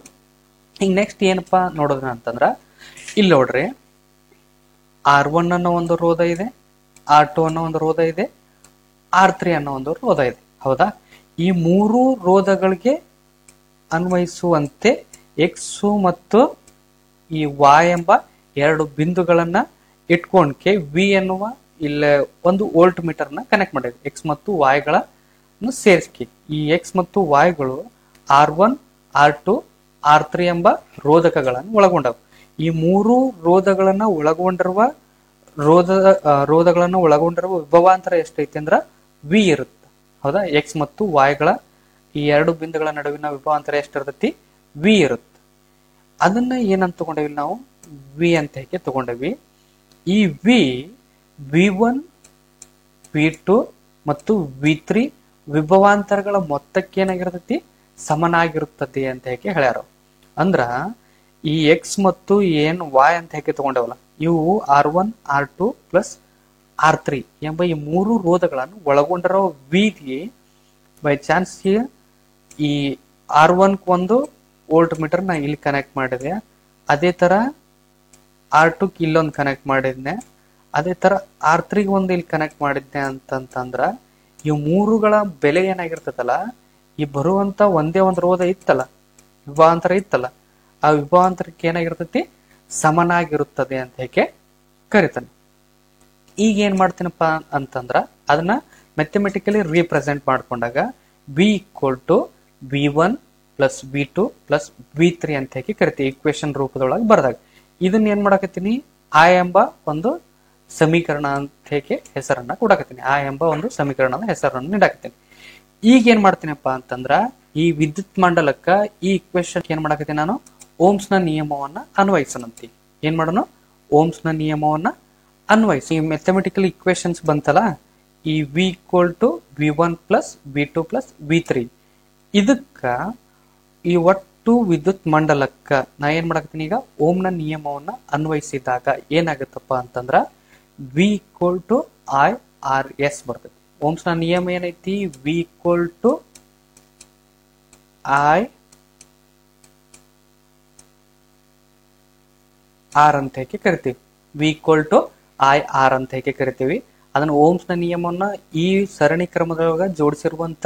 ಈಗ ನೆಕ್ಸ್ಟ್ ಏನಪ್ಪಾ ನೋಡೋದ್ರ ಅಂತಂದ್ರ ಇಲ್ಲಿ ನೋಡ್ರಿ R1 ಅನ್ನೋ ಒಂದು ರೋಧ ಇದೆ, R2 ಅನ್ನೋ ಒಂದು ರೋಧ ಇದೆ, R3 ಅನ್ನೋ ಒಂದು ರೋಧ ಇದೆ. ಹೌದಾ, ಈ ಮೂರು ರೋಧಗಳಿಗೆ ಅನ್ವಯಿಸುವಂತೆ ಎಕ್ಸ್ ಮತ್ತು ಈ Y ಎಂಬ ಎರಡು ಬಿಂದುಗಳನ್ನ ಇಟ್ಕೊಂಡ್ಕೆ ವಿ ಎನ್ನುವ ಇಲ್ಲ ಒಂದು ವೋಲ್ಟ್ ಮೀಟರ್ ನ ಕನೆಕ್ಟ್ ಮಾಡಿದೆ. ಎಕ್ಸ್ ಮತ್ತು Y ಗಳನ್ನು ಸೇರಿಸಿ ಈ ಎಕ್ಸ್ ಮತ್ತು Y ಗಳು R1, R2, R3 ಎಂಬ ರೋಧಕಗಳನ್ನು ಒಳಗೊಂಡವು. ಈ ಮೂರು ರೋಧಗಳನ್ನ ಒಳಗೊಂಡಿರುವ ರೋಧಗಳನ್ನು ಒಳಗೊಂಡಿರುವ ವಿಭವಾಂತರ ಎಷ್ಟೈತಿ ಅಂದ್ರ ವಿ ಇರುತ್ತೆ. ಹೌದಾ, ಎಕ್ಸ್ ಮತ್ತು Y ಗಳ ಈ ಎರಡು ಬಿಂದುಗಳ ನಡುವಿನ ವಿಭವಾಂತರ ಎಷ್ಟಿರ್ತೈತಿ? ವಿ ಇರುತ್ತೆ. ಅದನ್ನ ಏನಂತ ತಗೊಂಡೇವಿ ನಾವು? ವಿ ಅಂತ ಹೇಗೆ ತಗೊಂಡೇವಿ. ಈ ವಿ1, ವಿ2 ಮತ್ತು ವಿ3 ವಿಭವಾಂತರಗಳ ಮೊತ್ತಕ್ಕೆ ಏನಾಗಿರ್ತೈತಿ? ಸಮನಾಗಿರುತ್ತದೆ ಅಂತ ಹೇಗೆ ಹೇಳ್ಯಾರ. ಅಂದ್ರ ಈ ಎಕ್ಸ್ ಮತ್ತು ಏನ್ Y ಅಂತ ಹೇಗೆ ತಗೊಂಡೇವಲ್ಲ, ಇವು R1, R2 ಪ್ಲಸ್ R3 ಎಂಬ ಈ ಮೂರು ರೋಧಗಳನ್ನು ಒಳಗೊಂಡಿರೋ ವಿಗೆ ಬೈ ಚಾನ್ಸ್ ಈ R1 ಒಂದು ವೋಲ್ಟ್ ಮೀಟರ್ ನಾ ಇಲ್ಲಿ ಕನೆಕ್ಟ್ ಮಾಡಿದೆ, ಅದೇ ತರ R2 ಇಲ್ಲೊಂದು ಕನೆಕ್ಟ್ ಮಾಡಿದ್ನೆ, ಅದೇ ತರ R3 ಒಂದು ಇಲ್ಲಿ ಕನೆಕ್ಟ್ ಮಾಡಿದ್ನೆ ಅಂತಂದ್ರ ಈ ಮೂರುಗಳ ಬೆಲೆ ಏನಾಗಿರ್ತದಲ್ಲ, ಈ ಬರುವಂತ ಒಂದೇ ಒಂದು ರೋಧ ಇತ್ತಲ್ಲ, ವಿಭವಾಂತರ ಇತ್ತಲ್ಲ, ಆ ವಿಭವಾಂತರಕ್ಕೆ ಏನಾಗಿರ್ತೈತಿ? ಸಮನಾಗಿರುತ್ತದೆ ಅಂತ ಹೇಗೆ ಕರಿತಾನೆ. ಈಗ ಏನ್ ಮಾಡ್ತೀನಪ್ಪ ಅಂತಂದ್ರ ಅದನ್ನ ಮ್ಯಾಥಮೆಟಿಕಲಿ ರೀಪ್ರೆಸೆಂಟ್ ಮಾಡ್ಕೊಂಡಾಗ ವಿ ಈಕ್ವಲ್ ಟು ವಿ1 ಪ್ಲಸ್ ವಿ2 ಪ್ಲಸ್ ವಿ3 ಅಂತ ಹೇಗೆ ಕರಿತೀವಿ ಈಕ್ವೇಶನ್ ರೂಪದೊಳಗೆ ಬರ್ದಾಗ. ಇದನ್ನ ಏನ್ ಮಾಡಕತ್ತೀನಿ? ಆ ಎಂಬ ಒಂದು ಸಮೀಕರಣ ಅಂತ ಹೇಗೆ ಹೆಸರನ್ನ ಕೊಡಕತ್ತೀನಿ. ಆ ಎಂಬ ಒಂದು ಸಮೀಕರಣದ ಹೆಸರನ್ನು ನೀಡಾಕತ್ತೀನಿ. ಈಗ ಏನ್ ಮಾಡ್ತೀನಪ್ಪ ಅಂತಂದ್ರ ಈ ವಿದ್ಯುತ್ ಮಂಡಲಕ್ಕ ಈ ಇಕ್ವೇಶನ್ ಏನ್ ಮಾಡಕತ್ತೀನಿ ನಾನು? ಓಮ್ಸ್ ನ ನಿಯಮವನ್ನ ಅನ್ವಯಿಸನಂತಿ. ಏನ್ ಮಾಡೋಣ? ಓಮ್ಸ್ ನ ನಿಯಮವನ್ನ ಅನ್ವಯಿಸಿ. ಈ ಮ್ಯಾಥಮೆಟಿಕಲ್ ಇಕ್ವೇಶನ್ಸ್ ಬಂತಲ್ಲ, ಈ ವಿ ಈಕ್ವಲ್ ಟು ವಿ1 ಪ್ಲಸ್ ವಿ2 ಪ್ಲಸ್ ವಿ3 ಇದಕ್ಕ ಈ ಒಟ್ಟು ವಿದ್ಯುತ್ ಮಂಡಲಕ್ಕ ನಾ ಏನ್ ಮಾಡಕತ್ತೀನಿ? ಈಗ ಓಮ್ ನ ನಿಯಮವನ್ನ ಅನ್ವಯಿಸಿದಾಗ ಏನಾಗುತ್ತಪ್ಪ ಅಂತಂದ್ರ V equal to I R S ಬರ್ತೈತಿ. ಓಮ್ಸ್ ನ ನಿಯಮ ಏನೈತಿ? V equal to I R ಅಂತ ಹೇಗೆ ಕರಿತೀವಿ. V equal to I R ಅಂತ ಹೇಗೆ ಕರಿತೀವಿ. ಅದನ್ನ ಓಮ್ಸ್ ನ ನಿಯಮವನ್ನ ಈ ಸರಣಿ ಕ್ರಮದೊಳಗ ಜೋಡಿಸಿರುವಂತ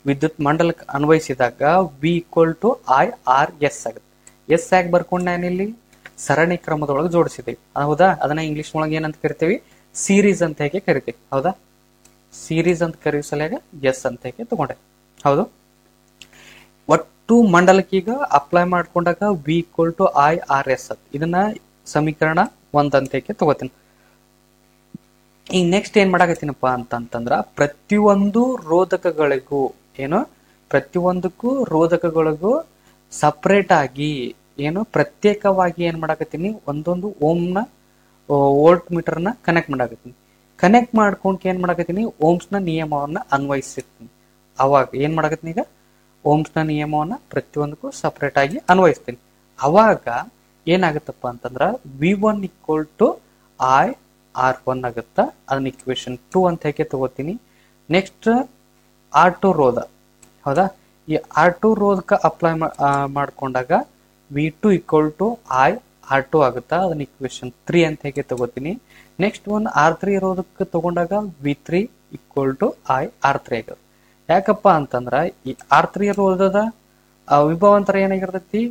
ವಿದ್ಯುತ್ ಮಂಡಲಕ್ಕೆ ಅನ್ವಯಿಸಿದಾಗ V equal to I R S ಆಗುತ್ತೆ. ಎಸ್ ಆಗಿ ಬರ್ಕೊಂಡು ನಾನಿಲ್ಲಿ ಸರಣಿ ಕ್ರಮದೊಳಗೆ ಜೋಡಿಸಿದ್ದೀವಿ. ಹೌದಾ, ಅದನ್ನ ಇಂಗ್ಲಿಷ್ ಒಳಗೆ ಏನಂತ ಕರಿತೀವಿ? ಸೀರೀಸ್ ಅಂತ ಹೇಗೆ ಕರಿತೀವಿ. ಹೌದಾ, ಸೀರೀಸ್ ಅಂತ ಕರೆಯೋ ಸಲುವಾಗ ಎಸ್ ಅಂತ ಹೇಗೆ ತಗೊಂಡೆ. ಹೌದು, ಒಟ್ಟು ಮಂಡಲಕ್ಕೆ ಈಗ ಅಪ್ಲೈ ಮಾಡ್ಕೊಂಡಾಗ V equal to I R S ಇದನ್ನ ಸಮೀಕರಣ 1 ಅಂತ ಹೇಗೆ ತಗೋತೀನಿ. ಈಗ ನೆಕ್ಸ್ಟ್ ಏನ್ ಮಾಡಾಕತ್ತೀನಪ್ಪ ಅಂತಂದ್ರ ಪ್ರತಿಯೊಂದು ರೋಧಕಗಳಿಗೂ ಪ್ರತಿಯೊಂದಕ್ಕೂ ರೋಧಕಗಳಿಗೂ ಸಪರೇಟ್ ಆಗಿ ಪ್ರತ್ಯೇಕವಾಗಿ ಏನ್ ಮಾಡಾಕತ್ತೀನಿ? ಒಂದೊಂದು ಓಮ್ ನ ವೋಲ್ಟ್ ಮೀಟರ್ ನ ಕನೆಕ್ಟ್ ಮಾಡಾಕತ್ತೀನಿ. ಕನೆಕ್ಟ್ ಮಾಡ್ಕೊಂಡ್ ಏನ್ ಮಾಡಾಕತ್ತೀನಿ? ಓಮ್ಸ್ ನ ನಿಯಮವನ್ನ ಅನ್ವಯಿಸಿರ್ತೀನಿ. ಅವಾಗ ಏನ್ ಮಾಡಾಕತ್ತೀನಿ? ಈಗ ಓಮ್ಸ್ ನ ನಿಯಮವನ್ನ ಪ್ರತಿಯೊಂದಕ್ಕೂ ಸಪರೇಟ್ ಆಗಿ ಅನ್ವಯಿಸ್ತೀನಿ. ಅವಾಗ ಏನಾಗುತ್ತಪ್ಪ ಅಂತಂದ್ರ ವಿ1 ಈಕ್ವಲ್ ಟು ಐ R1 ಆಗುತ್ತಾ. ಅದನ್ನ ಇಕ್ವೇಶನ್ 2 ಅಂತ ಹೇಗೆ ತಗೋತೀನಿ. Next R2 ರೋಧ. ಹೌದಾ, ಈ R2 ರೋಧಕ ಅಪ್ಲೈ ಮಾಡ್ಕೊಂಡಾಗ V2 equal to I R2 ಆಗುತ್ತಾ. ಅದನ್ನ ಇಕ್ವೇಶನ್ 3 ಅಂತ ಹೇಗೆ ತಗೋತೀನಿ. ನೆಕ್ಸ್ಟ್ ಒಂದು R3 ರೋಧಕ ತಗೊಂಡಾಗ V3 equal to I R3 ಆಗುತ್ತೆ. ಯಾಕಪ್ಪ ಅಂತಂದ್ರ ಈ R3 ರೋಧದ ವಿಭವಾಂತರ ಏನಾಗಿರ್ತೈತಿ?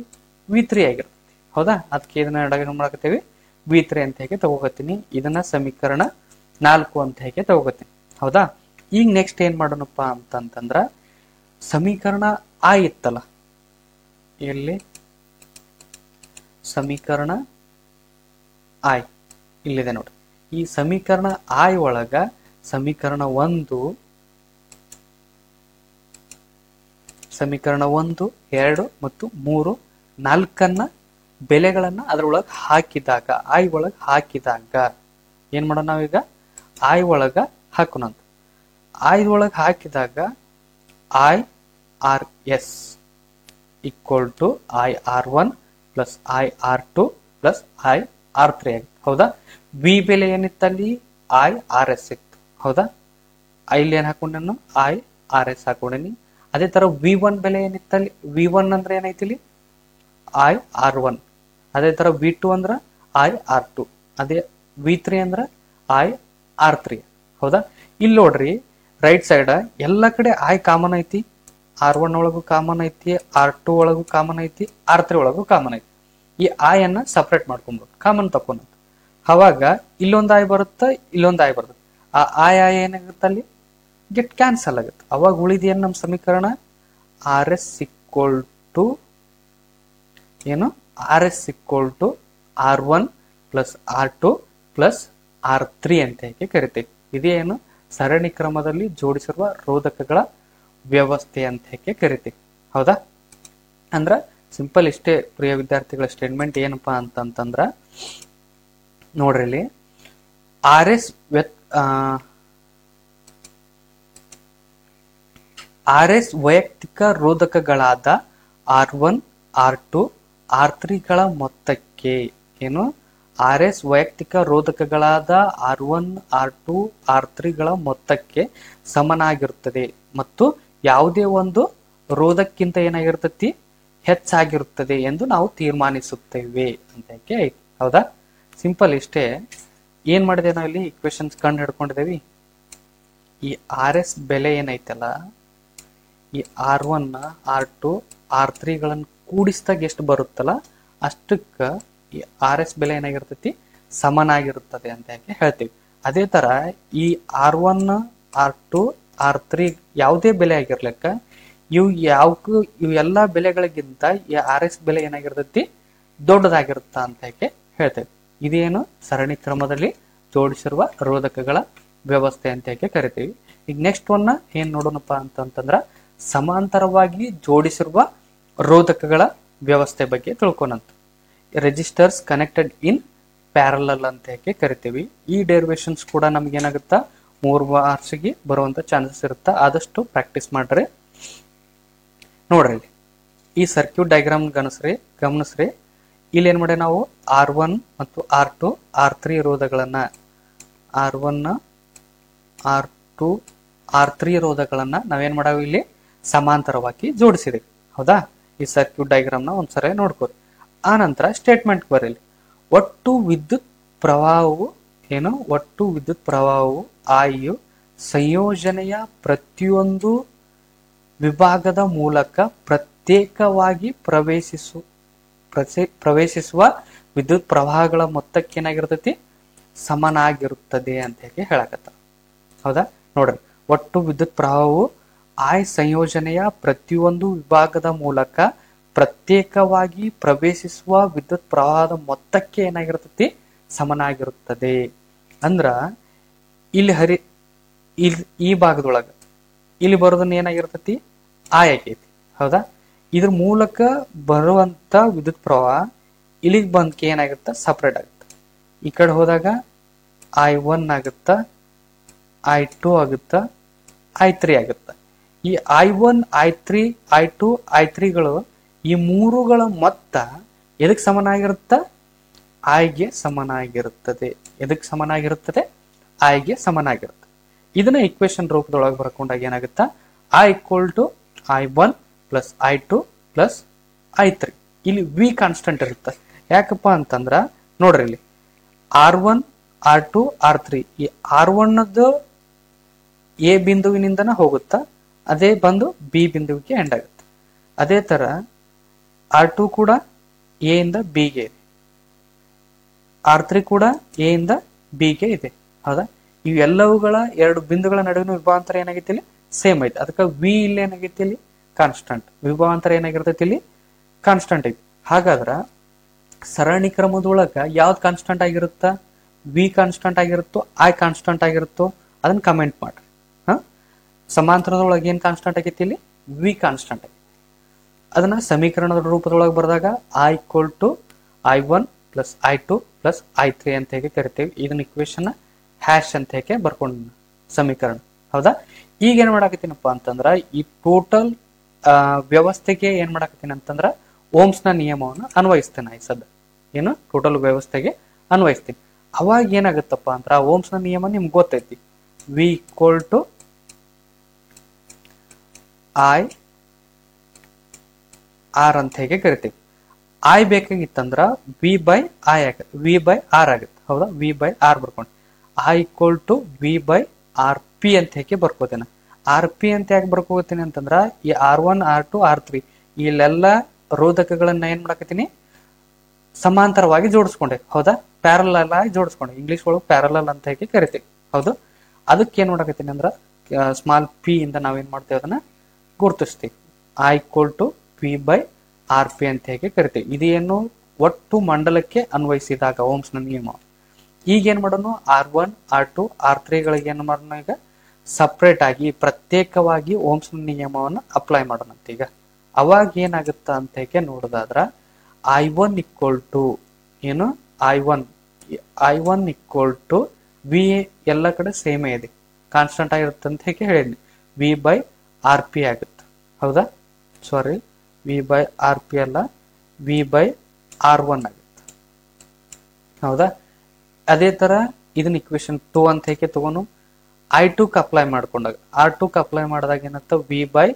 V3 ಆಗಿರ್ತೈತಿ. ಹೌದಾ, ಅದಕ್ಕೆ ಇದನ್ನ ಏನ್ ಮಾಡಕತ್ತೀವಿ? V3 ಅಂತ ಹೇಗೆ ತಗೋತೀನಿ. ಇದನ್ನ ಸಮೀಕರಣ 4 ಅಂತ ಹೇಗೆ ತಗೋತೀನಿ. ಹೌದಾ, ಈಗ ನೆಕ್ಸ್ಟ್ ಏನ್ ಮಾಡೋಣಪ್ಪ ಅಂತಂದ್ರ ಸಮೀಕರಣ ಆ ಇತ್ತಲ್ಲ, ಎಲ್ಲಿ ಸಮೀಕರಣ ಆಯ್ ಇಲ್ಲಿದೆ ನೋಡಿ. ಈ ಸಮೀಕರಣ ಆಯ್ ಒಳಗ ಸಮೀಕರಣ 1, ಸಮೀಕರಣ 1, 2 ಮತ್ತು 3, 4 ಬೆಲೆಗಳನ್ನ ಅದ್ರೊಳಗೆ ಹಾಕಿದಾಗ ಐ ಒಳಗೆ ಹಾಕಿದಾಗ ಏನ್ ಮಾಡೋಣ ನಾವೀಗ? ಐ ಒಳಗ ಹಾಕೋಣ. ಐ ಒಳಗೆ ಹಾಕಿದಾಗ I R S equal to I R1 plus I R2 plus I R3 ಆಗುತ್ತೆ. ಹೌದಾ, ವಿ ಬೆಲೆ ಏನಿತ್ತಲ್ಲಿ? ಐ ಆರ್ ಎಸ್ ಇತ್ತು. ಹೌದಾ, ಇಲ್ಲಿ ಏನ್ ಹಾಕೊಂಡೇನು? ಐ ಆರ್ ಎಸ್ ಹಾಕೊಂಡೇನಿ. ಅದೇ ತರ V1 ಬೆಲೆ ಏನಿತ್ತಲ್ಲಿ, V1 ಅಂದ್ರೆ ಏನೈತಿಲಿ I R1. ಅದೇ ತರ V2 ಅಂದ್ರ I R2. ಅದೇ V3 ಅಂದ್ರ I R3. ಹೌದಾ? ಇಲ್ಲಿ ನೋಡ್ರಿ ರೈಟ್ ಸೈಡ್ ಎಲ್ಲ ಕಡೆ I ಕಾಮನ್ ಐತಿ, R1 ಒಳಗೂ ಕಾಮನ್ ಐತಿ, R2 ಒಳಗೂ ಕಾಮನ್ ಐತಿ, R3 ಒಳಗೂ ಕಾಮನ್ ಐತಿ. ಈ I ಅನ್ನ ಸಪರೇಟ್ ಮಾಡ್ಕೊಂಡ್ಬಿಟ್ಟು ಕಾಮನ್ ತಕೊಂಡ್ ಅವಾಗ ಇಲ್ಲೊಂದು I ಬರುತ್ತೆ, ಇಲ್ಲೊಂದು I ಬರುತ್ತೆ. ಆ I ಏನಾಗುತ್ತೆ ಅಲ್ಲಿ ಗೆಟ್ ಕ್ಯಾನ್ಸಲ್ ಆಗುತ್ತೆ. ಅವಾಗ ಉಳಿದೇನು ನಮ್ಮ ಸಮೀಕರಣ RS equal to ಏನು RS equal to R1 plus R2 plus R3 ಅಂತ ಹೇಗೆ ಕರಿತೀವಿ. ಇದೇನು ಸರಣಿ ಕ್ರಮದಲ್ಲಿ ಜೋಡಿಸಿರುವ ರೋಧಕಗಳ ವ್ಯವಸ್ಥೆ ಅಂತ ಹೇಗೆ ಕರಿತೀವಿ. ಹೌದಾ? ಅಂದ್ರ ಸಿಂಪಲ್ ಇಷ್ಟೇ ಪ್ರಿಯ ವಿದ್ಯಾರ್ಥಿಗಳ ಸ್ಟೇಟ್ಮೆಂಟ್ ಏನಪ್ಪಾ ಅಂತಂದ್ರ ನೋಡ್ರಿ ಇಲ್ಲಿ RS ವೈಯಕ್ತಿಕ ರೋಧಕಗಳಾದ R1 R2 R3ಗಳ ಮೊತ್ತಕ್ಕೆ ಏನು RS ವೈಯಕ್ತಿಕ ರೋಧಕಗಳಾದ R1 R2 R3ಗಳ ಮೊತ್ತಕ್ಕೆ ಸಮನಾಗಿರುತ್ತದೆ ಮತ್ತು ಯಾವುದೇ ಒಂದು ರೋಧಕ್ಕಿಂತ ಏನಾಗಿರ್ತತಿ ಹೆಚ್ಚಾಗಿರುತ್ತದೆ ಎಂದು ನಾವು ತೀರ್ಮಾನಿಸುತ್ತೇವೆ ಅಂತ ಐತಿ. ಹೌದಾ? ಸಿಂಪಲ್ ಇಷ್ಟೇ. ಏನ್ ಮಾಡಿದೆ ನಾವು ಇಲ್ಲಿ ಇಕ್ವೇಶನ್ಸ್ ಕಂಡು ಹಿಡ್ಕೊಂಡಿದ್ದೇವಿ. ಈ RS ಬೆಲೆ ಏನೈತಲ್ಲ, ಈ R1 R2 R3ಗಳನ್ನ ಕೂಡಿಸಿದಾಗ ಎಷ್ಟು ಬರುತ್ತಲ್ಲ ಅಷ್ಟಕ್ಕ ಈ RS ಬೆಲೆ ಏನಾಗಿರ್ತೈತಿ ಸಮನಾಗಿರುತ್ತದೆ ಅಂತ ಹೇಳ್ತೀವಿ. ಅದೇ ತರ ಈ R1 R2 R3 ಯಾವುದೇ ಬೆಲೆ ಆಗಿರ್ಲಿಕ್ಕ ಇವು ಎಲ್ಲಾ ಬೆಲೆಗಳಿಗಿಂತ ಈ RS ಬೆಲೆ ಏನಾಗಿರ್ತೈತಿ ದೊಡ್ಡದಾಗಿರುತ್ತ ಅಂತ ಹೇಳ್ತೇವೆ. ಇದೇನು ಸರಣಿ ಕ್ರಮದಲ್ಲಿ ಜೋಡಿಸಿರುವ ರೋಧಕಗಳ ವ್ಯವಸ್ಥೆ ಅಂತ ಕರಿತೀವಿ. ಈಗ ನೆಕ್ಸ್ಟ್ ಒನ್ನ ಏನ್ ನೋಡೋಣಪ್ಪ ಅಂತಂದ್ರ ಸಮಾಂತರವಾಗಿ ಜೋಡಿಸಿರುವ ರೋಧಕಗಳ ವ್ಯವಸ್ಥೆ ಬಗ್ಗೆ ತಿಳ್ಕೊನಂತ. ರೆಜಿಸ್ಟರ್ಸ್ ಕನೆಕ್ಟೆಡ್ ಇನ್ ಪ್ಯಾರಲಲ್ ಅಂತ ಕರಿತೀವಿ. ಈ ಡೆರಿವೇಶನ್ಸ್ ಕೂಡ ನಮ್ಗೆ ಏನಾಗುತ್ತಾ 3 ಮಾರ್ಕ್ಸ್ಗೆ ಬರುವಂತ ಚಾನ್ಸಸ್ ಇರುತ್ತಾ. ಆದಷ್ಟು ಪ್ರಾಕ್ಟೀಸ್ ಮಾಡ್ರಿ. ನೋಡ್ರಿ ಈ ಸರ್ಕ್ಯೂಟ್ ಡಯಾಗ್ರಾಮ್ ಗಮನಿಸ್ರಿ. ಇಲ್ಲಿ ಏನ್ ಮಾಡಿ ನಾವು R1 ಮತ್ತು R2 R3 ರೋಧಗಳನ್ನ R1 R2 R3 ರೋಧಗಳನ್ನ ನಾವೇನ್ ಮಾಡಾವಿ ಇಲ್ಲಿ ಸಮಾಂತರವಾಗಿ ಜೋಡಿಸಿದೀವಿ. ಹೌದಾ? ಈ ಸರ್ಕ್ಯೂಟ್ ಡಯಾಗ್ರಾಮ್ ನ ಒಂದ್ಸರಿ ನೋಡ್ಕೋರಿ. ಆ ನಂತರ ಸ್ಟೇಟ್ಮೆಂಟ್ ಬರೀಲಿ. ಒಟ್ಟು ವಿದ್ಯುತ್ ಪ್ರವಾಹವು ಆಯು ಸಂಯೋಜನೆಯ ಪ್ರತಿಯೊಂದು ವಿಭಾಗದ ಮೂಲಕ ಪ್ರತ್ಯೇಕವಾಗಿ ಪ್ರವೇಶಿಸುವ ವಿದ್ಯುತ್ ಪ್ರವಾಹಗಳ ಮೊತ್ತಕ್ಕೆ ಏನಾಗಿರ್ತೈತಿ ಸಮನಾಗಿರುತ್ತದೆ ಅಂತ ಹೇಳಕತ್ತ. ಹೌದಾ? ನೋಡ್ರಿ, ಒಟ್ಟು ವಿದ್ಯುತ್ ಪ್ರವಾಹವು ಆಯ್ ಸಂಯೋಜನೆಯ ಪ್ರತಿಯೊಂದು ವಿಭಾಗದ ಮೂಲಕ ಪ್ರತ್ಯೇಕವಾಗಿ ಪ್ರವೇಶಿಸುವ ವಿದ್ಯುತ್ ಪ್ರವಾಹದ ಮೊತ್ತಕ್ಕೆ ಏನಾಗಿರ್ತೈತಿ ಸಮನಾಗಿರುತ್ತದೆ. ಅಂದ್ರ ಇಲ್ಲಿ ಈ ಭಾಗದೊಳಗ ಇಲ್ಲಿ ಬರೋದನ್ನ ಏನಾಗಿರ್ತೈತಿ ಆಯ್ ಆಗೈತಿ. ಹೌದಾ? ಇದ್ರ ಮೂಲಕ ಬರುವಂತ ವಿದ್ಯುತ್ ಪ್ರವಾಹ ಇಲ್ಲಿಗೆ ಬಂದಕ್ಕೆ ಏನಾಗುತ್ತ ಸಪರೇಟ್ ಆಗುತ್ತೆ. ಈ ಕಡೆ ಹೋದಾಗ I1 ಆಗುತ್ತ, I2 ಆಗುತ್ತ, I3 ಆಗುತ್ತ. ಈ I1 I3 I2 I3ಗಳು ಈ ಮೂರುಗಳ ಮೊತ್ತ ಎದಕ್ ಸಮನಾಗಿರುತ್ತ ಆಯ್ಗೆ ಸಮನಾಗಿರುತ್ತದೆ. ಎದಕ್ ಸಮನಾಗಿರುತ್ತದೆ ಆಯ್ಗೆ ಸಮನಾಗಿರುತ್ತೆ. ಇದನ್ನ ಇಕ್ವೇಶನ್ ರೂಪದೊಳಗೆ ಬರ್ಕೊಂಡಾಗ ಏನಾಗುತ್ತ I equal to I1 plus I2 plus I3. ಇಲ್ಲಿ V ಕಾನ್ಸ್ಟೆಂಟ್ ಇರುತ್ತೆ. ಯಾಕಪ್ಪ ಅಂತಂದ್ರ ನೋಡ್ರಿ ಇಲ್ಲಿ R1 R2 R3 ಈ R1 ಎ ಬಿಂದುವಿನಿಂದನ ಹೋಗುತ್ತ, ಅದೇ ಬಂದು ಬಿ ಬಿಂದುವಿಗೆ ಎಂಡ್ ಆಗುತ್ತೆ. ಅದೇ ತರ R2 ಕೂಡ ಎ ಇಂದ ಬಿ ಗೆ ಇದೆ, R3 ಕೂಡ ಎ ಇಂದ ಬಿ ಗೆ ಇದೆ. ಹೌದಾ? ಇವೆಲ್ಲವುಗಳ ಎರಡು ಬಿಂದುಗಳ ನಡುವಿನ ವಿಭವಾಂತರ ಏನಾಗೈತಿ ಇಲ್ಲಿ ಸೇಮ್ ಐತಿ. ಅದಕ್ಕೆ ವಿ ಇಲ್ಲಿ ಏನಾಗೈತಿ ಇಲ್ಲಿ ಕಾನ್ಸ್ಟಂಟ್, ವಿಭವಾಂತರ ಏನಾಗಿರ್ತೈತಿ ಇಲ್ಲಿ ಕಾನ್ಸ್ಟಂಟ್ ಐತಿ. ಹಾಗಾದ್ರ ಸರಣಿ ಕ್ರಮದೊಳಗ ಯಾವ್ದು ಕಾನ್ಸ್ಟಂಟ್ ಆಗಿರುತ್ತ, ವಿ ಕಾನ್ಸ್ಟಂಟ್ ಆಗಿರುತ್ತೋ ಐ ಕಾನ್ಸ್ಟಂಟ್ ಆಗಿರುತ್ತೋ ಅದನ್ನ ಕಮೆಂಟ್ ಮಾಡ್ರಿ. ಸಮಾಂತರದೊಳಗೆ ಏನ್ ಕಾನ್ಸ್ಟಂಟ್ ಆಗೈತಿ ಇಲ್ಲಿ ವಿ ಕಾನ್ಸ್ಟಂಟ್ ಆಗೈತಿ. ಅದನ್ನ ಸಮೀಕರಣದ ರೂಪದೊಳಗೆ ಬರೆದಾಗ I equal to I1 plus I2 plus I3 ಅಂತ ಹೇಗೆ ಕರಿತೇವೆ. ಇದನ್ನ ಇಕ್ವೇಶನ್ ಹ್ಯಾಶ್ ಅಂತ ಹೇಗೆ ಬರ್ಕೊಂಡ್ ಸಮೀಕರಣ. ಹೌದಾ? ಈಗ ಏನ್ ಮಾಡಾಕತ್ತೀನಪ್ಪ ಅಂತಂದ್ರ ಈ ಟೋಟಲ್ ವ್ಯವಸ್ಥೆಗೆ ಏನ್ ಮಾಡಾಕತ್ತೀನಿ ಅಂತಂದ್ರ ಓಮ್ಸ್ ನ ನಿಯಮವನ್ನು ಅನ್ವಯಿಸ್ತೇನೆ. ಈ ಸದ್ದ ಏನು ಟೋಟಲ್ ವ್ಯವಸ್ಥೆಗೆ ಅನ್ವಯಿಸ್ತೀನಿ. ಅವಾಗ ಏನಾಗುತ್ತಪ್ಪ ಅಂದ್ರ ಓಮ್ಸ್ ನ ನಿಯಮ ನಿಮ್ಗೆ ಗೊತ್ತೈತಿ. V equal to I R ಅಂತ ಹೇಗೆ ಕರಿತೀವಿ. ಐ ಬೇಕಾಗಿತ್ತಂದ್ರ ವಿ ಬೈ ಐ ಆಗತ್ತೆ, ವಿ ಬೈ ಆರ್ ಆಗತ್ತೆ. ಹೌದಾ, ವಿ ಬೈ ಆರ್ ಬರ್ಕೊಂಡು I equal to V by R P ಅಂತ ಹೇಗೆ ಬರ್ಕೋತೇನೆ. ಆರ್ ಪಿ ಅಂತ ಯಾಕೆ ಬರ್ಕೋತೀನಿ ಅಂತಂದ್ರ ಈ R1 R2 R3 ಇಲ್ಲೆಲ್ಲ ರೋಧಕಗಳನ್ನ ಏನ್ ಮಾಡಕತ್ತೀನಿ, ಸಮಾಂತರವಾಗಿ ಜೋಡಿಸ್ಕೊಂಡೆ. ಹೌದಾ, ಪ್ಯಾರಲಲ್ ಆಗಿ ಜೋಡಿಸ್ಕೊಂಡೆ. ಇಂಗ್ಲಿಷ್ ಒಳಗೆ ಪ್ಯಾರಲಲ್ ಅಂತ ಹೇಗೆ ಕರಿತೀವಿ. ಹೌದು, ಅದಕ್ಕೆ ಏನ್ ಮಾಡಕತ್ತೀನಿ ಅಂದ್ರ ಸ್ಮಾಲ್ ಪಿ ಇಂದ ನಾವೇನ್ ಮಾಡ್ತೇವೆ, ಅದನ್ನ ಗುರುತಿಸ್ತೀವಿ. I equal to V by R P ಅಂತ ಹೇಗೆ ಕರಿತೀವಿ. ಇದೇನು ಒಟ್ಟು ಮಂಡಲಕ್ಕೆ ಅನ್ವಯಿಸಿದಾಗ ಓಮ್ಸ್ ನ ನಿಯಮ. ಈಗ ಏನ್ ಮಾಡೋಣ, R1 R2 R3 ಗಳಿಗೆ ಏನ್ ಮಾಡೋಣ, ಈಗ ಸಪ್ರೇಟ್ ಆಗಿ ಪ್ರತ್ಯೇಕವಾಗಿ ಓಮ್ಸ್ ನ ನಿಯಮವನ್ನು ಅಪ್ಲೈ ಮಾಡೋಣ. ಈಗ ಅವಾಗ ಏನಾಗುತ್ತ ಅಂತ ಹೇಗೆ ನೋಡೋದಾದ್ರ I1 ಈಕ್ವಲ್ ಟು ಏನು, I1 ಈಕ್ವಲ್ ಟು ವಿ, ಎಲ್ಲ ಕಡೆ ಸೇಮ್ ಇದೆ, ಕಾನ್ಸ್ಟಂಟ್ ಆಗಿರುತ್ತೆ ಅಂತ ಹೇಗೆ ಹೇಳಿದ್ನಿ. ವಿ ಬೈ ಆರ್ ಪಿ ಆಗುತ್ತೆ. ಹೌದಾ, ಸಾರಿ, ವಿ ಬೈ ಆರ್ ಪಿ ಅಲ್ಲ, ವಿ ಬೈ R1 ಆಗುತ್ತೆ. ಹೌದಾ, ಅದೇ ತರ ಇದನ್ನ ಇಕ್ವೇಶನ್ 2 ಅಂತ ಹೇಗೆ ತಗೋನು I2 ಅಪ್ಲೈ ಮಾಡ್ಕೊಂಡಾಗ, R2 ಅಪ್ಲೈ ಮಾಡಿದಾಗ ಏನಂತ ವಿ ಬೈ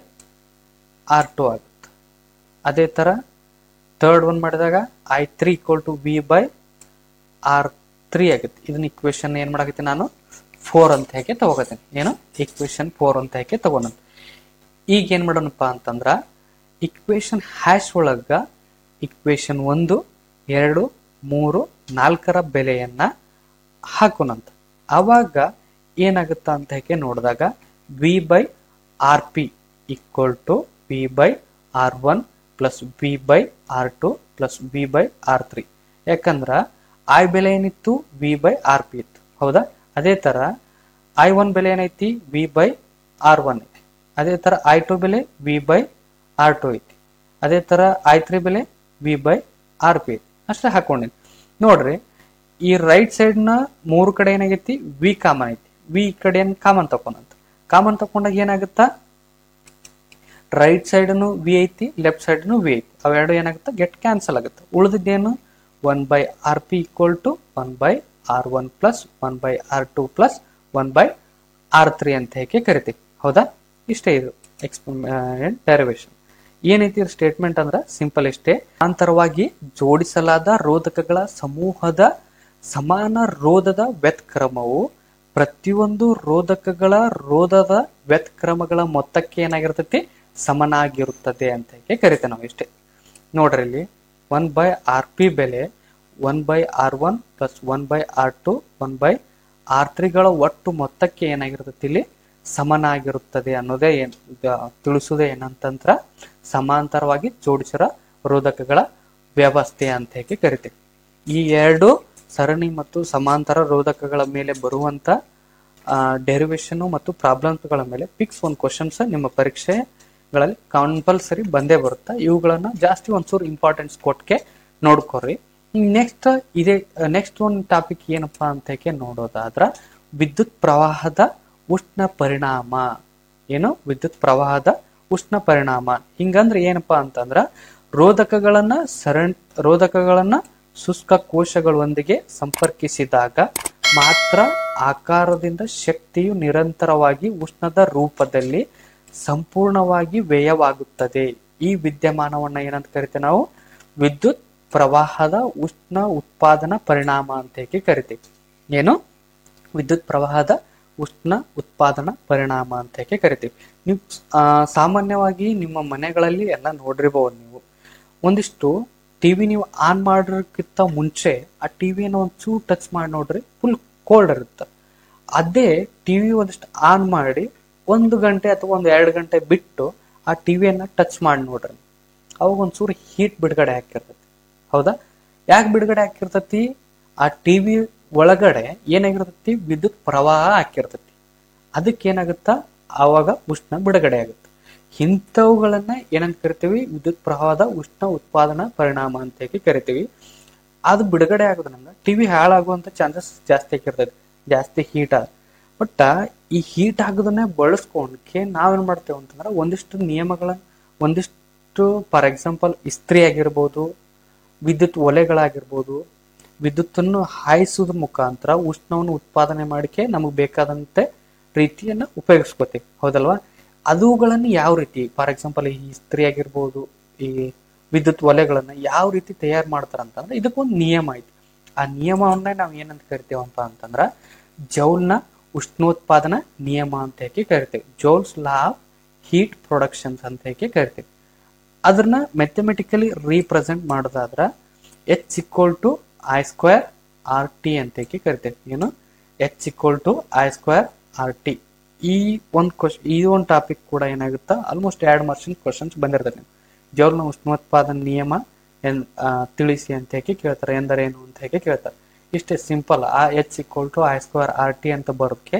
R2 ಆಗುತ್ತೆ. ಅದೇ ತರ ಥರ್ಡ್ ಒನ್ ಮಾಡಿದಾಗ I3 equal to V by R3 ಆಗುತ್ತೆ. ಇದನ್ನ ಇಕ್ವೇಶನ್ ಏನ್ ಮಾಡಕತ್ತೀನಿ ನಾನು 4 ಅಂತ ಹೇಗೆ ತಗೋತೀನಿ. ಏನು, ಇಕ್ವೇಶನ್ 4 ಅಂತ ಹೇಗೆ ತಗೋಣ. ಈಗ ಏನ್ ಮಾಡೋಣಪ್ಪ ಅಂತಂದ್ರ ಇಕ್ವೇಶನ್ ಹ್ಯಾಶ್ ಒಳಗ ಇಕ್ವೇಶನ್ 1 2 3 4ರ ಬೆಲೆಯನ್ನ ಹಾಕೋಣಂತ. ಅವಾಗ ಏನಾಗುತ್ತ ಅಂತ ಹೇಗೆ ನೋಡಿದಾಗ V by R P equal to V by R1 plus V by R2 plus V by R3. ಯಾಕಂದ್ರ ಐ ಬೆಲೆ ಏನಿತ್ತು, ವಿ ಬೈ ಆರ್ ಪಿ ಇತ್ತು. ಹೌದಾ, ಅದೇ ತರ I1 ಬೆಲೆ ಏನೈತಿ, ವಿ ಬೈ R1 ಐತಿ. ಅದೇ ತರ I2 ಬೆಲೆ ವಿ ಬೈ R2 ಐತಿ. ಅದೇ ತರ I3 ಬೆಲೆ ವಿ ಬೈ ಆರ್ ಪಿ ಐತಿ. ಅಷ್ಟೇ ಹಾಕೊಂಡಿನಿ. ನೋಡ್ರಿ, ಈ ರೈಟ್ ಸೈಡ್ ನ 3 ಕಡೆ ಏನಾಗೈತಿ, ವಿ ಕಾಮನ್ ಐತಿ. ವಿ ಕಡೆ ಕಾಮನ್ ತಕೊಂಡಂತ, ಕಾಮನ್ ತಕೊಂಡಾಗ ಏನಾಗುತ್ತಾ, ರೈಟ್ ಸೈಡ್ ವಿ ಐತಿ, ಲೆಫ್ಟ್ ಸೈಡ್ ವಿ ಐತಿ. ಅವೆರಡು ಏನಾಗುತ್ತೆ, ಗೆಟ್ ಕ್ಯಾನ್ಸಲ್ ಆಗುತ್ತೆ. ಉಳಿದಿದ್ದೇನು, 1 by R P equal to 1 by R1 plus 1 by R2 plus 1 by R3 ಅಂತ ಹೇಗೆ ಕರಿತೀವಿ. ಹೌದಾ, ಇಷ್ಟೇ ಇದು ಡೆರಿವೇಶನ್. ಏನೈತಿ ಸ್ಟೇಟ್ಮೆಂಟ್ ಅಂದ್ರ ಸಿಂಪಲ್ ಇಷ್ಟೇ. ಅಂತರವಾಗಿ ಜೋಡಿಸಲಾದ ರೋಧಕಗಳ ಸಮೂಹದ ಸಮಾನ ರೋಧದ ವ್ಯತ್ಕ್ರಮವು ಪ್ರತಿಯೊಂದು ರೋಧಕಗಳ ರೋಧದ ವ್ಯತ್ಕ್ರಮಗಳ ಮೊತ್ತಕ್ಕೆ ಏನಾಗಿರ್ತೈತಿ, ಸಮನಾಗಿರುತ್ತದೆ ಅಂತ ಹೇಗೆ ಕರಿತೇವೆ ನಾವು. ಇಷ್ಟೇ ನೋಡ್ರಿ, ಇಲ್ಲಿ 1 ಬೈ ಆರ್ ಪಿ ಬೆಲೆ 1 by R1 plus 1 by R2 1 by R3 ಗಳ ಒಟ್ಟು ಮೊತ್ತಕ್ಕೆ ಏನಾಗಿರ್ತೈತಿ, ಇಲ್ಲಿ ಸಮನಾಗಿರುತ್ತದೆ ಅನ್ನೋದೇ ತಿಳಿಸುವುದೇ ಏನಂತಂದ್ರ ಸಮಾಂತರವಾಗಿ ಜೋಡಿಸಿರೋ ರೋಧಕಗಳ ವ್ಯವಸ್ಥೆ ಅಂತ ಹೇಗೆ ಕರಿತೇವೆ. ಈ ಎರಡು ಸರಣಿ ಮತ್ತು ಸಮಾಂತರ ರೋಧಕಗಳ ಮೇಲೆ ಬರುವಂತ ಡೆರಿವೇಶನ್ ಮತ್ತು ಪ್ರಾಬ್ಲಮ್ಸ್ಗಳ ಮೇಲೆ ಪಿಕ್ಸ್ 1 ಕ್ವಶನ್ಸ್ ನಿಮ್ಮ ಪರೀಕ್ಷೆಗಳಲ್ಲಿ ಕಂಪಲ್ಸರಿ ಬಂದೇ ಬರುತ್ತೆ. ಇವುಗಳನ್ನ ಜಾಸ್ತಿ ಒಂಚೂರು ಇಂಪಾರ್ಟೆನ್ಸ್ ಕೊಟ್ಟಕ್ಕೆ ನೋಡ್ಕೊರಿ. ನೆಕ್ಸ್ಟ್ ಒಂದು ಟಾಪಿಕ್ ಏನಪ್ಪಾ ಅಂತ ಹೇಗೆ ನೋಡೋದಾದ್ರ ವಿದ್ಯುತ್ ಪ್ರವಾಹದ ಉಷ್ಣ ಪರಿಣಾಮ. ಏನು, ವಿದ್ಯುತ್ ಪ್ರವಾಹದ ಉಷ್ಣ ಪರಿಣಾಮ. ಹಿಂಗಂದ್ರೆ ಏನಪ್ಪಾ ಅಂತಂದ್ರ ರೋಧಕಗಳನ್ನ ಶುಷ್ಕ ಕೋಶಗಳೊಂದಿಗೆ ಸಂಪರ್ಕಿಸಿದಾಗ ಮಾತ್ರ ಆಕಾರದಿಂದ ಶಕ್ತಿಯು ನಿರಂತರವಾಗಿ ಉಷ್ಣದ ರೂಪದಲ್ಲಿ ಸಂಪೂರ್ಣವಾಗಿ ವ್ಯಯವಾಗುತ್ತದೆ. ಈ ವಿದ್ಯಮಾನವನ್ನ ಏನಂತ ಕರಿತೇವೆ ನಾವು, ವಿದ್ಯುತ್ ಪ್ರವಾಹದ ಉಷ್ಣ ಉತ್ಪಾದನಾ ಪರಿಣಾಮ ಅಂತ ಹೇಗೆ ಕರಿತೀವಿ. ಏನು, ವಿದ್ಯುತ್ ಪ್ರವಾಹದ ಉಷ್ಣ ಉತ್ಪಾದನಾ ಪರಿಣಾಮ ಅಂತ ಹೇಗೆ ಕರಿತೀವಿ. ನೀವು ಸಾಮಾನ್ಯವಾಗಿ ನಿಮ್ಮ ಮನೆಗಳಲ್ಲಿ ಎಲ್ಲ ನೋಡಿರ್ಬಹುದು. ನೀವು ಒಂದಿಷ್ಟು ಟಿವಿ ನೀವು ಆನ್ ಮಾಡೋಕ್ಕಿಂತ ಮುಂಚೆ ಆ ಟಿವಿಯನ್ನು ಒಂಚೂರು ಟಚ್ ಮಾಡಿ ನೋಡ್ರಿ, ಫುಲ್ ಕೋಲ್ಡ್ ಇರುತ್ತೆ. ಅದೇ ಟಿವಿ ಒಂದಿಷ್ಟು ಆನ್ ಮಾಡಿ 1 ಗಂಟೆ ಅಥವಾ 2 ಗಂಟೆ ಬಿಟ್ಟು ಆ ಟಿವಿಯನ್ನ ಟಚ್ ಮಾಡಿ ನೋಡ್ರಿ, ಅವಾಗ ಒಂಚೂರು ಹೀಟ್ ಬಿಡುಗಡೆ ಹಾಕಿರ್ತೈತಿ. ಹೌದಾ, ಯಾಕೆ ಬಿಡುಗಡೆ ಹಾಕಿರ್ತೈತಿ, ಆ ಟಿವಿ ಒಳಗಡೆ ಏನಾಗಿರ್ತೈತಿ, ವಿದ್ಯುತ್ ಪ್ರವಾಹ ಹಾಕಿರ್ತೈತಿ. ಅದಕ್ಕೆ ಏನಾಗುತ್ತ, ಆವಾಗ ಉಷ್ಣ ಬಿಡುಗಡೆ ಆಗುತ್ತೆ. ಇಂಥವುಗಳನ್ನ ಏನಂತ ಕರಿತೀವಿ, ವಿದ್ಯುತ್ ಪ್ರವಾಹದ ಉಷ್ಣ ಉತ್ಪಾದನಾ ಪರಿಣಾಮ ಅಂತ ಹೇಳಿ ಕರಿತೀವಿ. ಅದು ಬಿಡುಗಡೆ ಆಗೋದ್ರಿಂದ ಟಿವಿ ಹಾಳಾಗುವಂತ ಚಾನ್ಸಸ್ ಜಾಸ್ತಿ ಆಗಿರ್ತೈತಿ, ಜಾಸ್ತಿ ಹೀಟ್ ಆಗ. ಬಟ್ ಈ ಹೀಟ್ ಆಗೋದನ್ನೇ ಬಳಸ್ಕೊಂಡ್ಕೆ ನಾವೇನ್ ಮಾಡ್ತೇವೆ ಅಂತಂದ್ರೆ ಒಂದಿಷ್ಟು ನಿಯಮಗಳನ್ನ, ಒಂದಿಷ್ಟು ಫಾರ್ ಎಕ್ಸಾಂಪಲ್ ಇಸ್ತ್ರಿ ಆಗಿರ್ಬೋದು, ವಿದ್ಯುತ್ ಒಲೆಗಳಾಗಿರ್ಬೋದು, ವಿದ್ಯುತ್ತನ್ನು ಹಾಯಿಸೋದ್ರ ಮುಖಾಂತರ ಉಷ್ಣವನ್ನು ಉತ್ಪಾದನೆ ಮಾಡಿಕೆ ನಮಗೆ ಬೇಕಾದಂತೆ ರೀತಿಯನ್ನ ಉಪಯೋಗಿಸ್ಕೋತೀವಿ. ಹೌದಲ್ವಾ, ಅವುಗಳನ್ನು ಯಾವ ರೀತಿ, ಫಾರ್ ಎಕ್ಸಾಂಪಲ್ ಈ ಇಸ್ತ್ರಿ ಆಗಿರ್ಬೋದು, ಈ ವಿದ್ಯುತ್ ವಲಯಗಳನ್ನ ಯಾವ ರೀತಿ ತಯಾರು ಮಾಡ್ತಾರ ಅಂತಂದ್ರೆ ಇದಕ್ಕೊಂದು ನಿಯಮ ಐತಿ. ಆ ನಿಯಮವನ್ನ ನಾವ್ ಏನಂತ ಕರಿತೇವಪ್ಪ ಅಂತಂದ್ರ ಜೌಲ್ನ ಉಷ್ಣೋತ್ಪಾದನಾ ನಿಯಮ ಅಂತ ಹೇಳಿ ಕರಿತೇವೆ. Joules law of heat productions ಅಂತ ಹೇಳಿ ಕರಿತೇವೆ. ಅದನ್ನ mathematically represent ಮಾಡೋದಾದ್ರ H = I² RT ಅಂತ ಹೇಳಿ ಕರಿತೇವೆ. ಏನು H = I² RT. ಈ ಒಂದು ಟಾಪಿಕ್ ಕೂಡ ಏನಾಗುತ್ತಾ ಆಲ್ಮೋಸ್ಟ್ 2 ಮಾರ್ಕ್ಸ್ ಕ್ವಶನ್ಸ್ ಬಂದಿರ್ತದೆ. ಜೌಲ್ನ ಉಷ್ಣೋತ್ಪಾದನಾ ನಿಯಮ ತಿಳಿಸಿ ಅಂತ ಹೇಳಿ ಕೇಳ್ತಾರೆ, ಎಂದರೇನು ಅಂತ ಹೇಳಿ ಕೇಳ್ತಾರೆ. ಇಷ್ಟೇ ಸಿಂಪಲ್. ಆ H = I² RT ಅಂತ ಬರೋದಕ್ಕೆ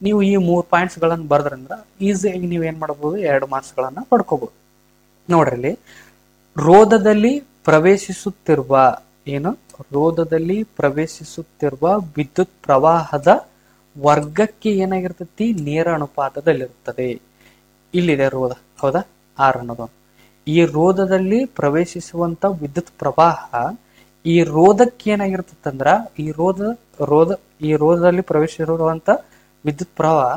ನೀವು ಈ 3 ಪಾಯಿಂಟ್ಸ್ ಗಳನ್ನ ಬರ್ದ್ರಂದ್ರ ಈಸಿಯಾಗಿ ನೀವ್ ಏನ್ ಮಾಡಬಹುದು, 2 ಮಾರ್ಕ್ಸ್ ಗಳನ್ನ ಪಡ್ಕೋಬಹುದು. ನೋಡ್ರಿ, ರೋಧದಲ್ಲಿ ಪ್ರವೇಶಿಸುತ್ತಿರುವ ವಿದ್ಯುತ್ ಪ್ರವಾಹದ ವರ್ಗಕ್ಕೆ ಏನಾಗಿರ್ತತಿ, ನೇರ ಅನುಪಾತದಲ್ಲಿರುತ್ತದೆ. ಇಲ್ಲಿದೆ ರೋಧ, ಹೌದಾ, R ಅನ್ನೋದು. ಈ ರೋಧದಲ್ಲಿ ಪ್ರವೇಶಿಸುವಂತ ವಿದ್ಯುತ್ ಪ್ರವಾಹ ಈ ರೋಧಕ್ಕೆ ಏನಾಗಿರ್ತದಂದ್ರ ಈ ರೋಧದಲ್ಲಿ ಪ್ರವೇಶಿಸಿರುವಂತ ವಿದ್ಯುತ್ ಪ್ರವಾಹ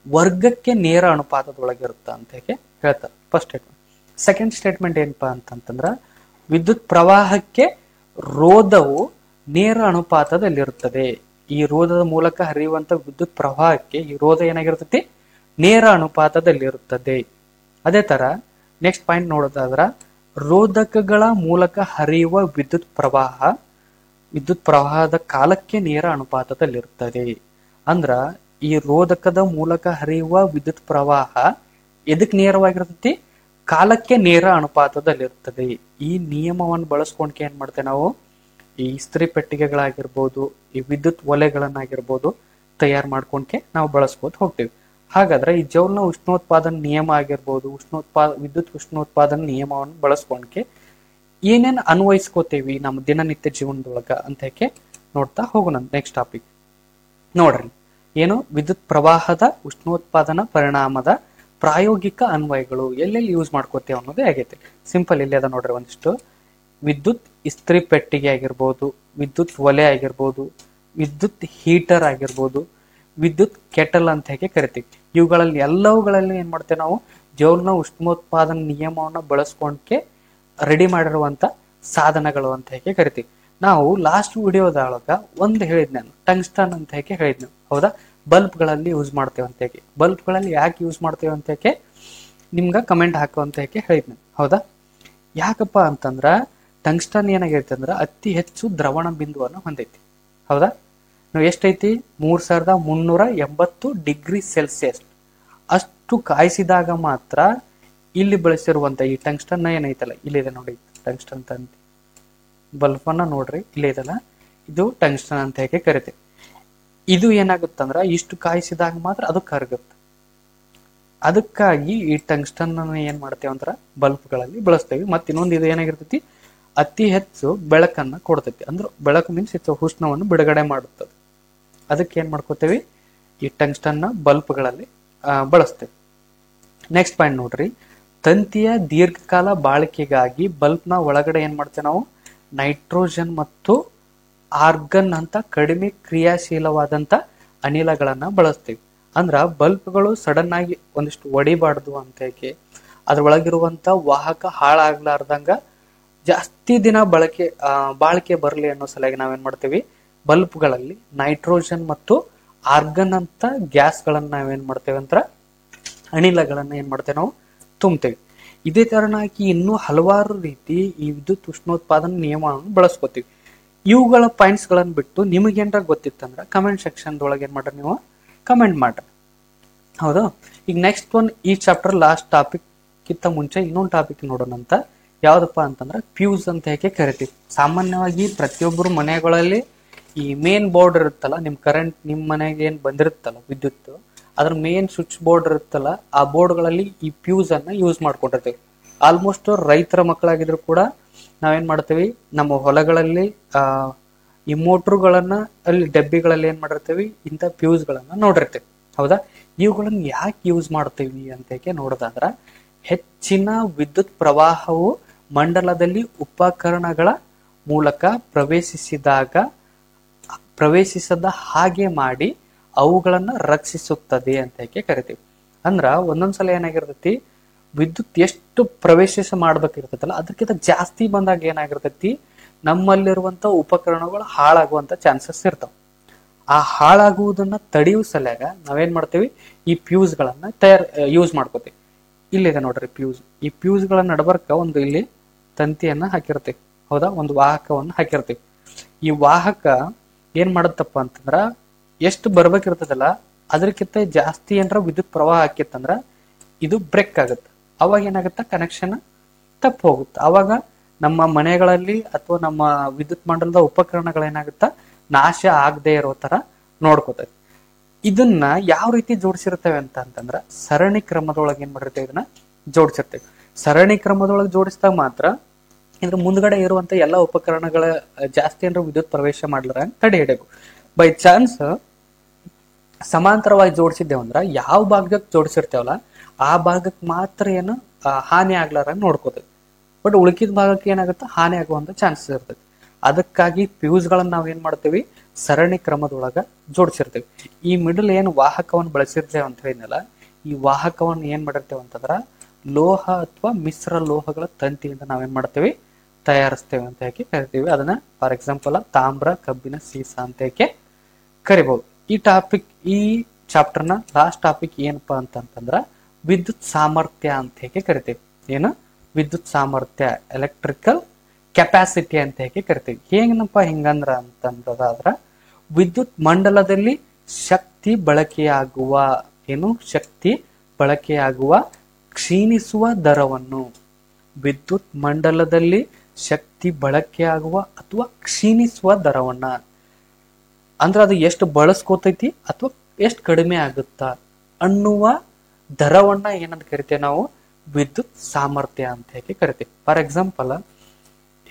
ವರ್ಗಕ್ಕೆ ನೇರ ಅನುಪಾತದೊಳಗಿರುತ್ತ ಅಂತ ಹೇಳಿ ಹೇಳ್ತಾರೆ. First statement. ಸೆಕೆಂಡ್ ಸ್ಟೇಟ್ಮೆಂಟ್ ಏನಪ್ಪಾ ಅಂತಂದ್ರ ವಿದ್ಯುತ್ ಪ್ರವಾಹಕ್ಕೆ ರೋಧವು ನೇರ ಅನುಪಾತದಲ್ಲಿರುತ್ತದೆ. ಈ ರೋಧದ ಮೂಲಕ ಹರಿಯುವಂತ ವಿದ್ಯುತ್ ಪ್ರವಾಹಕ್ಕೆ ಈ ರೋಧ ಏನಾಗಿರ್ತತಿ, ನೇರ ಅನುಪಾತದಲ್ಲಿರುತ್ತದೆ. ಅದೇ ತರ ನೆಕ್ಸ್ಟ್ ಪಾಯಿಂಟ್ ನೋಡೋದಾದ್ರ ರೋಧಕಗಳ ಮೂಲಕ ಹರಿಯುವ ವಿದ್ಯುತ್ ಪ್ರವಾಹದ ಕಾಲಕ್ಕೆ ನೇರ ಅನುಪಾತದಲ್ಲಿರುತ್ತದೆ. ಅಂದ್ರ ಈ ರೋಧಕದ ಮೂಲಕ ಹರಿಯುವ ವಿದ್ಯುತ್ ಪ್ರವಾಹ ಎದಕ್ ನೇರವಾಗಿರ್ತತಿ, ಕಾಲಕ್ಕೆ ನೇರ ಅನುಪಾತದಲ್ಲಿರುತ್ತದೆ. ಈ ನಿಯಮವನ್ನು ಬಳಸ್ಕೊಂಡ್ಕೆ ಏನ್ ಮಾಡ್ತೇವೆ ನಾವು, ಈ ಇಸ್ತ್ರಿ ಪೆಟ್ಟಿಗೆಗಳಾಗಿರ್ಬೋದು, ಈ ವಿದ್ಯುತ್ ಒಲೆಗಳನ್ನಾಗಿರ್ಬೋದು ತಯಾರು ಮಾಡ್ಕೊಂಡ್ಕೆ ನಾವು ಬಳಸ್ಕೋತ ಹೋಗ್ತೀವಿ. ಹಾಗಾದ್ರೆ ಈ ಜೌಲ್ನ ಉಷ್ಣೋತ್ಪಾದನಾ ನಿಯಮ ಆಗಿರ್ಬೋದು, ವಿದ್ಯುತ್ ಉಷ್ಣೋತ್ಪಾದನಾ ನಿಯಮವನ್ನು ಬಳಸ್ಕೊಂಡ್ಕೆ ಏನೇನ್ ಅನ್ವಯಿಸ್ಕೋತೇವಿ ನಮ್ಮ ದಿನನಿತ್ಯ ಜೀವನದೊಳಗ ಅಂತ ಹೇಳಿ ನೋಡ್ತಾ ಹೋಗೋಣ. ನೆಕ್ಸ್ಟ್ ಟಾಪಿಕ್ ನೋಡ್ರಿ, ಏನು ವಿದ್ಯುತ್ ಪ್ರವಾಹದ ಉಷ್ಣೋತ್ಪಾದನಾ ಪರಿಣಾಮದ ಪ್ರಾಯೋಗಿಕ ಅನ್ವಯಗಳು ಎಲ್ಲೆಲ್ಲಿ ಯೂಸ್ ಮಾಡ್ಕೋತೇವೆ ಅನ್ನೋದೇ ಆಗೈತೆ. ಸಿಂಪಲ್ ಇಲ್ಲಿ ಅದ ನೋಡ್ರಿ. ಒಂದಿಷ್ಟು ವಿದ್ಯುತ್ ಇಸ್ತ್ರಿ ಪೆಟ್ಟಿಗೆ ಆಗಿರ್ಬೋದು, ವಿದ್ಯುತ್ ಒಲೆ ಆಗಿರ್ಬೋದು, ವಿದ್ಯುತ್ ಹೀಟರ್ ಆಗಿರ್ಬೋದು, ವಿದ್ಯುತ್ ಕೆಟಲ್ ಅಂತ ಹೇಗೆ ಕರಿತೀವಿ. ಇವುಗಳಲ್ಲಿ ಎಲ್ಲವುಗಳಲ್ಲಿ ಏನ್ ಮಾಡ್ತೇವೆ ನಾವು, ಜೌಲ್ನ ಉಷ್ಣೋತ್ಪಾದನಾ ನಿಯಮವನ್ನ ಬಳಸ್ಕೊಂಡ್ಕೆ ರೆಡಿ ಮಾಡಿರುವಂತ ಸಾಧನಗಳು ಅಂತ ಹೇಗೆ ಕರಿತೀವಿ. ನಾವು ಲಾಸ್ಟ್ ವಿಡಿಯೋದೊಳಗ ಒಂದು ಹೇಳಿದ್ ನಾನು, ಟಂಗ್ಸ್ಟನ್ ಅಂತ ಹೇಗೆ ಹೇಳಿದ್ನು, ಹೌದಾ. ಬಲ್ಬ್ ಗಳಲ್ಲಿ ಯೂಸ್ ಮಾಡ್ತೇವೆ ಅಂತ ಹೇಳಿ. ಬಲ್ಬ್ ಗಳಲ್ಲಿ ಯಾಕೆ ಯೂಸ್ ಮಾಡ್ತೇವೆ ಅಂತ ಹೇಳಿ ನಿಮ್ಗ ಕಮೆಂಟ್ ಹಾಕುವ ಅಂತ ಹೇಳಿ ಹೇಳಿದ್ನು, ಹೌದಾ. ಯಾಕಪ್ಪ ಅಂತಂದ್ರ ಟಂಗ್ಸ್ಟನ್ ಏನಾಗೈತೆ ಅಂದ್ರ ಅತಿ ಹೆಚ್ಚು ದ್ರವಣ ಬಿಂದುವನ್ನು ಹೊಂದೈತಿ, ಹೌದಾ. ನಾವು ಎಷ್ಟೈತಿ, 3380 ಡಿಗ್ರಿ ಸೆಲ್ಸಿಯಸ್ ಅಷ್ಟು ಕಾಯಿಸಿದಾಗ ಮಾತ್ರ ಇಲ್ಲಿ ಬಳಸಿರುವಂತ ಈ ಟಂಗ್ಸ್ಟನ್ ಏನೈತಲ್ಲ, ಇಲ್ಲಿದೆ ನೋಡಿ ಟಂಗ್ಸ್ಟನ್ ಅಂತ ಬಲ್ಬ್ ಅನ್ನ ನೋಡ್ರಿ, ಇಲ್ಲೇ ಇದಲ್ಲ, ಇದು ಟಂಗ್ಸ್ಟನ್ ಅಂತ ಹೇಗೆ ಕರಿತೇವೆ. ಇದು ಏನಾಗುತ್ತಂದ್ರ ಇಷ್ಟು ಕಾಯಿಸಿದಾಗ ಮಾತ್ರ ಅದು ಕರಗುತ್ತೆ. ಅದಕ್ಕಾಗಿ ಈ ಟಂಗ್ಸ್ಟನ್ ಏನ್ ಮಾಡ್ತೇವೆ ಅಂದ್ರ ಬಲ್ಬ್ ಗಳಲ್ಲಿ ಬಳಸ್ತೇವೆ. ಮತ್ತ ಇನ್ನೊಂದು ಇದು ಏನಾಗಿರ್ತೈತಿ, ಅತಿ ಹೆಚ್ಚು ಬೆಳಕನ್ನ ಕೊಡ್ತೈತಿ. ಅಂದ್ರೆ ಬೆಳಕು ಮೀನ್ಸ್ ಉಷ್ಣವನ್ನು ಬಿಡುಗಡೆ ಮಾಡುತ್ತದೆ. ಅದಕ್ಕೆ ಏನ್ ಮಾಡ್ಕೋತೇವಿ, ಈ ಟಂಗ್ಸ್ಟನ್ ಬಲ್ಬ್ ಗಳಲ್ಲಿ ಬಳಸ್ತೇವೆ. ನೆಕ್ಸ್ಟ್ ಪಾಯಿಂಟ್ ನೋಡ್ರಿ, ತಂತಿಯ ದೀರ್ಘಕಾಲ ಬಾಳಿಕೆಗಾಗಿ ಬಲ್ಬ್ ನ ಒಳಗಡೆ ಏನ್ ಮಾಡ್ತೇವೆ ನಾವು, ನೈಟ್ರೋಜನ್ ಮತ್ತು ಆರ್ಗನ್ ಅಂತ ಕಡಿಮೆ ಕ್ರಿಯಾಶೀಲವಾದಂತ ಅನಿಲಗಳನ್ನ ಬಳಸ್ತೀವಿ. ಅಂದ್ರ ಬಲ್ಬ್ಗಳು ಸಡನ್ ಆಗಿ ಒಂದಿಷ್ಟು ಒಡಿಬಾರ್ದು ಅಂತ ಹೇಳಿ ಅದ್ರೊಳಗಿರುವಂತ ವಾಹಕ ಹಾಳಾಗ್ಲಾರ್ದಂಗ ಜಾಸ್ತಿ ದಿನ ಬಾಳಿಕೆ ಬರಲಿ ಅನ್ನೋ ಸಲುವಾಗಿ ನಾವೇನ್ ಮಾಡ್ತೇವಿ, ಬಲ್ಬ್ಗಳಲ್ಲಿ ನೈಟ್ರೋಜನ್ ಮತ್ತು ಆರ್ಗನ್ ಅಂತ ಗ್ಯಾಸ್ ಗಳನ್ನ ನಾವೇನ್ ಮಾಡ್ತೇವೆ ಅಂತ ಅನಿಲಗಳನ್ನ ಏನ್ ಮಾಡ್ತೇವೆ ನಾವು ತುಂಬ್ತೇವೆ. ಇದೇ ತರನಾಗಿ ಇನ್ನೂ ಹಲವಾರು ರೀತಿ ಈ ವಿದ್ಯುತ್ ಉಷ್ಣೋತ್ಪಾದನಾ ನಿಯಮವನ್ನು ಬಳಸ್ಕೋತೀವಿ. ಇವುಗಳ ಪಾಯಿಂಟ್ಸ್ ಗಳನ್ನ ಬಿಟ್ಟು ನಿಮಗೇನ್ರ ಗೊತ್ತಿತ್ತಂದ್ರ ಕಮೆಂಟ್ ಸೆಕ್ಷನ್ ಒಳಗೆ ಏನ್ ಮಾಡ್ರಿ, ನೀವು ಕಮೆಂಟ್ ಮಾಡ್ರಿ, ಹೌದಾ. ಈಗ ನೆಕ್ಸ್ಟ್ ಈ ಚಾಪ್ಟರ್ ಲಾಸ್ಟ್ ಟಾಪಿಕ್ ಕಿಂತ ಮುಂಚೆ ಇನ್ನೊಂದು ಟಾಪಿಕ್ ನೋಡೋಣ ಅಂತ. ಯಾವ್ದಪ್ಪ ಅಂತಂದ್ರ ಫ್ಯೂಸ್ ಅಂತ ಹೇಗೆ ಕರಿತೀವಿ. ಸಾಮಾನ್ಯವಾಗಿ ಪ್ರತಿಯೊಬ್ಬರು ಮನೆಗಳಲ್ಲಿ ಈ ಮೇನ್ ಬೋರ್ಡ್ ಇರುತ್ತಲ್ಲ, ನಿಮ್ ಮನೆಗೆ ಏನ್ ಬಂದಿರುತ್ತಲ್ಲ ವಿದ್ಯುತ್, ಅದ್ರ ಮೇನ್ ಸ್ವಿಚ್ ಬೋರ್ಡ್ ಇರುತ್ತಲ್ಲ, ಆ ಬೋರ್ಡ್ ಗಳಲ್ಲಿ ಈ ಫ್ಯೂಸ್ ಅನ್ನ ಯೂಸ್ ಮಾಡ್ಕೊಂಡಿರ್ತೀವಿ. ಆಲ್ಮೋಸ್ಟ್ ರೈತರ ಮಕ್ಕಳಾಗಿದ್ರು ಕೂಡ ನಾವೇನ್ ಮಾಡ್ತೀವಿ, ನಮ್ಮ ಹೊಲಗಳಲ್ಲಿ ಈ ಮೋಟ್ರುಗಳನ್ನ ಅಲ್ಲಿ ಡಬ್ಬಿಗಳಲ್ಲಿ ಏನ್ ಮಾಡಿರ್ತೀವಿ, ಇಂಥ ಫ್ಯೂಸ್ ಗಳನ್ನ ನೋಡಿರ್ತೀವಿ, ಹೌದಾ. ಇವುಗಳನ್ನ ಯಾಕೆ ಯೂಸ್ ಮಾಡ್ತೀವಿ ಅಂತ ನೋಡೋದಾದ್ರ, ಹೆಚ್ಚಿನ ವಿದ್ಯುತ್ ಪ್ರವಾಹವು ಮಂಡಲದಲ್ಲಿ ಉಪಕರಣಗಳ ಮೂಲಕ ಪ್ರವೇಶಿಸದ ಹಾಗೆ ಮಾಡಿ ಅವುಗಳನ್ನ ರಕ್ಷಿಸುತ್ತದೆ ಅಂತ ಕರಿತೀವಿ. ಅಂದ್ರ ಒಂದೊಂದ್ಸಲ ಏನಾಗಿರ್ತೈತಿ, ವಿದ್ಯುತ್ ಎಷ್ಟು ಪ್ರವೇಶ ಮಾಡ್ಬೇಕಿರ್ತೈತಲ್ಲ ಅದಕ್ಕಿಂತ ಜಾಸ್ತಿ ಬಂದಾಗ ಏನಾಗಿರ್ತೈತಿ, ನಮ್ಮಲ್ಲಿರುವಂತ ಉಪಕರಣಗಳು ಹಾಳಾಗುವಂತ ಚಾನ್ಸಸ್ ಇರ್ತಾವ. ಆ ಹಾಳಾಗುವುದನ್ನ ತಡೆಯುವ ಸಲುವಾಗ ನಾವೇನ್ ಮಾಡ್ತೇವಿ, ಈ ಫ್ಯೂಸ್ ಗಳನ್ನ ಯೂಸ್ ಮಾಡ್ಕೋತೀವಿ. ಇಲ್ಲಿದೆ ನೋಡ್ರಿ ಫ್ಯೂಸ್. ಈ ಫ್ಯೂಸ್ ಗಳ ನಡಬರ್ಕ ಒಂದು ಇಲ್ಲಿ ತಂತಿಯನ್ನ ಹಾಕಿರ್ತೀವಿ, ಹೌದಾ, ಒಂದು ವಾಹಕವನ್ನ ಹಾಕಿರ್ತೀವಿ. ಈ ವಾಹಕ ಏನ್ ಮಾಡತ್ತಪ್ಪ ಅಂತಂದ್ರ ಎಷ್ಟು ಬರ್ಬೇಕಿರ್ತದಲ್ಲ ಅದಕ್ಕಿಂತ ಜಾಸ್ತಿ ಏನಾರ ವಿದ್ಯುತ್ ಪ್ರವಾಹ ಹಾಕಿತ್ತಂದ್ರ ಇದು ಬ್ರೇಕ್ ಆಗುತ್ತೆ. ಅವಾಗ ಏನಾಗುತ್ತ, ಕನೆಕ್ಷನ್ ತಪ್ಪು ಹೋಗುತ್ತೆ. ಅವಾಗ ನಮ್ಮ ಮನೆಗಳಲ್ಲಿ ಅಥವಾ ನಮ್ಮ ವಿದ್ಯುತ್ ಮಂಡಲದ ಉಪಕರಣಗಳೇನಾಗುತ್ತ, ನಾಶ ಆಗದೆ ಇರೋ ತರ ನೋಡ್ಕೋತೈತಿ. ಇದನ್ನ ಯಾವ ರೀತಿ ಜೋಡಿಸಿರ್ತೇವೆ ಅಂತಂದ್ರ ಸರಣಿ ಕ್ರಮದೊಳಗೆ ಏನ್ ಮಾಡಿರ್ತೇವೆ, ಇದನ್ನ ಜೋಡಿಸಿರ್ತೇವೆ. ಸರಣಿ ಕ್ರಮದೊಳಗೆ ಜೋಡಿಸಿದಾಗ ಮಾತ್ರ ಇದ್ರ ಮುಂದ್ಗಡೆ ಇರುವಂತ ಎಲ್ಲಾ ಉಪಕರಣಗಳ ಜಾಸ್ತಿ ಏನಾರ ವಿದ್ಯುತ್ ಪ್ರವೇಶ ಮಾಡ್ಲಾರ ತಡೆ ಹಿಡಿಯಬೇಕು. ಬೈ ಚಾನ್ಸ್ ಸಮಾಂತರವಾಗಿ ಜೋಡಿಸಿದ್ದೇವಂದ್ರ ಯಾವ ಭಾಗಕ್ಕೆ ಜೋಡಿಸಿರ್ತೇವಲ್ಲ ಆ ಭಾಗಕ್ಕೆ ಮಾತ್ರ ಏನು ಹಾನಿ ಆಗ್ಲಾರ ನೋಡ್ಕೋತೇವೆ. ಬಟ್ ಉಳಿಕಿದ ಭಾಗಕ್ಕೆ ಏನಾಗುತ್ತೆ, ಹಾನಿ ಆಗುವಂತ ಚಾನ್ಸಸ್ ಇರ್ತೈತಿ. ಅದಕ್ಕಾಗಿ ಫ್ಯೂಸ್ ಗಳನ್ನ ನಾವ್ ಏನ್ ಮಾಡ್ತೇವಿ, ಸರಣಿ ಕ್ರಮದೊಳಗ ಜೋಡಿಸಿರ್ತೇವೆ. ಈ ಮಿಡಲ್ ಏನು ವಾಹಕವನ್ನು ಬಳಸಿರ್ತೇವೆ ಅಂತ ಹೇಳಿದ್ನಲ್ಲ, ಈ ವಾಹಕವನ್ನು ಏನ್ ಮಾಡಿರ್ತೇವೆ ಅಂತಂದ್ರ ಲೋಹ ಅಥವಾ ಮಿಶ್ರ ಲೋಹಗಳ ತಂತಿಯಿಂದ ನಾವೇನ್ ಮಾಡ್ತೇವೆ, ತಯಾರಿಸ್ತೇವೆ ಅಂತ ಹೇಳಿ ಕರಿತೀವಿ. ಅದನ್ನ ಫಾರ್ ಎಕ್ಸಾಂಪಲ್ ತಾಮ್ರ, ಕಬ್ಬಿನ ಸೀಸ ಅಂತ ಹೇಳಿ ಕರಿಬಹುದು. ಈ ಚಾಪ್ಟರ್ನ ಲಾಸ್ಟ್ ಟಾಪಿಕ್ ಏನಪ್ಪಾ ಅಂತಂದ್ರ ವಿದ್ಯುತ್ ಸಾಮರ್ಥ್ಯ ಅಂತ ಹೇಳಿ ಕರಿತೀವಿ. ಏನು, ವಿದ್ಯುತ್ ಸಾಮರ್ಥ್ಯ, ಎಲೆಕ್ಟ್ರಿಕಲ್ ಕೆಪಾಸಿಟಿ ಅಂತ ಹೇಳಿ ಕರಿತೀವಿ. ಹೇಗನಪ್ಪ ಹಿಂಗಂದ್ರ ಅಂತಂದ್ರ ವಿದ್ಯುತ್ ಮಂಡಲದಲ್ಲಿ ಶಕ್ತಿ ಬಳಕೆಯಾಗುವ ಕ್ಷೀಣಿಸುವ ದರವನ್ನು, ವಿದ್ಯುತ್ ಮಂಡಲದಲ್ಲಿ ಶಕ್ತಿ ಬಳಕೆಯಾಗುವ ಅಥವಾ ಕ್ಷೀಣಿಸುವ ದರವನ್ನ ಅಂದ್ರ ಅದು ಎಷ್ಟು ಬಳಸ್ಕೋತೈತಿ ಅಥವಾ ಎಷ್ಟು ಕಡಿಮೆ ಆಗುತ್ತಾ ಅನ್ನುವ ದರವನ್ನ ಏನಂತ ಕರಿತೇವೆ ನಾವು, ವಿದ್ಯುತ್ ಸಾಮರ್ಥ್ಯ ಅಂತ ಹೇಳಿ ಕರಿತೀವಿ. ಫಾರ್ ಎಕ್ಸಾಂಪಲ್,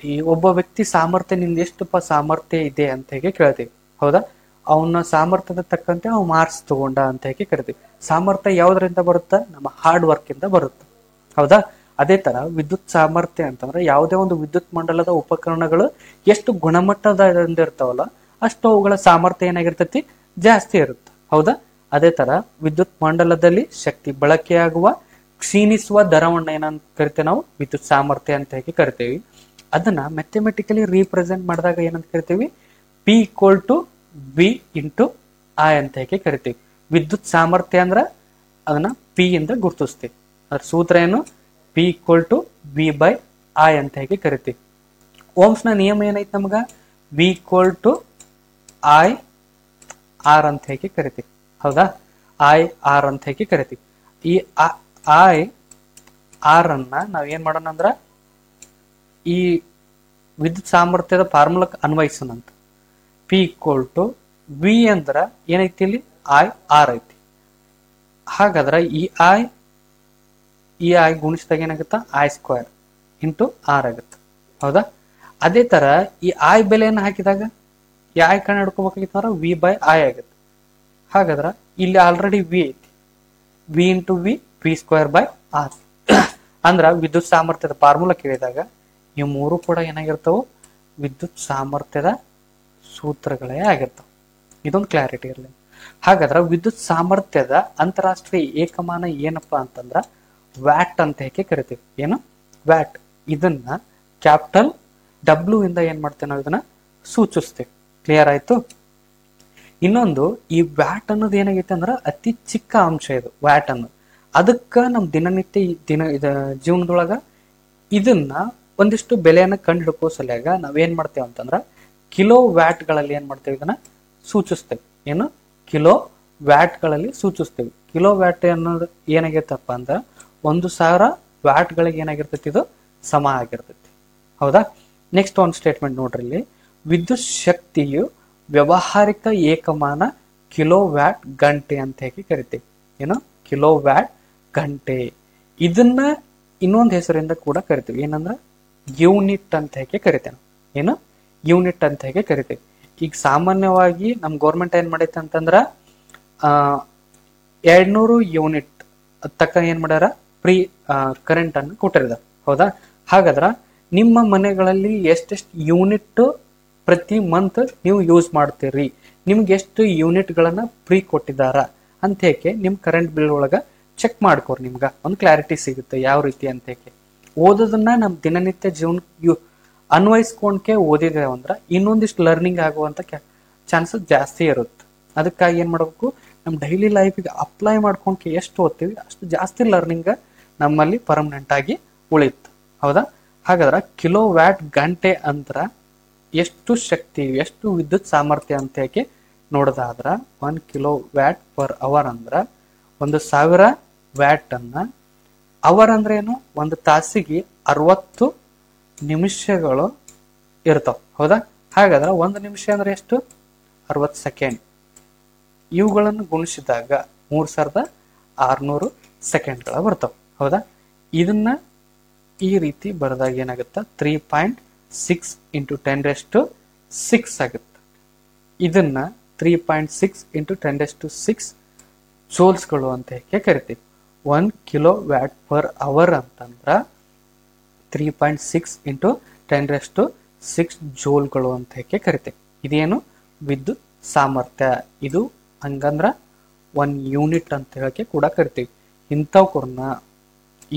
ಈ ಒಬ್ಬ ವ್ಯಕ್ತಿ ಸಾಮರ್ಥ್ಯ, ನಿಂದ ಎಷ್ಟಪ್ಪ ಸಾಮರ್ಥ್ಯ ಇದೆ ಅಂತ ಹೇಳಿ ಕೇಳ್ತೀವಿ, ಹೌದಾ. ಅವನ ಸಾಮರ್ಥ್ಯದ ತಕ್ಕಂತೆ ಅವ್ನು ಮಾರ್ಕ್ಸ್ ತಗೊಂಡ ಅಂತ ಹೇಳಿ ಕರಿತೀವಿ. ಸಾಮರ್ಥ್ಯ ಯಾವ್ದ್ರಿಂದ ಬರುತ್ತ, ನಮ್ಮ ಹಾರ್ಡ್ ವರ್ಕ್ ಇಂದ ಬರುತ್ತೆ, ಹೌದಾ. ಅದೇ ತರ ವಿದ್ಯುತ್ ಸಾಮರ್ಥ್ಯ ಅಂತಂದ್ರೆ ಯಾವುದೇ ಒಂದು ವಿದ್ಯುತ್ ಮಂಡಲದ ಉಪಕರಣಗಳು ಎಷ್ಟು ಗುಣಮಟ್ಟದಿಂದ ಇರ್ತಾವಲ್ಲ ಅಷ್ಟು ಅವುಗಳ ಸಾಮರ್ಥ್ಯ ಏನಾಗಿರ್ತೈತಿ, ಜಾಸ್ತಿ ಇರುತ್ತೆ, ಹೌದಾ. ಅದೇ ತರ ವಿದ್ಯುತ್ ಮಂಡಲದಲ್ಲಿ ಶಕ್ತಿ ಬಳಕೆಯಾಗುವ ಕ್ಷೀಣಿಸುವ ದರವನ್ನ ಏನಂತ ಕರಿತೇವೆ ನಾವು, ವಿದ್ಯುತ್ ಸಾಮರ್ಥ್ಯ ಅಂತ ಹೇಳಿ ಕರಿತೇವಿ. ಅದನ್ನ ಮ್ಯಾಥಮೆಟಿಕಲಿ ರೀಪ್ರೆಸೆಂಟ್ ಮಾಡಿದಾಗ ಏನಂತ ಕರಿತೀವಿ, P = V × I ಅಂತ ಹೇಳಿ ಕರಿತೀವಿ. ವಿದ್ಯುತ್ ಸಾಮರ್ಥ್ಯ ಅಂದ್ರ ಅದನ್ನ P ಇಂದ ಗುರುತಿಸ್ತೀವಿ. ಅದ್ರ ಸೂತ್ರ ಏನು, P = V/I ಅಂತ ಹೇಳಿ ಕರಿತೀವಿ. ಓಮ್ಸ್ ನ ನಿಯಮ ಏನೈತಿ ನಮಗ, V = I/R ಅಂತ ಹೇಳಿ ಕರಿತೀವಿ, ಹೌದಾ. I/R ಅಂತ ಹೇಳಿ ಕರಿತೀವಿ. ಈ I/R ಅನ್ನ ನಾವ್ ಏನ್ ಮಾಡೋಣ ಅಂದ್ರ ಈ ವಿದ್ಯುತ್ ಸಾಮರ್ಥ್ಯದ ಫಾರ್ಮುಲಕ್ ಅನ್ವಯಿಸೋಣಂತ. P = V ಅಂದ್ರ ಏನೈತಿ, ಇಲ್ಲಿ I/R ಐತಿ. ಹಾಗಾದ್ರ ಈ I ಗುಣಿಸಿದಾಗ ಏನಾಗುತ್ತ, I² × R ಆಗುತ್ತೆ, ಹೌದಾ. ಅದೇ ತರ ಈ I ಬೆಲೆಯನ್ನು ಹಾಕಿದಾಗ ಈ I ಕಣ ಹಿಡ್ಕೋಬೇಕಾಗಿತ್ತಂದ್ರ V/I ಆಗುತ್ತೆ. ಹಾಗಾದ್ರ ಇಲ್ಲಿ ಆಲ್ರೆಡಿ V ಐತಿ, V × V P²/R ಅಂದ್ರ ವಿದ್ಯುತ್ ಸಾಮರ್ಥ್ಯದ ಫಾರ್ಮುಲಾ ಕೇಳಿದಾಗ ಈ ಮೂರು ಕೂಡ ಏನಾಗಿರ್ತಾವ, ವಿದ್ಯುತ್ ಸಾಮರ್ಥ್ಯದ ಸೂತ್ರಗಳೇ ಆಗಿರ್ತಾವ. ಇದೊಂದು ಕ್ಲಾರಿಟಿ ಇರಲಿ. ಹಾಗಾದ್ರೆ ವಿದ್ಯುತ್ ಸಾಮರ್ಥ್ಯದ ಅಂತಾರಾಷ್ಟ್ರೀಯ ಏಕಮಾನ ಏನಪ್ಪಾ ಅಂತಂದ್ರ ವ್ಯಾಟ್ ಅಂತ ಹೇಳಿ ಕರಿತೀವಿ. ಏನು, ವ್ಯಾಟ್. ಇದನ್ನ ಕ್ಯಾಪಿಟಲ್ W ಇಂದ ಏನ್ ಮಾಡ್ತೇವೆ ನಾವು, ಇದನ್ನ ಸೂಚಿಸ್ತೇವೆ. ಕ್ಲಿಯರ್ ಆಯ್ತು. ಇನ್ನೊಂದು, ಈ ವ್ಯಾಟ್ ಅನ್ನೋದು ಏನಾಗೈತೆ ಅಂದ್ರ ಅತಿ ಚಿಕ್ಕ ಅಂಶ ಇದು ವ್ಯಾಟ್ ಅನ್ನೋದು. ಅದಕ್ಕ ನಮ್ ದಿನನಿತ್ಯ ಜೀವನದೊಳಗ ಇದನ್ನ ಒಂದಿಷ್ಟು ಬೆಲೆಯನ್ನ ಕಂಡು ಹಿಡ್ಕೋ ಸಲುವಾಗ ನಾವೇನ್ ಮಾಡ್ತೇವೆ ಅಂತಂದ್ರ ಕಿಲೋ ವ್ಯಾಟ್ ಗಳಲ್ಲಿ ಏನ್ ಮಾಡ್ತೇವೆ, ಇದನ್ನ ಸೂಚಿಸ್ತೇವೆ. ಏನು, ಕಿಲೋ ವ್ಯಾಟ್ ಗಳಲ್ಲಿ ಸೂಚಿಸ್ತೇವೆ. ಕಿಲೋ ವ್ಯಾಟ್ ಅನ್ನೋದು ಏನಾಗಿರ್ತಪ್ಪ ಅಂದ್ರ 1000 ವ್ಯಾಟ್ ಗಳಿಗೆ ಏನಾಗಿರ್ತೈತಿ, ಇದು ಸಮ ಆಗಿರ್ತೈತಿ, ಹೌದಾ. ನೆಕ್ಸ್ಟ್ ಒಂದು ಸ್ಟೇಟ್ಮೆಂಟ್ ನೋಡ್ರಿ, ಇಲ್ಲಿ ವಿದ್ಯುತ್ ಶಕ್ತಿಯು ವ್ಯಾವಹಾರಿಕ ಏಕಮಾನ ಕಿಲೋ ವ್ಯಾಟ್ ಗಂಟೆ ಅಂತ ಹೇಳಿ ಕರಿತೀವಿ. ಏನು, ಕಿಲೋ ವ್ಯಾಟ್ ಗಂಟೆ. ಇದನ್ನ ಇನ್ನೊಂದು ಹೆಸರಿಂದ ಕೂಡ ಕರಿತೀವಿ, ಏನಂದ್ರ ಯೂನಿಟ್ ಅಂತ ಹೇಳಿ ಕರಿತೇವೆ. ಏನು, ಯೂನಿಟ್ ಅಂತ ಹೇಳಿ ಕರಿತೀವಿ. ಈಗ ಸಾಮಾನ್ಯವಾಗಿ ನಮ್ ಗೌರ್ಮೆಂಟ್ ಏನ್ ಮಾಡೈತೆ ಅಂತಂದ್ರ 200 ಯೂನಿಟ್ ತಕ್ಕ ಏನ್ ಮಾಡ್ಯಾರ, ಫ್ರೀ ಕರೆಂಟ್ ಅನ್ನು ಕೊಟ್ಟಿರ್ತಾರ, ಹೌದಾ. ಹಾಗಾದ್ರ ನಿಮ್ಮ ಮನೆಗಳಲ್ಲಿ ಎಷ್ಟೆಷ್ಟು ಯೂನಿಟ್ ಪ್ರತಿ ಮಂತ್ ನೀವು ಯೂಸ್ ಮಾಡ್ತೀರಿ, ನಿಮ್ಗೆ ಎಷ್ಟು ಯೂನಿಟ್ ಗಳನ್ನ ಫ್ರೀ ಕೊಟ್ಟಿದಾರ ಅಂತ ಹೇಳಿ ನಿಮ್ ಕರೆಂಟ್ ಬಿಲ್ ಒಳಗ ಚೆಕ್ ಮಾಡ್ಕೋರಿ, ನಿಮ್ಗ ಒಂದು ಕ್ಲಾರಿಟಿ ಸಿಗುತ್ತೆ ಯಾವ ರೀತಿ ಅಂತ. ಓದೋದನ್ನ ನಮ್ ದಿನನಿತ್ಯ ಜೀವನ ಅನ್ವಯಿಸ್ಕೊಂಡ್ಕೆ ಓದಿದೇವೆ ಅಂದ್ರೆ ಇನ್ನೊಂದಿಷ್ಟು ಲರ್ನಿಂಗ್ ಆಗುವಂತ ಚಾನ್ಸಸ್ ಜಾಸ್ತಿ ಇರುತ್ತೆ. ಅದಕ್ಕಾಗಿ ಏನ್ ಮಾಡ್ಬೇಕು, ನಮ್ ಡೈಲಿ ಲೈಫಿಗೆ ಅಪ್ಲೈ ಮಾಡ್ಕೊಂಡ್ಕೆ ಎಷ್ಟು ಓದ್ತೀವಿ ಅಷ್ಟು ಜಾಸ್ತಿ ಲರ್ನಿಂಗ್ ನಮ್ಮಲ್ಲಿ ಪರ್ಮನೆಂಟ್ ಆಗಿ ಉಳಿಯುತ್ತೆ. ಹೌದಾ? ಹಾಗಾದ್ರೆ ಕಿಲೋ ವ್ಯಾಟ್ ಗಂಟೆ ಅಂದ್ರ ಎಷ್ಟು ಶಕ್ತಿ, ಎಷ್ಟು ವಿದ್ಯುತ್ ಸಾಮರ್ಥ್ಯ ಅಂತ ಹೇಗೆ ನೋಡೋದಾದ್ರ 1 ಕಿಲೋ ವ್ಯಾಟ್ ಪರ್ ಅವರ್ ಅಂದ್ರ 1000 ವ್ಯಾಟ್ ಅನ್ನ, ಅವರ್ ಅಂದ್ರೆ ಏನು, ಒಂದು ತಾಸಿಗೆ 60 ನಿಮಿಷಗಳು ಇರ್ತಾವ. ಹೌದಾ? ಹಾಗಾದ್ರೆ 1 ನಿಮಿಷ ಅಂದ್ರೆ ಎಷ್ಟು, 60 ಸೆಕೆಂಡ್. ಇವುಗಳನ್ನು ಗುಣಿಸಿದಾಗ 3600 ಸೆಕೆಂಡ್ಗಳ ಬರ್ತಾವ. ಹೌದಾ? ಇದನ್ನ ಈ ರೀತಿ ಬರೆದಾಗ ಏನಾಗುತ್ತೆ, 3.6 ಇಂಟು 10⁶ ಆಗುತ್ತೆ. ಇದನ್ನ 3.6 ಇಂಟು 10⁶ ಜೋಲ್ಸ್ಗಳು ಅಂತ ಹೇಗೆ ಕರಿತೀವಿ. 1 ಕಿಲೋ ವ್ಯಾಟ್ ಪರ್ ಅವರ್ ಅಂತಂದ್ರ 3.6 ಇಂಟು 10⁶ ಜೋಲ್ಗಳು ಅಂತ ಹೇಗೆ ಕರಿತೀವಿ. ಇದೇನು, ವಿದ್ಯುತ್ ಸಾಮರ್ಥ್ಯ. ಇದು ಹಂಗಂದ್ರ 1 ಯೂನಿಟ್ ಅಂತ ಹೇಳಕ್ಕೆ ಕೂಡ ಕರಿತೀವಿ. ಇಂಥವ್ಕೂರ್ನ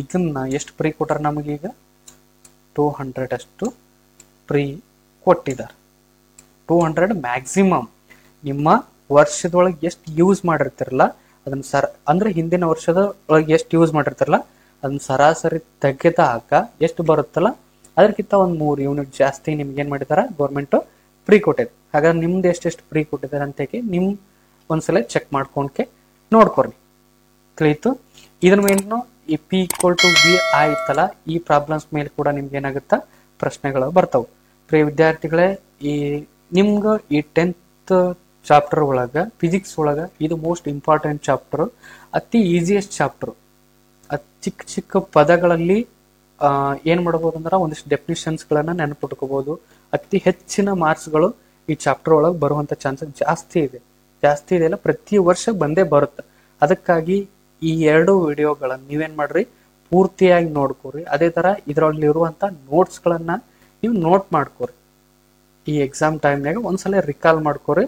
ಇದನ್ನ ಎಷ್ಟು ಫ್ರೀ ಕೊಟ್ಟಾರ ನಮಗೀಗ, 200 ಅಷ್ಟು ಫ್ರೀ ಕೊಟ್ಟಿದ್ದಾರೆ. 200 ಮ್ಯಾಕ್ಸಿಮಮ್. ನಿಮ್ಮ ವರ್ಷದೊಳಗೆ ಎಷ್ಟು ಯೂಸ್ ಮಾಡಿರ್ತಿರಲ್ಲ ಅದನ್ನ ಅಂದ್ರೆ ಹಿಂದಿನ ವರ್ಷದ ಒಳಗೆ ಎಷ್ಟು ಯೂಸ್ ಮಾಡಿರ್ತಿರಲ್ಲ ಅದನ್ನ ಸರಾಸರಿ ತೆಗೆದಾಗ ಎಷ್ಟು ಬರುತ್ತಲ್ಲ ಅದಕ್ಕಿಂತ ಒಂದು 3 ಯೂನಿಟ್ ಜಾಸ್ತಿ ನಿಮ್ಗೆ ಏನ್ ಮಾಡಿದಾರ, ಗೌರ್ಮೆಂಟ್ ಫ್ರೀ ಕೊಟ್ಟಿದೆ. ಹಾಗಾದ್ರೆ ನಿಮ್ದು ಎಷ್ಟೆಷ್ಟು ಫ್ರೀ ಕೊಟ್ಟಿದ್ದಾರೆ ಅಂತ ನಿಮ್ ಒಂದ್ಸಲ ಚೆಕ್ ಮಾಡ್ಕೊಂಡ್ಕೆ ನೋಡ್ಕೊರಿ. ತಿಳಿಯಿತು? ಇದ್ರ ಮೇಲೂ ಈ P = V ಆಯ್ತಲ್ಲ, ಈ ಪ್ರಾಬ್ಲಮ್ಸ್ ಮೇಲೆ ಕೂಡ ನಿಮ್ಗೆ ಏನಾಗುತ್ತಾ, ಪ್ರಶ್ನೆಗಳು ಬರ್ತಾವ. ಪ್ರಿಯ ವಿದ್ಯಾರ್ಥಿಗಳೇ, ಈ ನಿಮ್ಗ ಈ 10th ಚಾಪ್ಟರ್ ಒಳಗ ಫಿಸಿಕ್ಸ್ ಒಳಗ ಇದು ಮೋಸ್ಟ್ ಇಂಪಾರ್ಟೆಂಟ್ ಚಾಪ್ಟರ್, ಅತಿ ಈಸಿಯೆಸ್ಟ್ ಚಾಪ್ಟರ್. ಚಿಕ್ಕ ಚಿಕ್ಕ ಪದಗಳಲ್ಲಿ ಏನ್ ಮಾಡಬಹುದು ಅಂದ್ರೆ ಒಂದಿಷ್ಟು ಡೆಫಿನಿಷನ್ಸ್ ಗಳನ್ನ ನೆನಪಿಟ್ಕೋಬಹುದು. ಅತಿ ಹೆಚ್ಚಿನ ಮಾರ್ಕ್ಸ್ ಗಳು ಈ ಚಾಪ್ಟರ್ ಒಳಗೆ ಬರುವಂತ ಚಾನ್ಸಸ್ ಜಾಸ್ತಿ ಇದೆ. ಅಲ್ಲ, ಪ್ರತಿ ವರ್ಷ ಬಂದೇ ಬರುತ್ತೆ. ಅದಕ್ಕಾಗಿ ಈ 2 ವಿಡಿಯೋಗಳನ್ನ ನೀವೇನ್ ಮಾಡ್ರಿ, ಪೂರ್ತಿಯಾಗಿ ನೋಡ್ಕೋರಿ. ಅದೇ ತರ ಇದರಲ್ಲಿ ಇರುವಂತ ನೋಟ್ಸ್ ಗಳನ್ನ ನೀವು ನೋಟ್ ಮಾಡ್ಕೋರಿ. ಈ ಎಕ್ಸಾಮ್ ಟೈಮ್ನಾಗ ಒಂದ್ಸಲ ರಿಕಾಲ್ ಮಾಡ್ಕೋರಿ.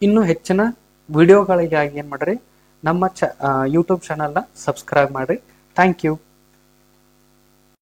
ಇನ್ನು ಹೆಚ್ಚಿನ ವಿಡಿಯೋಗಳಿಗಾಗಿ ಏನ್ ಮಾಡ್ರಿ, ನಮ್ಮ ಯೂಟ್ಯೂಬ್ ಚಾನಲ್ನ ಸಬ್ಸ್ಕ್ರೈಬ್ ಮಾಡ್ರಿ. Thank you.